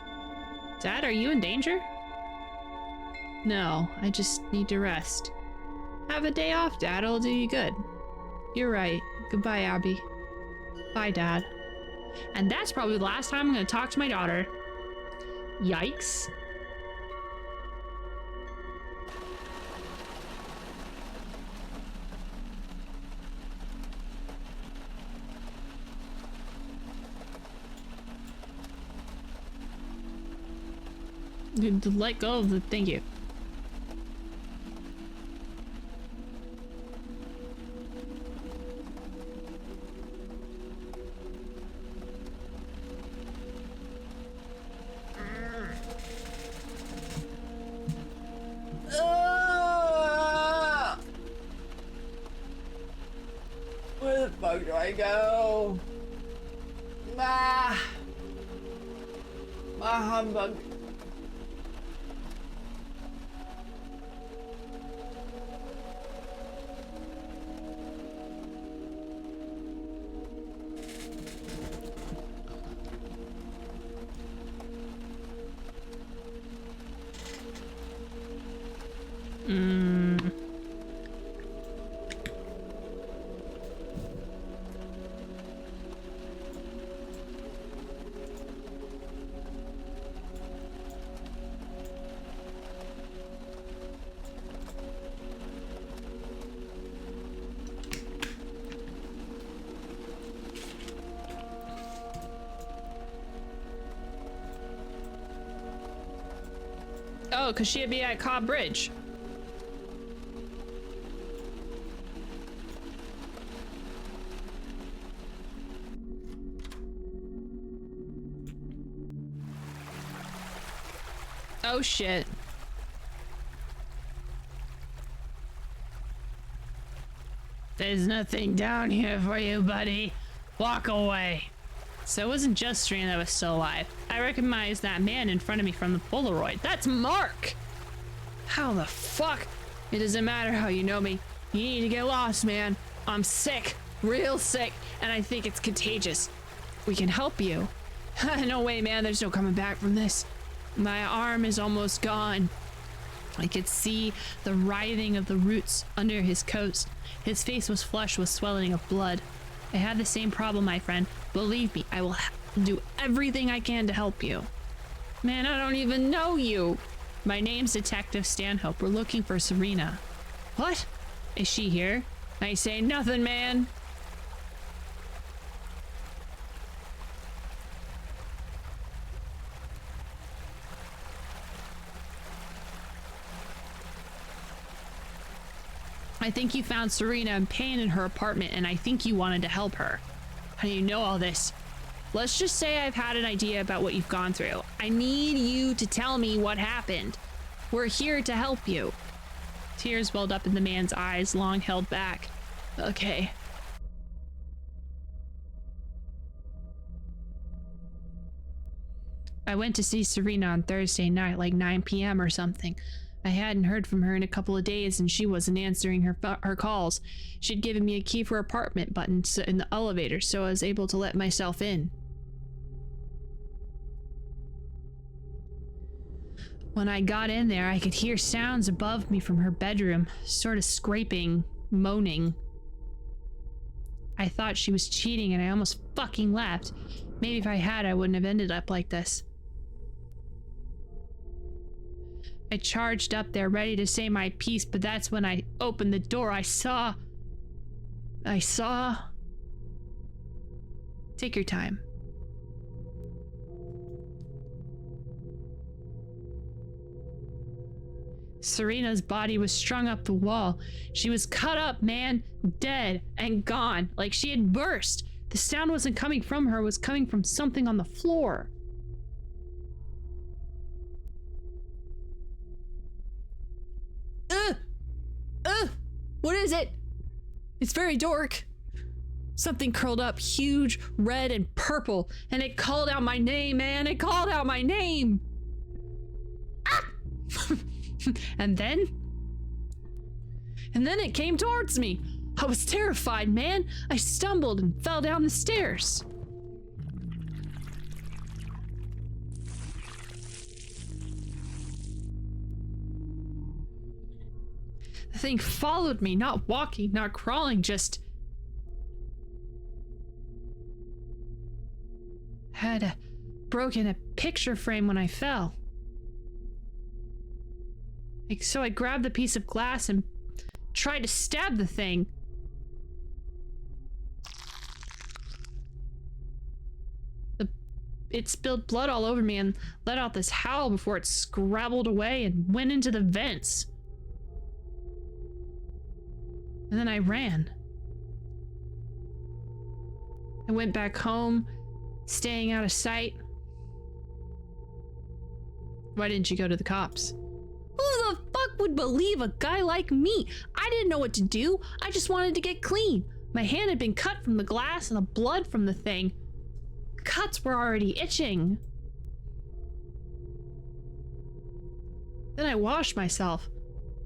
Dad, are you in danger? No, I just need to rest. Have a day off, Dad. It'll do you good. You're right. Goodbye, Abby. Bye, Dad. And that's probably the last time I'm going to talk to my daughter. Yikes. Let go of the thank you. Where the fuck do I go? My humbug. Oh, because she'd be at Cobb Bridge. Oh shit. There's nothing down here for you, buddy. Walk away. So it wasn't just Serena that was still alive. I recognized that man in front of me from the Polaroid. That's Mark! How the fuck? It doesn't matter how you know me. You need to get lost, man. I'm sick. Real sick. And I think it's contagious. We can help you. No way, man. There's no coming back from this. My arm is almost gone. I could see the writhing of the roots under his coat. His face was flushed with swelling of blood. I had the same problem, my friend. Believe me, I will do everything I can to help you. Man, I don't even know you. My name's Detective Stanhope. We're looking for Serena. What? Is she here? I ain't saying nothing, man. I think you found Serena in pain in her apartment, and I think you wanted to help her. How do you know all this? Let's just say I've had an idea about what you've gone through. I need you to tell me what happened. We're here to help you. Tears welled up in the man's eyes, long held back. Okay. I went to see Serena on Thursday night, like 9 p.m. or something. I hadn't heard from her in a couple of days, and she wasn't answering her calls. She'd given me a key for her apartment button in the elevator, so I was able to let myself in. When I got in there, I could hear sounds above me from her bedroom, sort of scraping, moaning. I thought she was cheating, and I almost fucking left. Maybe if I had, I wouldn't have ended up like this. I charged up there, ready to say my piece, but that's when I opened the door. I saw... Take your time. Serena's body was strung up the wall. She was cut up, man, dead and gone, like she had burst. The sound wasn't coming from her, it was coming from something on the floor. What is it? It's very dark. Something curled up, huge, red, and purple, and it called out my name, man. It called out my name. Ah! And then it came towards me. I was terrified, man. I stumbled and fell down the stairs. the thing followed me, not walking, not crawling, just had broken a picture frame when I fell. So I grabbed the piece of glass and tried to stab the thing. It spilled blood all over me and let out this howl before it scrabbled away and went into the vents. And then I ran. I went back home, staying out of sight. Why didn't you go to the cops? Who the fuck would believe a guy like me? I didn't know what to do. I just wanted to get clean. My hand had been cut from the glass and the blood from the thing. Cuts were already itching. Then I washed myself.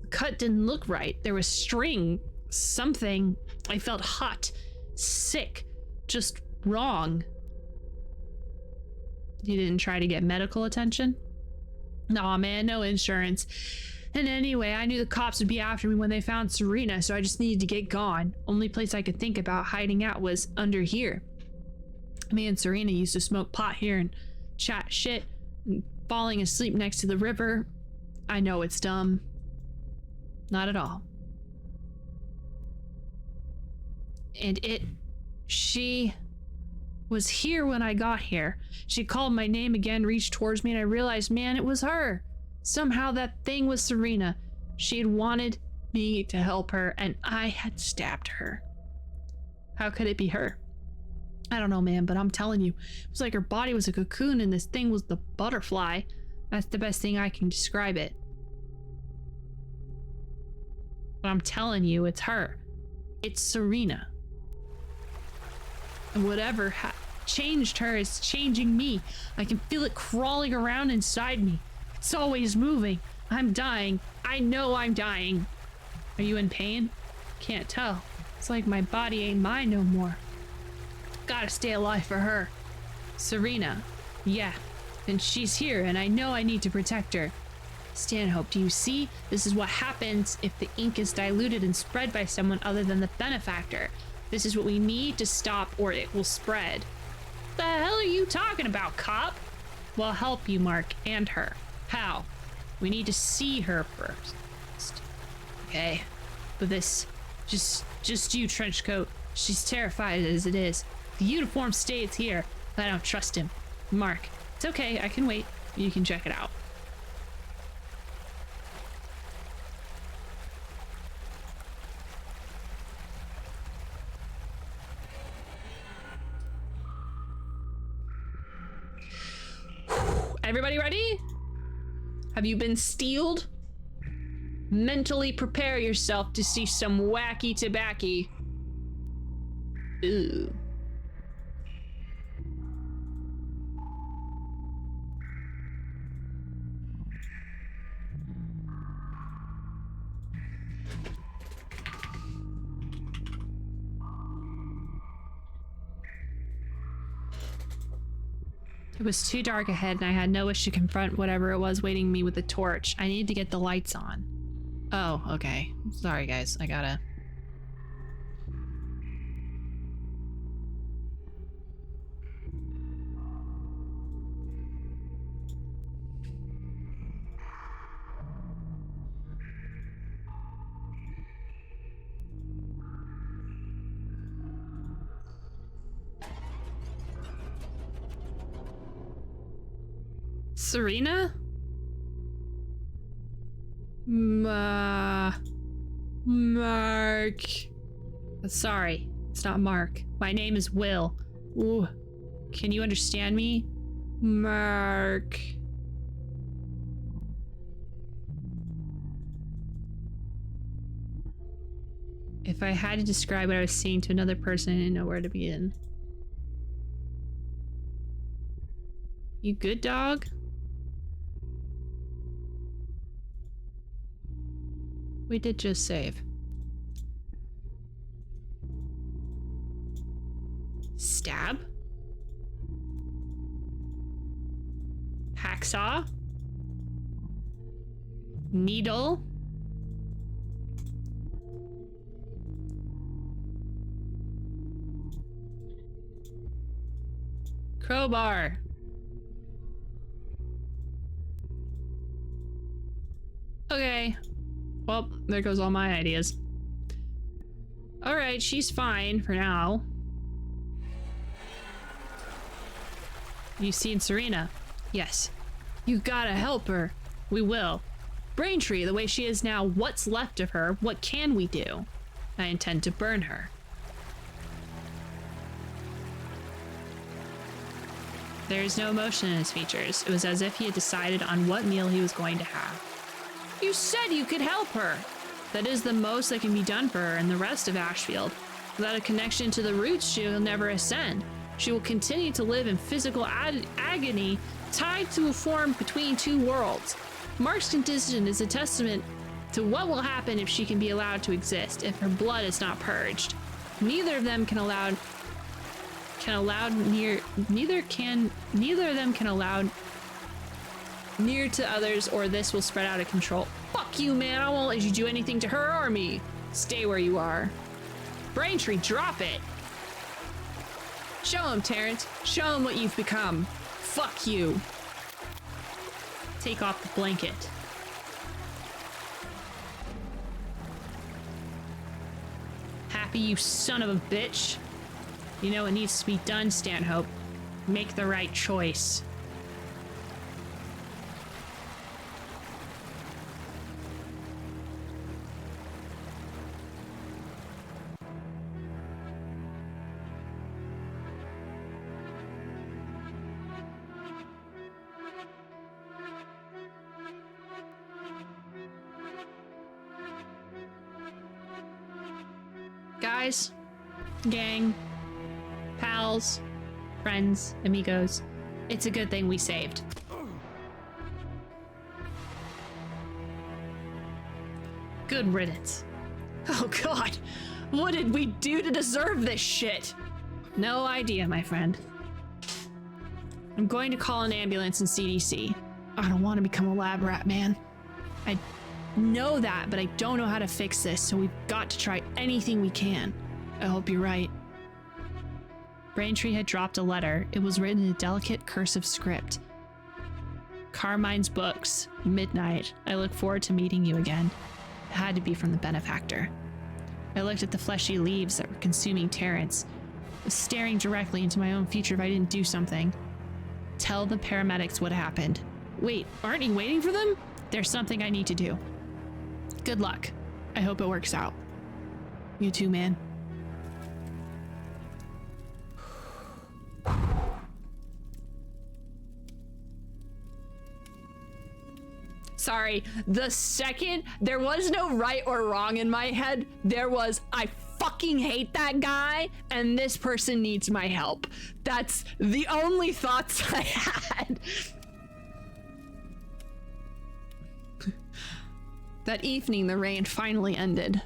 The cut didn't look right. There was string, something. I felt hot, sick, just wrong. You didn't try to get medical attention? Nah, man, no insurance. And anyway, I knew the cops would be after me when they found Serena, so I just needed to get gone. Only place I could think about hiding out was under here. Me and Serena used to smoke pot here and chat shit, and falling asleep next to the river. I know it's dumb. Not at all. And she was here when I got here. She called my name again, reached towards me, and I realized, man, it was her. Somehow that thing was Serena. She had wanted me to help her, and I had stabbed her. How could it be her? I don't know, man, but I'm telling you, it was like her body was a cocoon and this thing was the butterfly. That's the best thing I can describe it. But I'm telling you, it's her. It's Serena. And whatever changed her is changing me. I can feel it crawling around inside me. It's always moving. I'm dying. I know I'm dying. Are you in pain? Can't tell. It's like my body ain't mine no more. Gotta stay alive for her. Serena. Yeah. And she's here, and I know I need to protect her. Stanhope, do you see? This is what happens if the ink is diluted and spread by someone other than the benefactor. This is what we need to stop, or it will spread. The hell are you talking about, cop? Well, I'll help you, Mark, and her. How? We need to see her first. Okay? But this, just you, Trenchcoat. She's terrified as it is. The uniform stays here. I don't trust him. Mark, it's okay. I can wait. You can check it out. Everybody ready? Have you been steeled? Mentally prepare yourself to see some wacky tobacco. Ooh. It was too dark ahead and I had no wish to confront whatever it was waiting me with a torch. I needed to get the lights on. Oh, okay. Sorry guys, I gotta... Serena? Mark. Sorry, it's not Mark. My name is Will. Ooh. Can you understand me? Mark. If I had to describe what I was seeing to another person, I didn't know where to begin. You good, dog? We did just save. Stab? Hacksaw? Needle? Crowbar? Okay. Well, there goes all my ideas. Alright, she's fine for now. You seen Serena? Yes. You gotta help her. We will. Braintree, the way she is now, what's left of her? What can we do? I intend to burn her. There is no emotion in his features. It was as if he had decided on what meal he was going to have. You said you could help her! That is the most that can be done for her and the rest of Ashfield. Without a connection to the roots, she will never ascend. She will continue to live in physical agony, tied to a form between two worlds. Mark's condition is a testament to what will happen if she can be allowed to exist, if her blood is not purged. Neither of them can allow near to others, or this will spread out of control. Fuck you, man. I won't let you do anything to her or me. Stay where you are. Braintree, drop it. Show him, Terrence. Show him what you've become. Fuck you. Take off the blanket. Happy, you son of a bitch. You know what needs to be done, Stanhope. Make the right choice. Guys, gang, pals, friends, amigos, it's a good thing we saved. Good riddance. Oh god, what did we do to deserve this shit? No idea, my friend. I'm going to call an ambulance and CDC. I don't want to become a lab rat, man. I know that, but I don't know how to fix this, so we've got to try anything we can. I hope you're right. Braintree had dropped a letter. It was written in a delicate cursive script. Carmine's books. Midnight. I look forward to meeting you again. It had to be from the benefactor. I looked at the fleshy leaves that were consuming Terrence. I was staring directly into my own future if I didn't do something. Tell the paramedics what happened. Wait, aren't you waiting for them? There's something I need to do. Good luck. I hope it works out. You too, man. Sorry, the second there was no right or wrong in my head, there was I fucking hate that guy and this person needs my help. That's the only thoughts I had. That evening, the rain finally ended.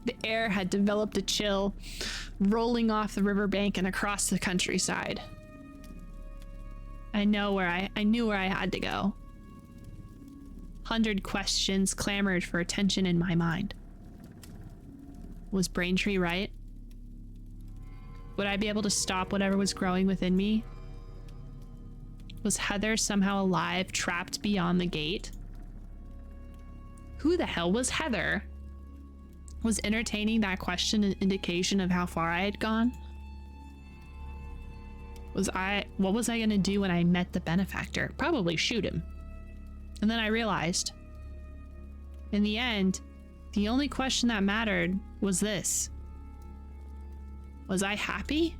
The air had developed a chill, rolling off the riverbank and across the countryside. I knew where I had to go. 100 questions clamored for attention in my mind. Was Braintree right? Would I be able to stop whatever was growing within me? Was Heather somehow alive, trapped beyond the gate? Who the hell was Heather? Was entertaining that question an indication of how far I had gone? What was I gonna do when I met the benefactor? Probably shoot him. And then I realized, in the end, the only question that mattered was this. Was I happy?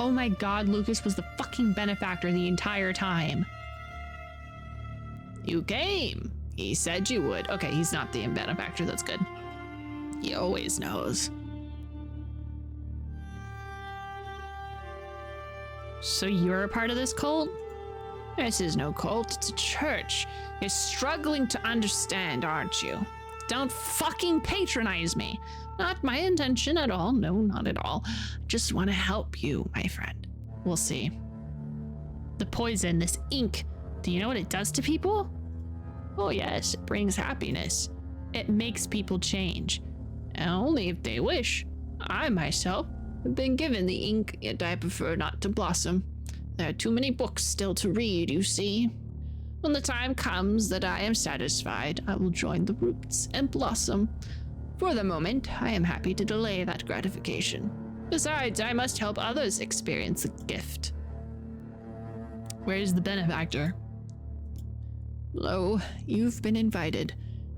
Oh my god, Lucas was the fucking benefactor the entire time. You came. He said you would. Okay, he's not the benefactor, that's good. He always knows. So you're a part of this cult? This is no cult, it's a church. You're struggling to understand, aren't you? Don't fucking patronize me. Not my intention at all. No, not at all. Just want to help you, my friend. We'll see. The poison, this ink, do you know what it does to people? Oh yes, it brings happiness. It makes people change. Only if they wish. I myself have been given the ink, yet I prefer not to blossom. There are too many books still to read, you see. When the time comes that I am satisfied, I will join the roots and blossom. For the moment, I am happy to delay that gratification. Besides, I must help others experience the gift. Where's the benefactor? Lo, you've been invited.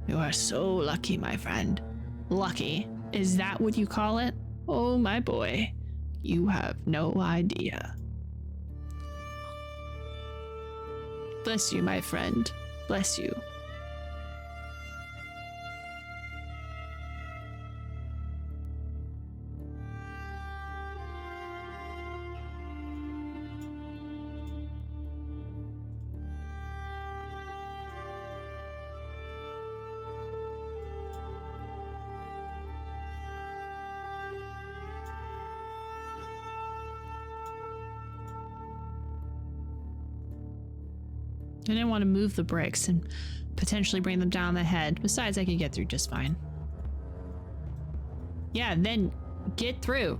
You are so lucky, my friend. Lucky? Is that what you call it? Oh, my boy. You have no idea. Bless you, my friend. Bless you. I didn't want to move the bricks and potentially bring them down the head. Besides, I could get through just fine. Yeah, then get through.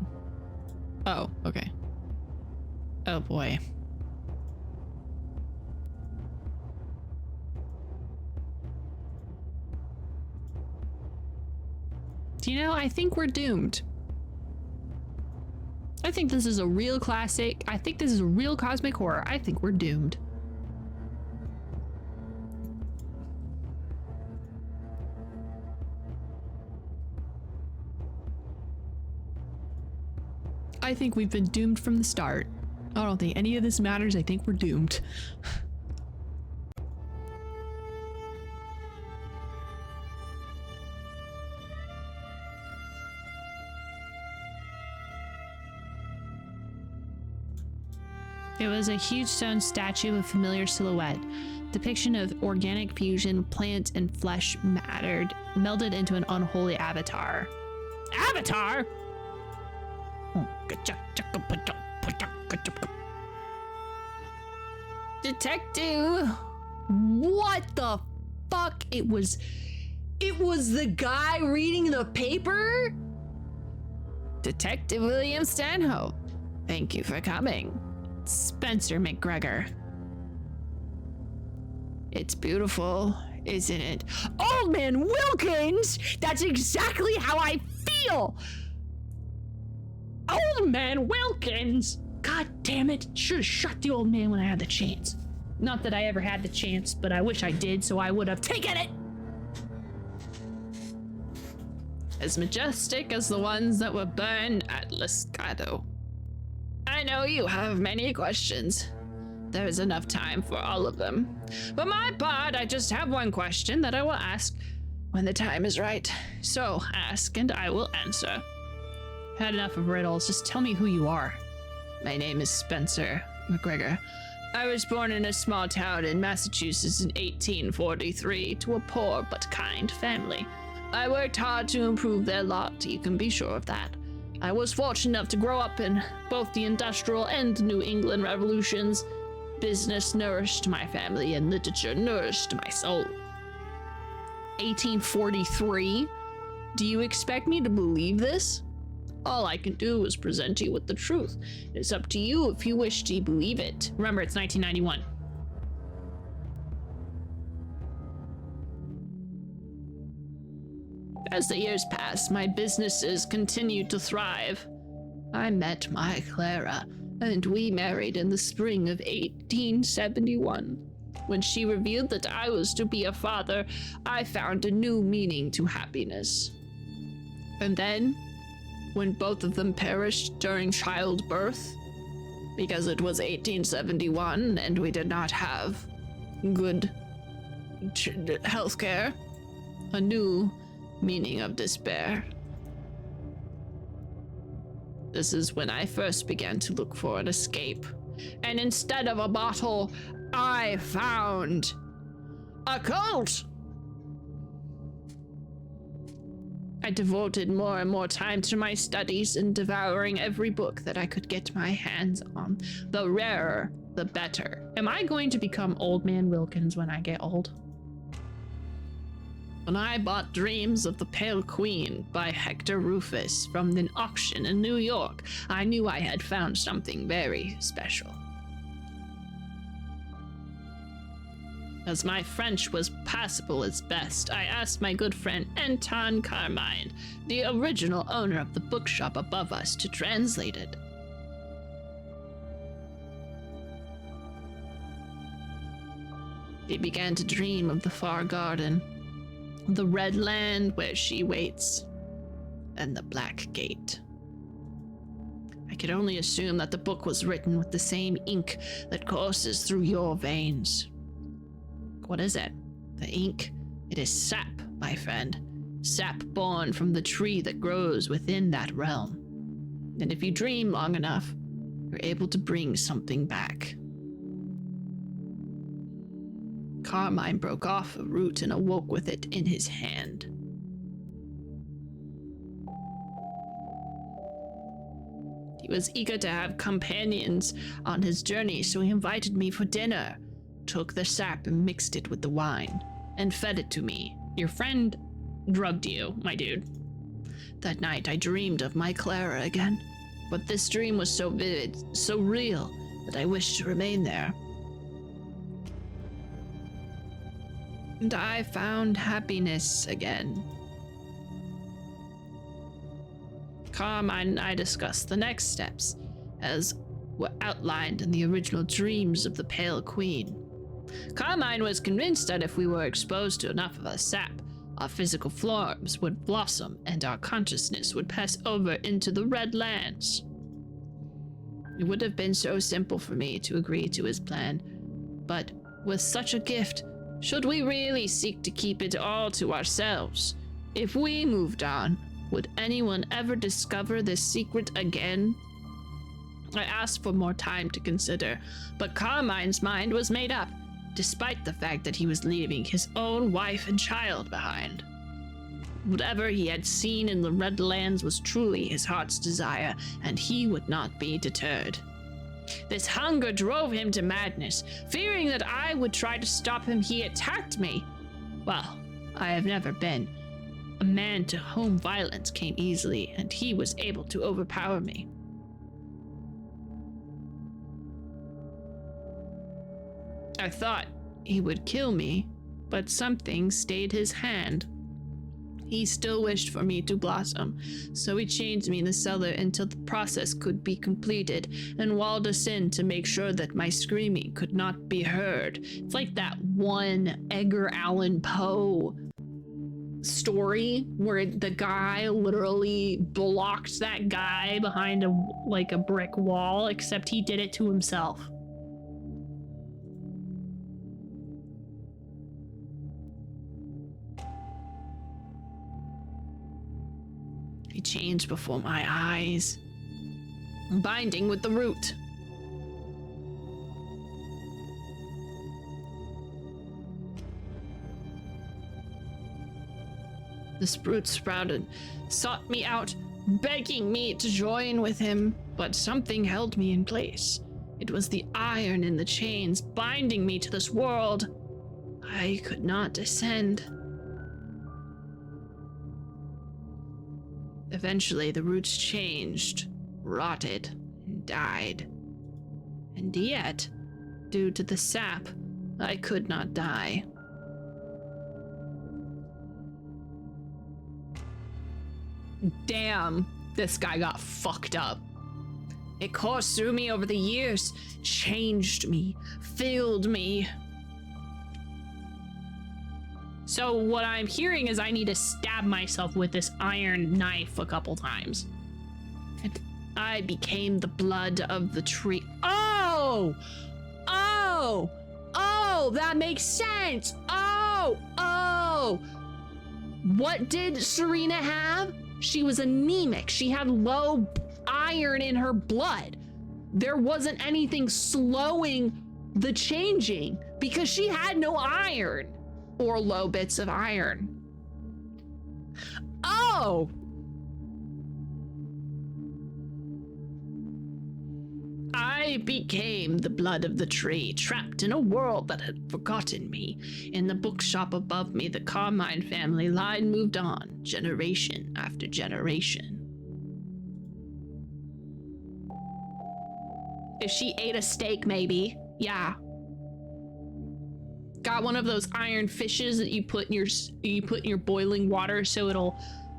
Oh, okay. Oh boy. Do you know, I think we're doomed. I think this is a real classic. I think this is a real cosmic horror. I think we're doomed. I think we've been doomed from the start. I don't think any of this matters. I think we're doomed. It was a huge stone statue with familiar silhouette. Depiction of organic fusion, plant and flesh melded into an unholy avatar. Avatar? Detective, what the fuck? It was the guy reading the paper? Detective William Stanhope, thank you for coming. Spencer McGregor. It's beautiful, isn't it? Old Man Wilkins! That's exactly how I feel! Old Man Wilkins! God damn it. Should have shot the old man when I had the chance. Not that I ever had the chance, but I wish I did, so I would have taken it! As majestic as the ones that were burned at Lescado. I know you have many questions. There is enough time for all of them. For my part, I just have one question that I will ask when the time is right. So ask and I will answer. Had enough of riddles, just tell me who you are. My name is Spencer McGregor. I was born in a small town in Massachusetts in 1843 to a poor but kind family. I worked hard to improve their lot, you can be sure of that. I was fortunate enough to grow up in both the Industrial and New England revolutions. Business nourished my family and literature nourished my soul. 1843? Do you expect me to believe this? All I can do is present you with the truth. It's up to you if you wish to believe it. Remember, it's 1991. As the years passed, my businesses continued to thrive. I met my Clara, and we married in the spring of 1871. When she revealed that I was to be a father, I found a new meaning to happiness. And then, when both of them perished during childbirth, because it was 1871 and we did not have good health care, a new meaning of despair. This is when I first began to look for an escape. And instead of a bottle, I found a cult! I devoted more and more time to my studies and devouring every book that I could get my hands on. The rarer, the better. Am I going to become Old Man Wilkins when I get old? When I bought Dreams of the Pale Queen by Hector Rufus from an auction in New York, I knew I had found something very special. As my French was passable as best, I asked my good friend Anton Carmine, the original owner of the bookshop above us, to translate it. He began to dream of the far garden, the red land where she waits, and the black gate. I could only assume that the book was written with the same ink that courses through your veins. What is it? The ink? It is sap, my friend. Sap born from the tree that grows within that realm. And if you dream long enough, you're able to bring something back. Carmine broke off a root and awoke with it in his hand. He was eager to have companions on his journey, so he invited me for dinner, took the sap and mixed it with the wine, and fed it to me. Your friend drugged you, my dude. That night I dreamed of my Clara again, but this dream was so vivid, so real, that I wished to remain there. And I found happiness again. Carmine and I discussed the next steps, as were outlined in the original Dreams of the Pale Queen. Carmine was convinced that if we were exposed to enough of a sap, our physical forms would blossom and our consciousness would pass over into the Red Lands. It would have been so simple for me to agree to his plan, but with such a gift, should we really seek to keep it all to ourselves? If we moved on, would anyone ever discover this secret again? I asked for more time to consider, but Carmine's mind was made up, despite the fact that he was leaving his own wife and child behind. Whatever he had seen in the Red Lands was truly his heart's desire, and he would not be deterred. This hunger drove him to madness. Fearing that I would try to stop him, he attacked me. Well, I have never been a man to whom violence came easily, and he was able to overpower me. I thought he would kill me, but something stayed his hand. He still wished for me to blossom, so he chained me in the cellar until the process could be completed and walled us in to make sure that my screaming could not be heard. It's like that one Edgar Allan Poe story where the guy literally blocked that guy behind a brick wall, except he did it to himself. He changed before my eyes, binding with the root. This brute sprouted, sought me out, begging me to join with him, but something held me in place. It was the iron in the chains binding me to this world. I could not descend. Eventually, the roots changed, rotted, and died. And yet, due to the sap, I could not die. Damn, this guy got fucked up. It coursed through me over the years, changed me, filled me. So what I'm hearing is I need to stab myself with this iron knife a couple times. And I became the blood of the tree. Oh! Oh! Oh, that makes sense! Oh! What did Serena have? She was anemic. She had low iron in her blood. There wasn't anything slowing the changing because she had no iron or low bits of iron. Oh! I became the blood of the tree, trapped in a world that had forgotten me. In the bookshop above me, the Carmine family line moved on, generation after generation. If she ate a steak, maybe. Yeah. Got one of those iron fishes that you put in your boiling water so it'll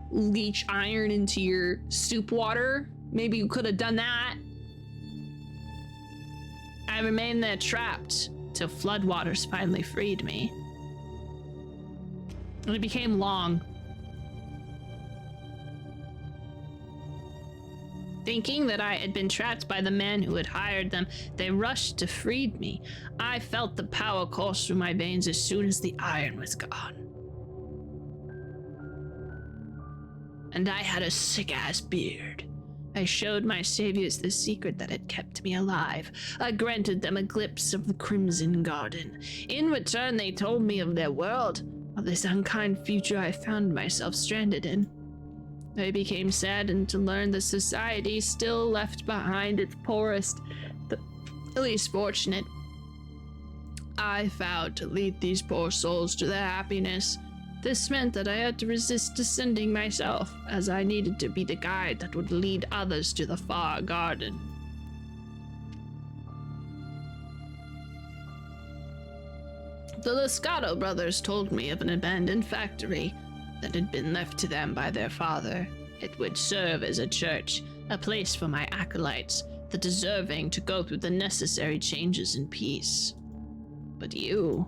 leach iron into your soup water. Maybe you could have done that. I remained there trapped till floodwaters finally freed me. And it became long. Thinking that I had been trapped by the man who had hired them, they rushed to free me. I felt the power course through my veins as soon as the iron was gone. And I had a sick-ass beard. I showed my saviors the secret that had kept me alive. I granted them a glimpse of the Crimson Garden. In return, they told me of their world, of this unkind future I found myself stranded in. I became saddened to learn the society still left behind its poorest, the least fortunate. I vowed to lead these poor souls to their happiness. This meant that I had to resist descending myself, as I needed to be the guide that would lead others to the far garden. The Lascato brothers told me of an abandoned factory that had been left to them by their father. It would serve as a church, a place for my acolytes, the deserving to go through the necessary changes in peace. But you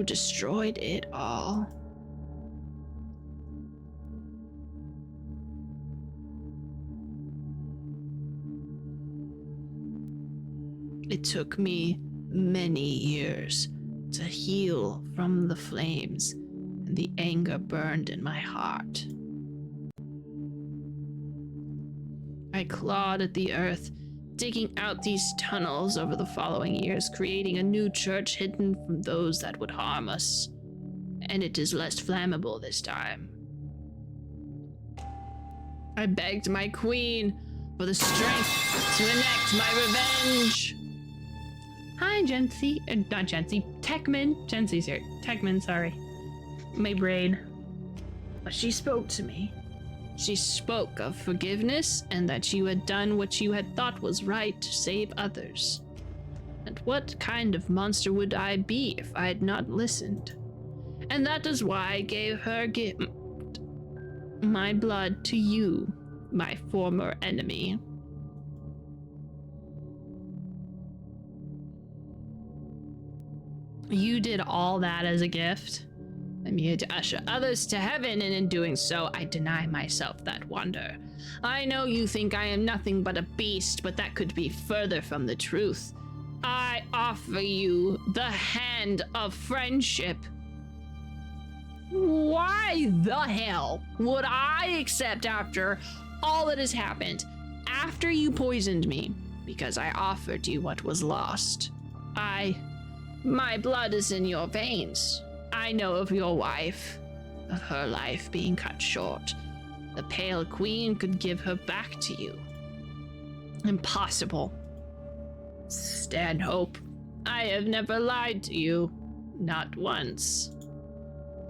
destroyed it all. It took me many years to heal from the flames, and the anger burned in my heart. I clawed at the earth, digging out these tunnels over the following years, creating a new church hidden from those that would harm us. And it is less flammable this time. I begged my queen for the strength to enact my revenge. Hi, Jency. Not Jency. Techman. Jency's here. Techman, sorry. My brain. But she spoke to me. She spoke of forgiveness and that you had done what you had thought was right to save others. And what kind of monster would I be if I had not listened? And that is why I gave her gift, my blood, to you, my former enemy. You did all that as a gift. I'm here to usher others to heaven, and in doing so, I deny myself that wonder. I know you think I am nothing but a beast, but that could be further from the truth. I offer you the hand of friendship. Why the hell would I accept after all that has happened? After you poisoned me? Because I offered you what was lost. My blood is in your veins. I know of your wife, of her life being cut short. The Pale Queen could give her back to you. Impossible. Stanhope, I have never lied to you. Not once.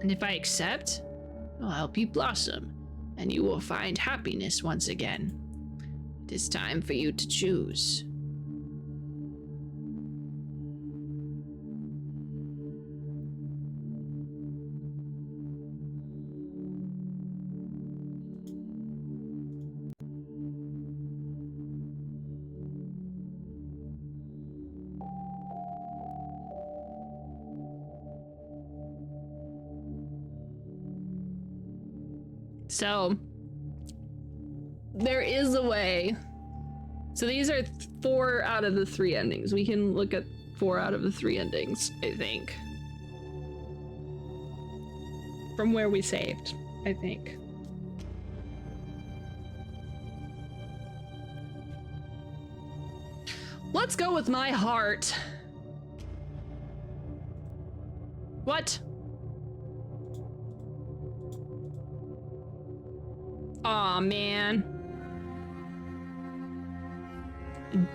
And if I accept, I'll help you blossom, and you will find happiness once again. It is time for you to choose. So, there is a way. So these are 4 out of the 3 endings. We can look at 4 out of the 3 endings, I think. From where we saved, I think. Let's go with my heart. What? Aw, man.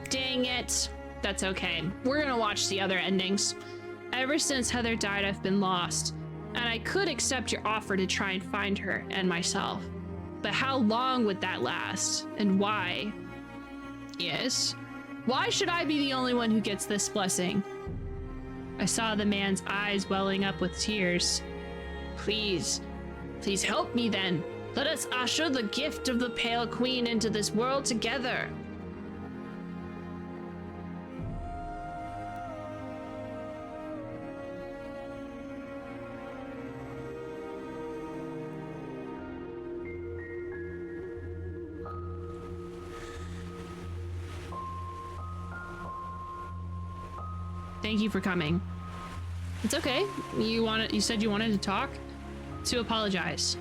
Dang it. That's okay. We're gonna watch the other endings. Ever since Heather died, I've been lost, and I could accept your offer to try and find her and myself. But how long would that last? And why? Yes? Why should I be the only one who gets this blessing? I saw the man's eyes welling up with tears. Please help me then. Let us usher the gift of the Pale Queen into this world together. Thank you for coming. It's okay. You said you wanted to talk? To apologize.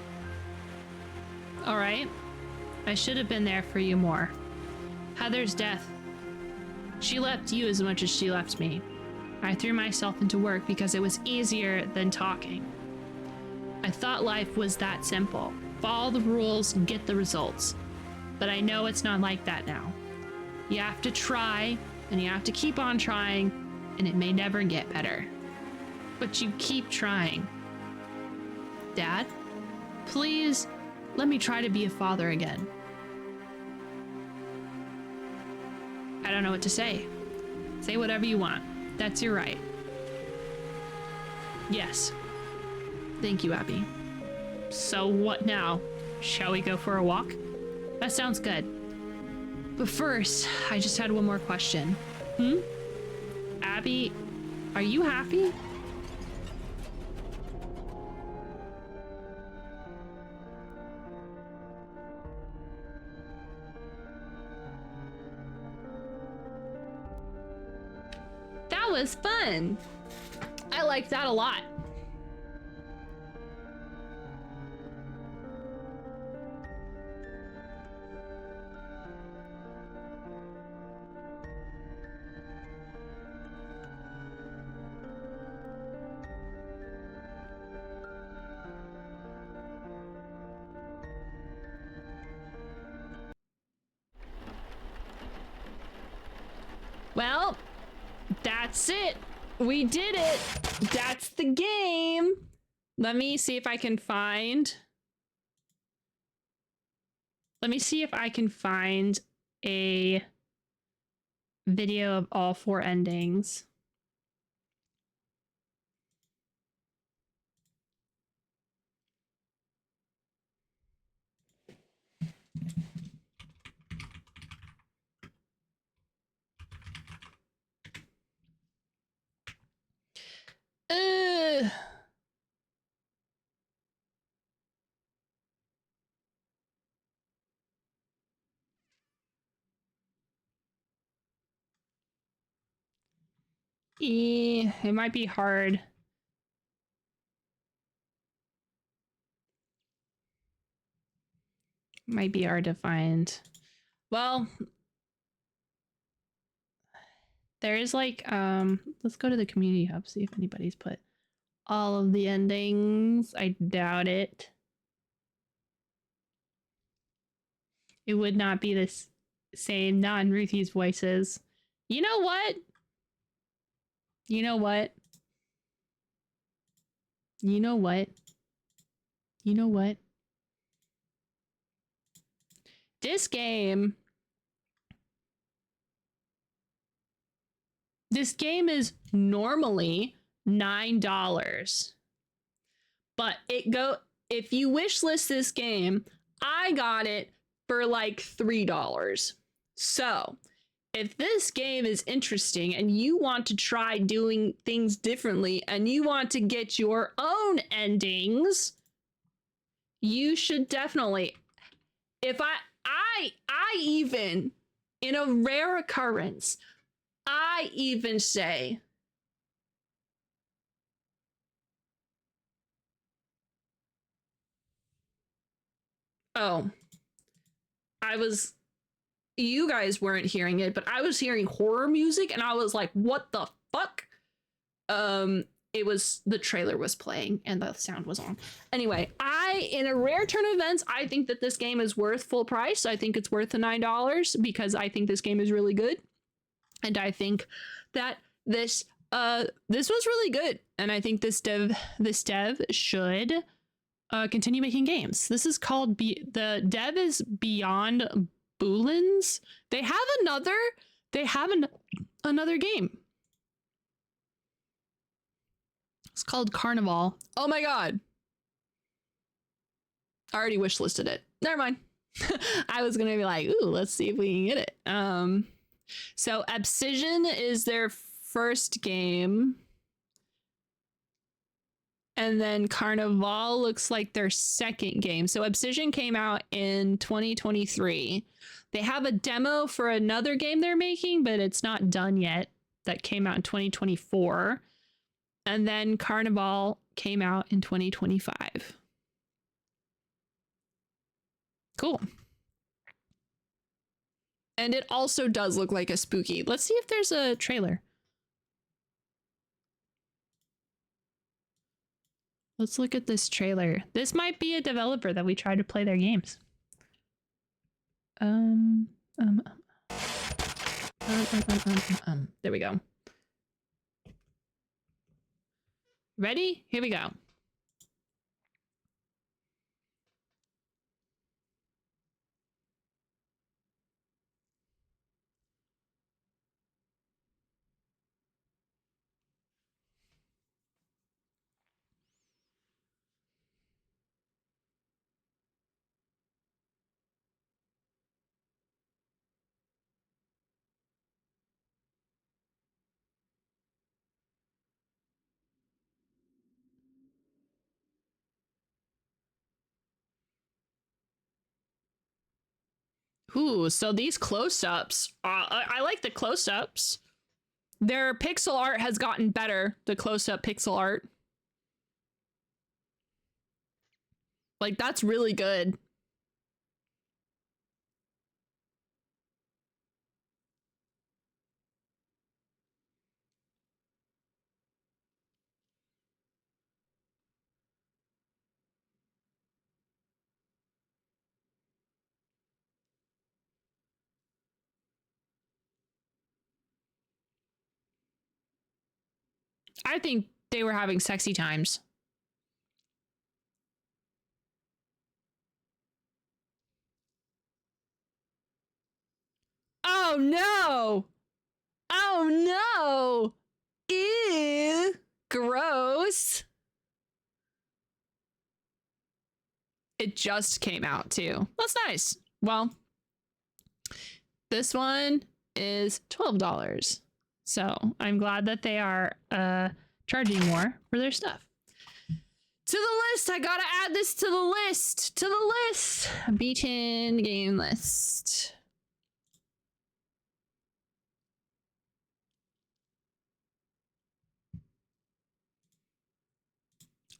All right. I should have been there for you more. Heather's death. She left you as much as she left me. I threw myself into work because it was easier than talking. I thought life was that simple. Follow the rules, get the results. But I know it's not like that now. You have to try, and you have to keep on trying, and it may never get better. But you keep trying. Dad, please let me try to be a father again. I don't know what to say. Say whatever you want. That's your right. Yes. Thank you, Abby. So what now? Shall we go for a walk? That sounds good. But first, I just had one more question. Abby, are you happy? That was fun. I liked that a lot. Well, that's it. We did it. That's the game. Let me see if I can find Let me see if I can find a video of all 4 endings. Uh. It might be hard. Might be hard to find. Well, there is like, let's go to the community hub, see if anybody's put all of the endings. I doubt it. It would not be this same, not in Ruthie's voices. You know what? You know what? You know what? You know what? This game is normally $9. But if you wishlist this game, I got it for like $3. So, if this game is interesting and you want to try doing things differently and you want to get your own endings, you should definitely. If I even, in a rare occurrence, I even say, oh, you guys weren't hearing it, but I was hearing horror music and I was like, what the fuck? The trailer was playing and the sound was on. Anyway, in a rare turn of events, I think that this game is worth full price. I think it's worth the $9 because I think this game is really good. And I think that this was really good. And I think this dev should continue making games. This is called the dev is Beyond Boolins. They have another game. It's called Carnival. Oh my god. I already wishlisted it. Never mind. I was gonna be like, ooh, let's see if we can get it. So Abscission is their first game. And then Carnival looks like their second game. So Abscission came out in 2023. They have a demo for another game they're making, but it's not done yet. That came out in 2024. And then Carnival came out in 2025. Cool. And it also does look like a spooky. Let's see if there's a trailer. Let's look at this trailer. This might be a developer that we try to play their games. There we go. Ready? Here we go. Ooh, so these close-ups, I like the close-ups. Their pixel art has gotten better, the close-up pixel art. Like, that's really good. I think they were having sexy times. Oh no! Oh no! Ew! Gross! It just came out too. That's nice. Well, this one is $12. So I'm glad that they are charging more for their stuff. To the list, I gotta add this to the list. To the list. Beaten game list.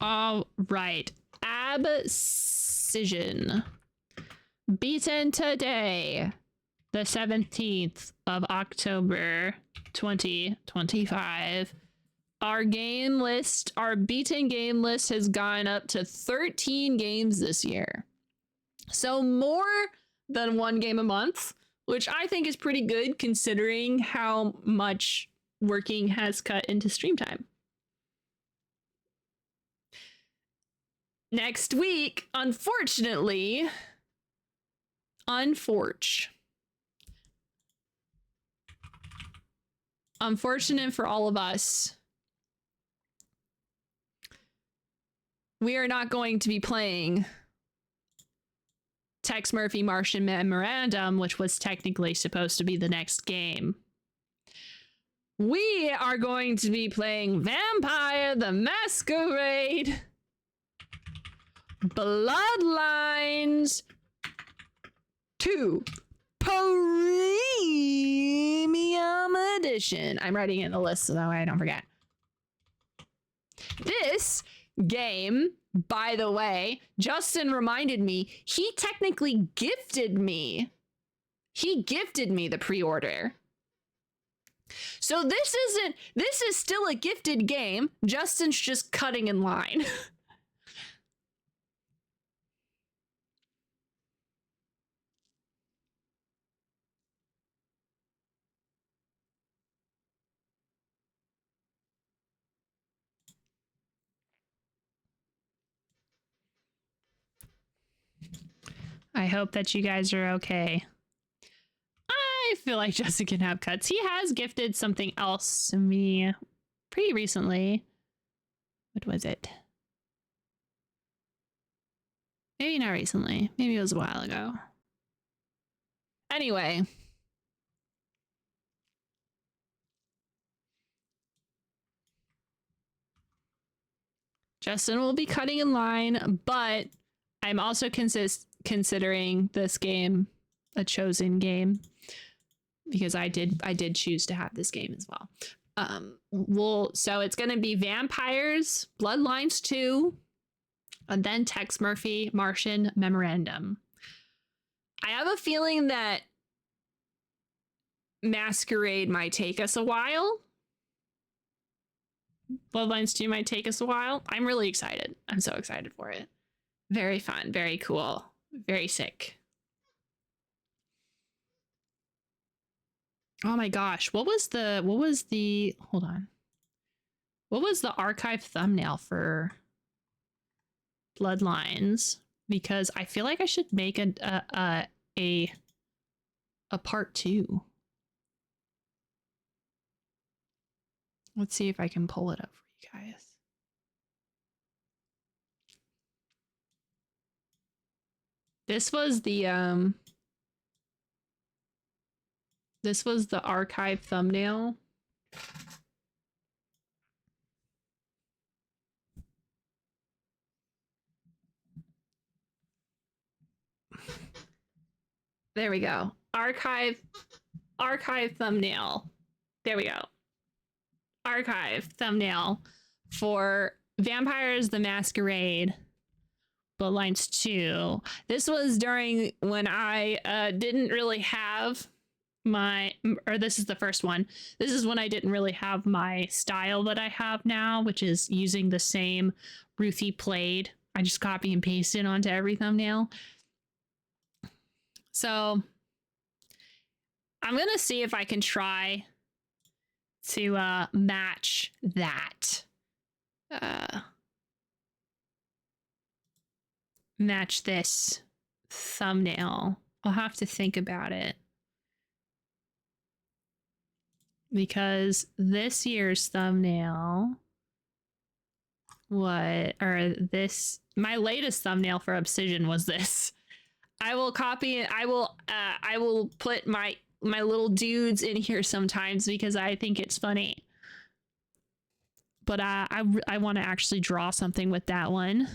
All right. Abscission. Beaten today, the 17th of October, 2025. Our game list, our beaten game list has gone up to 13 games this year. So more than one game a month, which I think is pretty good considering how much working has cut into stream time. Next week, unfortunately, unfortunate for all of us, we are not going to be playing Tex Murphy Martian Memorandum, which was technically supposed to be the next game. We are going to be playing Vampire the Masquerade Bloodlines 2 Premium Edition. I'm writing it in the list so that way I don't forget. This game, by the way, Justin reminded me, he technically gifted me. He gifted me the pre-order. So this is still a gifted game. Justin's just cutting in line. I hope that you guys are okay. I feel like Justin can have cuts. He has gifted something else to me pretty recently. What was it? Maybe not recently. Maybe it was a while ago. Anyway. Justin will be cutting in line, but I'm also considering this game a chosen game because I did choose to have this game as well. So it's going to be Vampires Bloodlines 2 and then Tex Murphy Martian Memorandum. I have a feeling that Masquerade might take us a while. Bloodlines 2 might take us a while. I'm really excited. I'm so excited for it. Very fun, very cool, very sick. Oh my gosh, what was the hold on. What was the archive thumbnail for Bloodlines? Because I feel like I should make a part 2. Let's see if I can pull it up for you guys. This was the archive thumbnail. There we go. Archive thumbnail. There we go. Archive thumbnail for Vampires the Masquerade Bloodlines 2. This was during when I didn't really have this is the first one. This is when I didn't really have my style that I have now, which is using the same Ruthie played. I just copy and paste it onto every thumbnail. So I'm gonna see if I can try to match that. Match this thumbnail. I'll have to think about it. because this year's thumbnail, my latest thumbnail for Abscission was this. I will copy it. I will put my little dudes in here sometimes because I think it's funny. But I want to actually draw something with that one.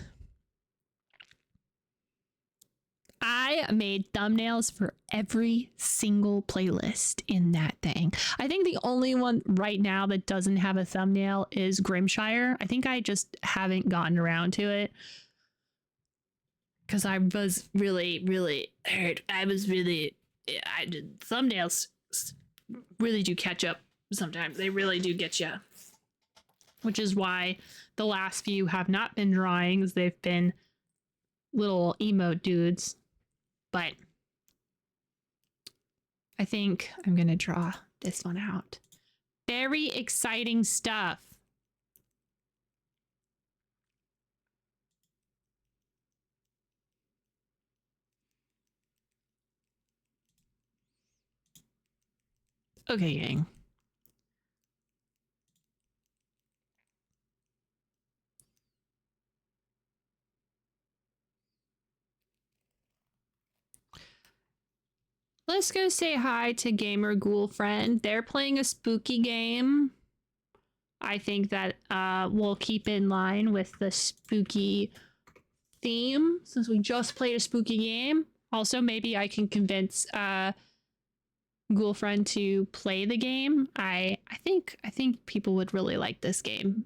I made thumbnails for every single playlist in that thing. I think the only one right now that doesn't have a thumbnail is Grimshire. I think I just haven't gotten around to it. Because I was really hurt. Thumbnails really do catch up sometimes. They really do get you. Which is why the last few have not been drawings. They've been little emote dudes. But I think I'm going to draw this one out. Very exciting stuff. Okay, gang. Let's go say hi to Gamer Ghoul Friend. They're playing a spooky game. I think that we'll keep in line with the spooky theme since we just played a spooky game. Also, maybe I can convince Ghoul Friend to play the game. I think people would really like this game.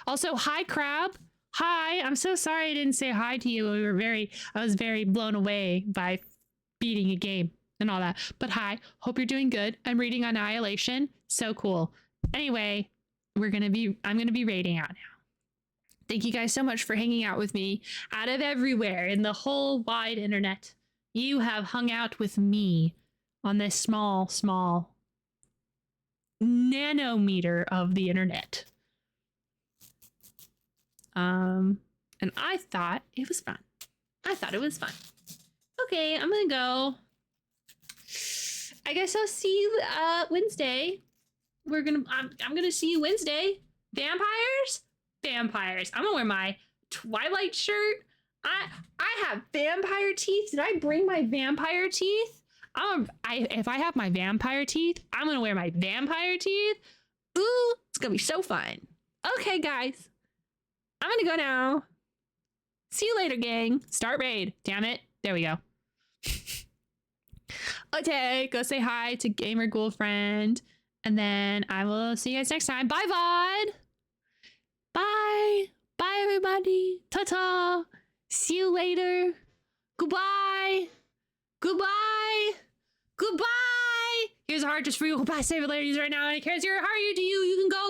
Also, hi Crab. Hi. I'm so sorry I didn't say hi to you. I was very blown away by beating a game and all that. But hi, hope you're doing good. I'm reading Annihilation. So cool. Anyway, I'm gonna be raiding out now. Thank you guys so much for hanging out with me out of everywhere in the whole wide internet. You have hung out with me on this small nanometer of the internet. And I thought it was fun. Okay, I'm gonna go. I guess I'll see you Wednesday. I'm gonna see you Wednesday. Vampires? I'm gonna wear my Twilight shirt. I have vampire teeth. Did I bring my vampire teeth? If I have my vampire teeth, I'm gonna wear my vampire teeth. Ooh, it's gonna be so fun. Okay, guys. I'm gonna go now. See you later, gang. Start raid. Damn it. There we go. Okay, go say hi to Gamer Ghoul Friend. And then I will see you guys next time. Bye, VoD. Bye. Bye, everybody. Ta-ta. See you later. Goodbye. Goodbye. Goodbye. Here's a heart just for you. Goodbye. Save it later. Use it right now. And it cares your heart. You do you. You can go.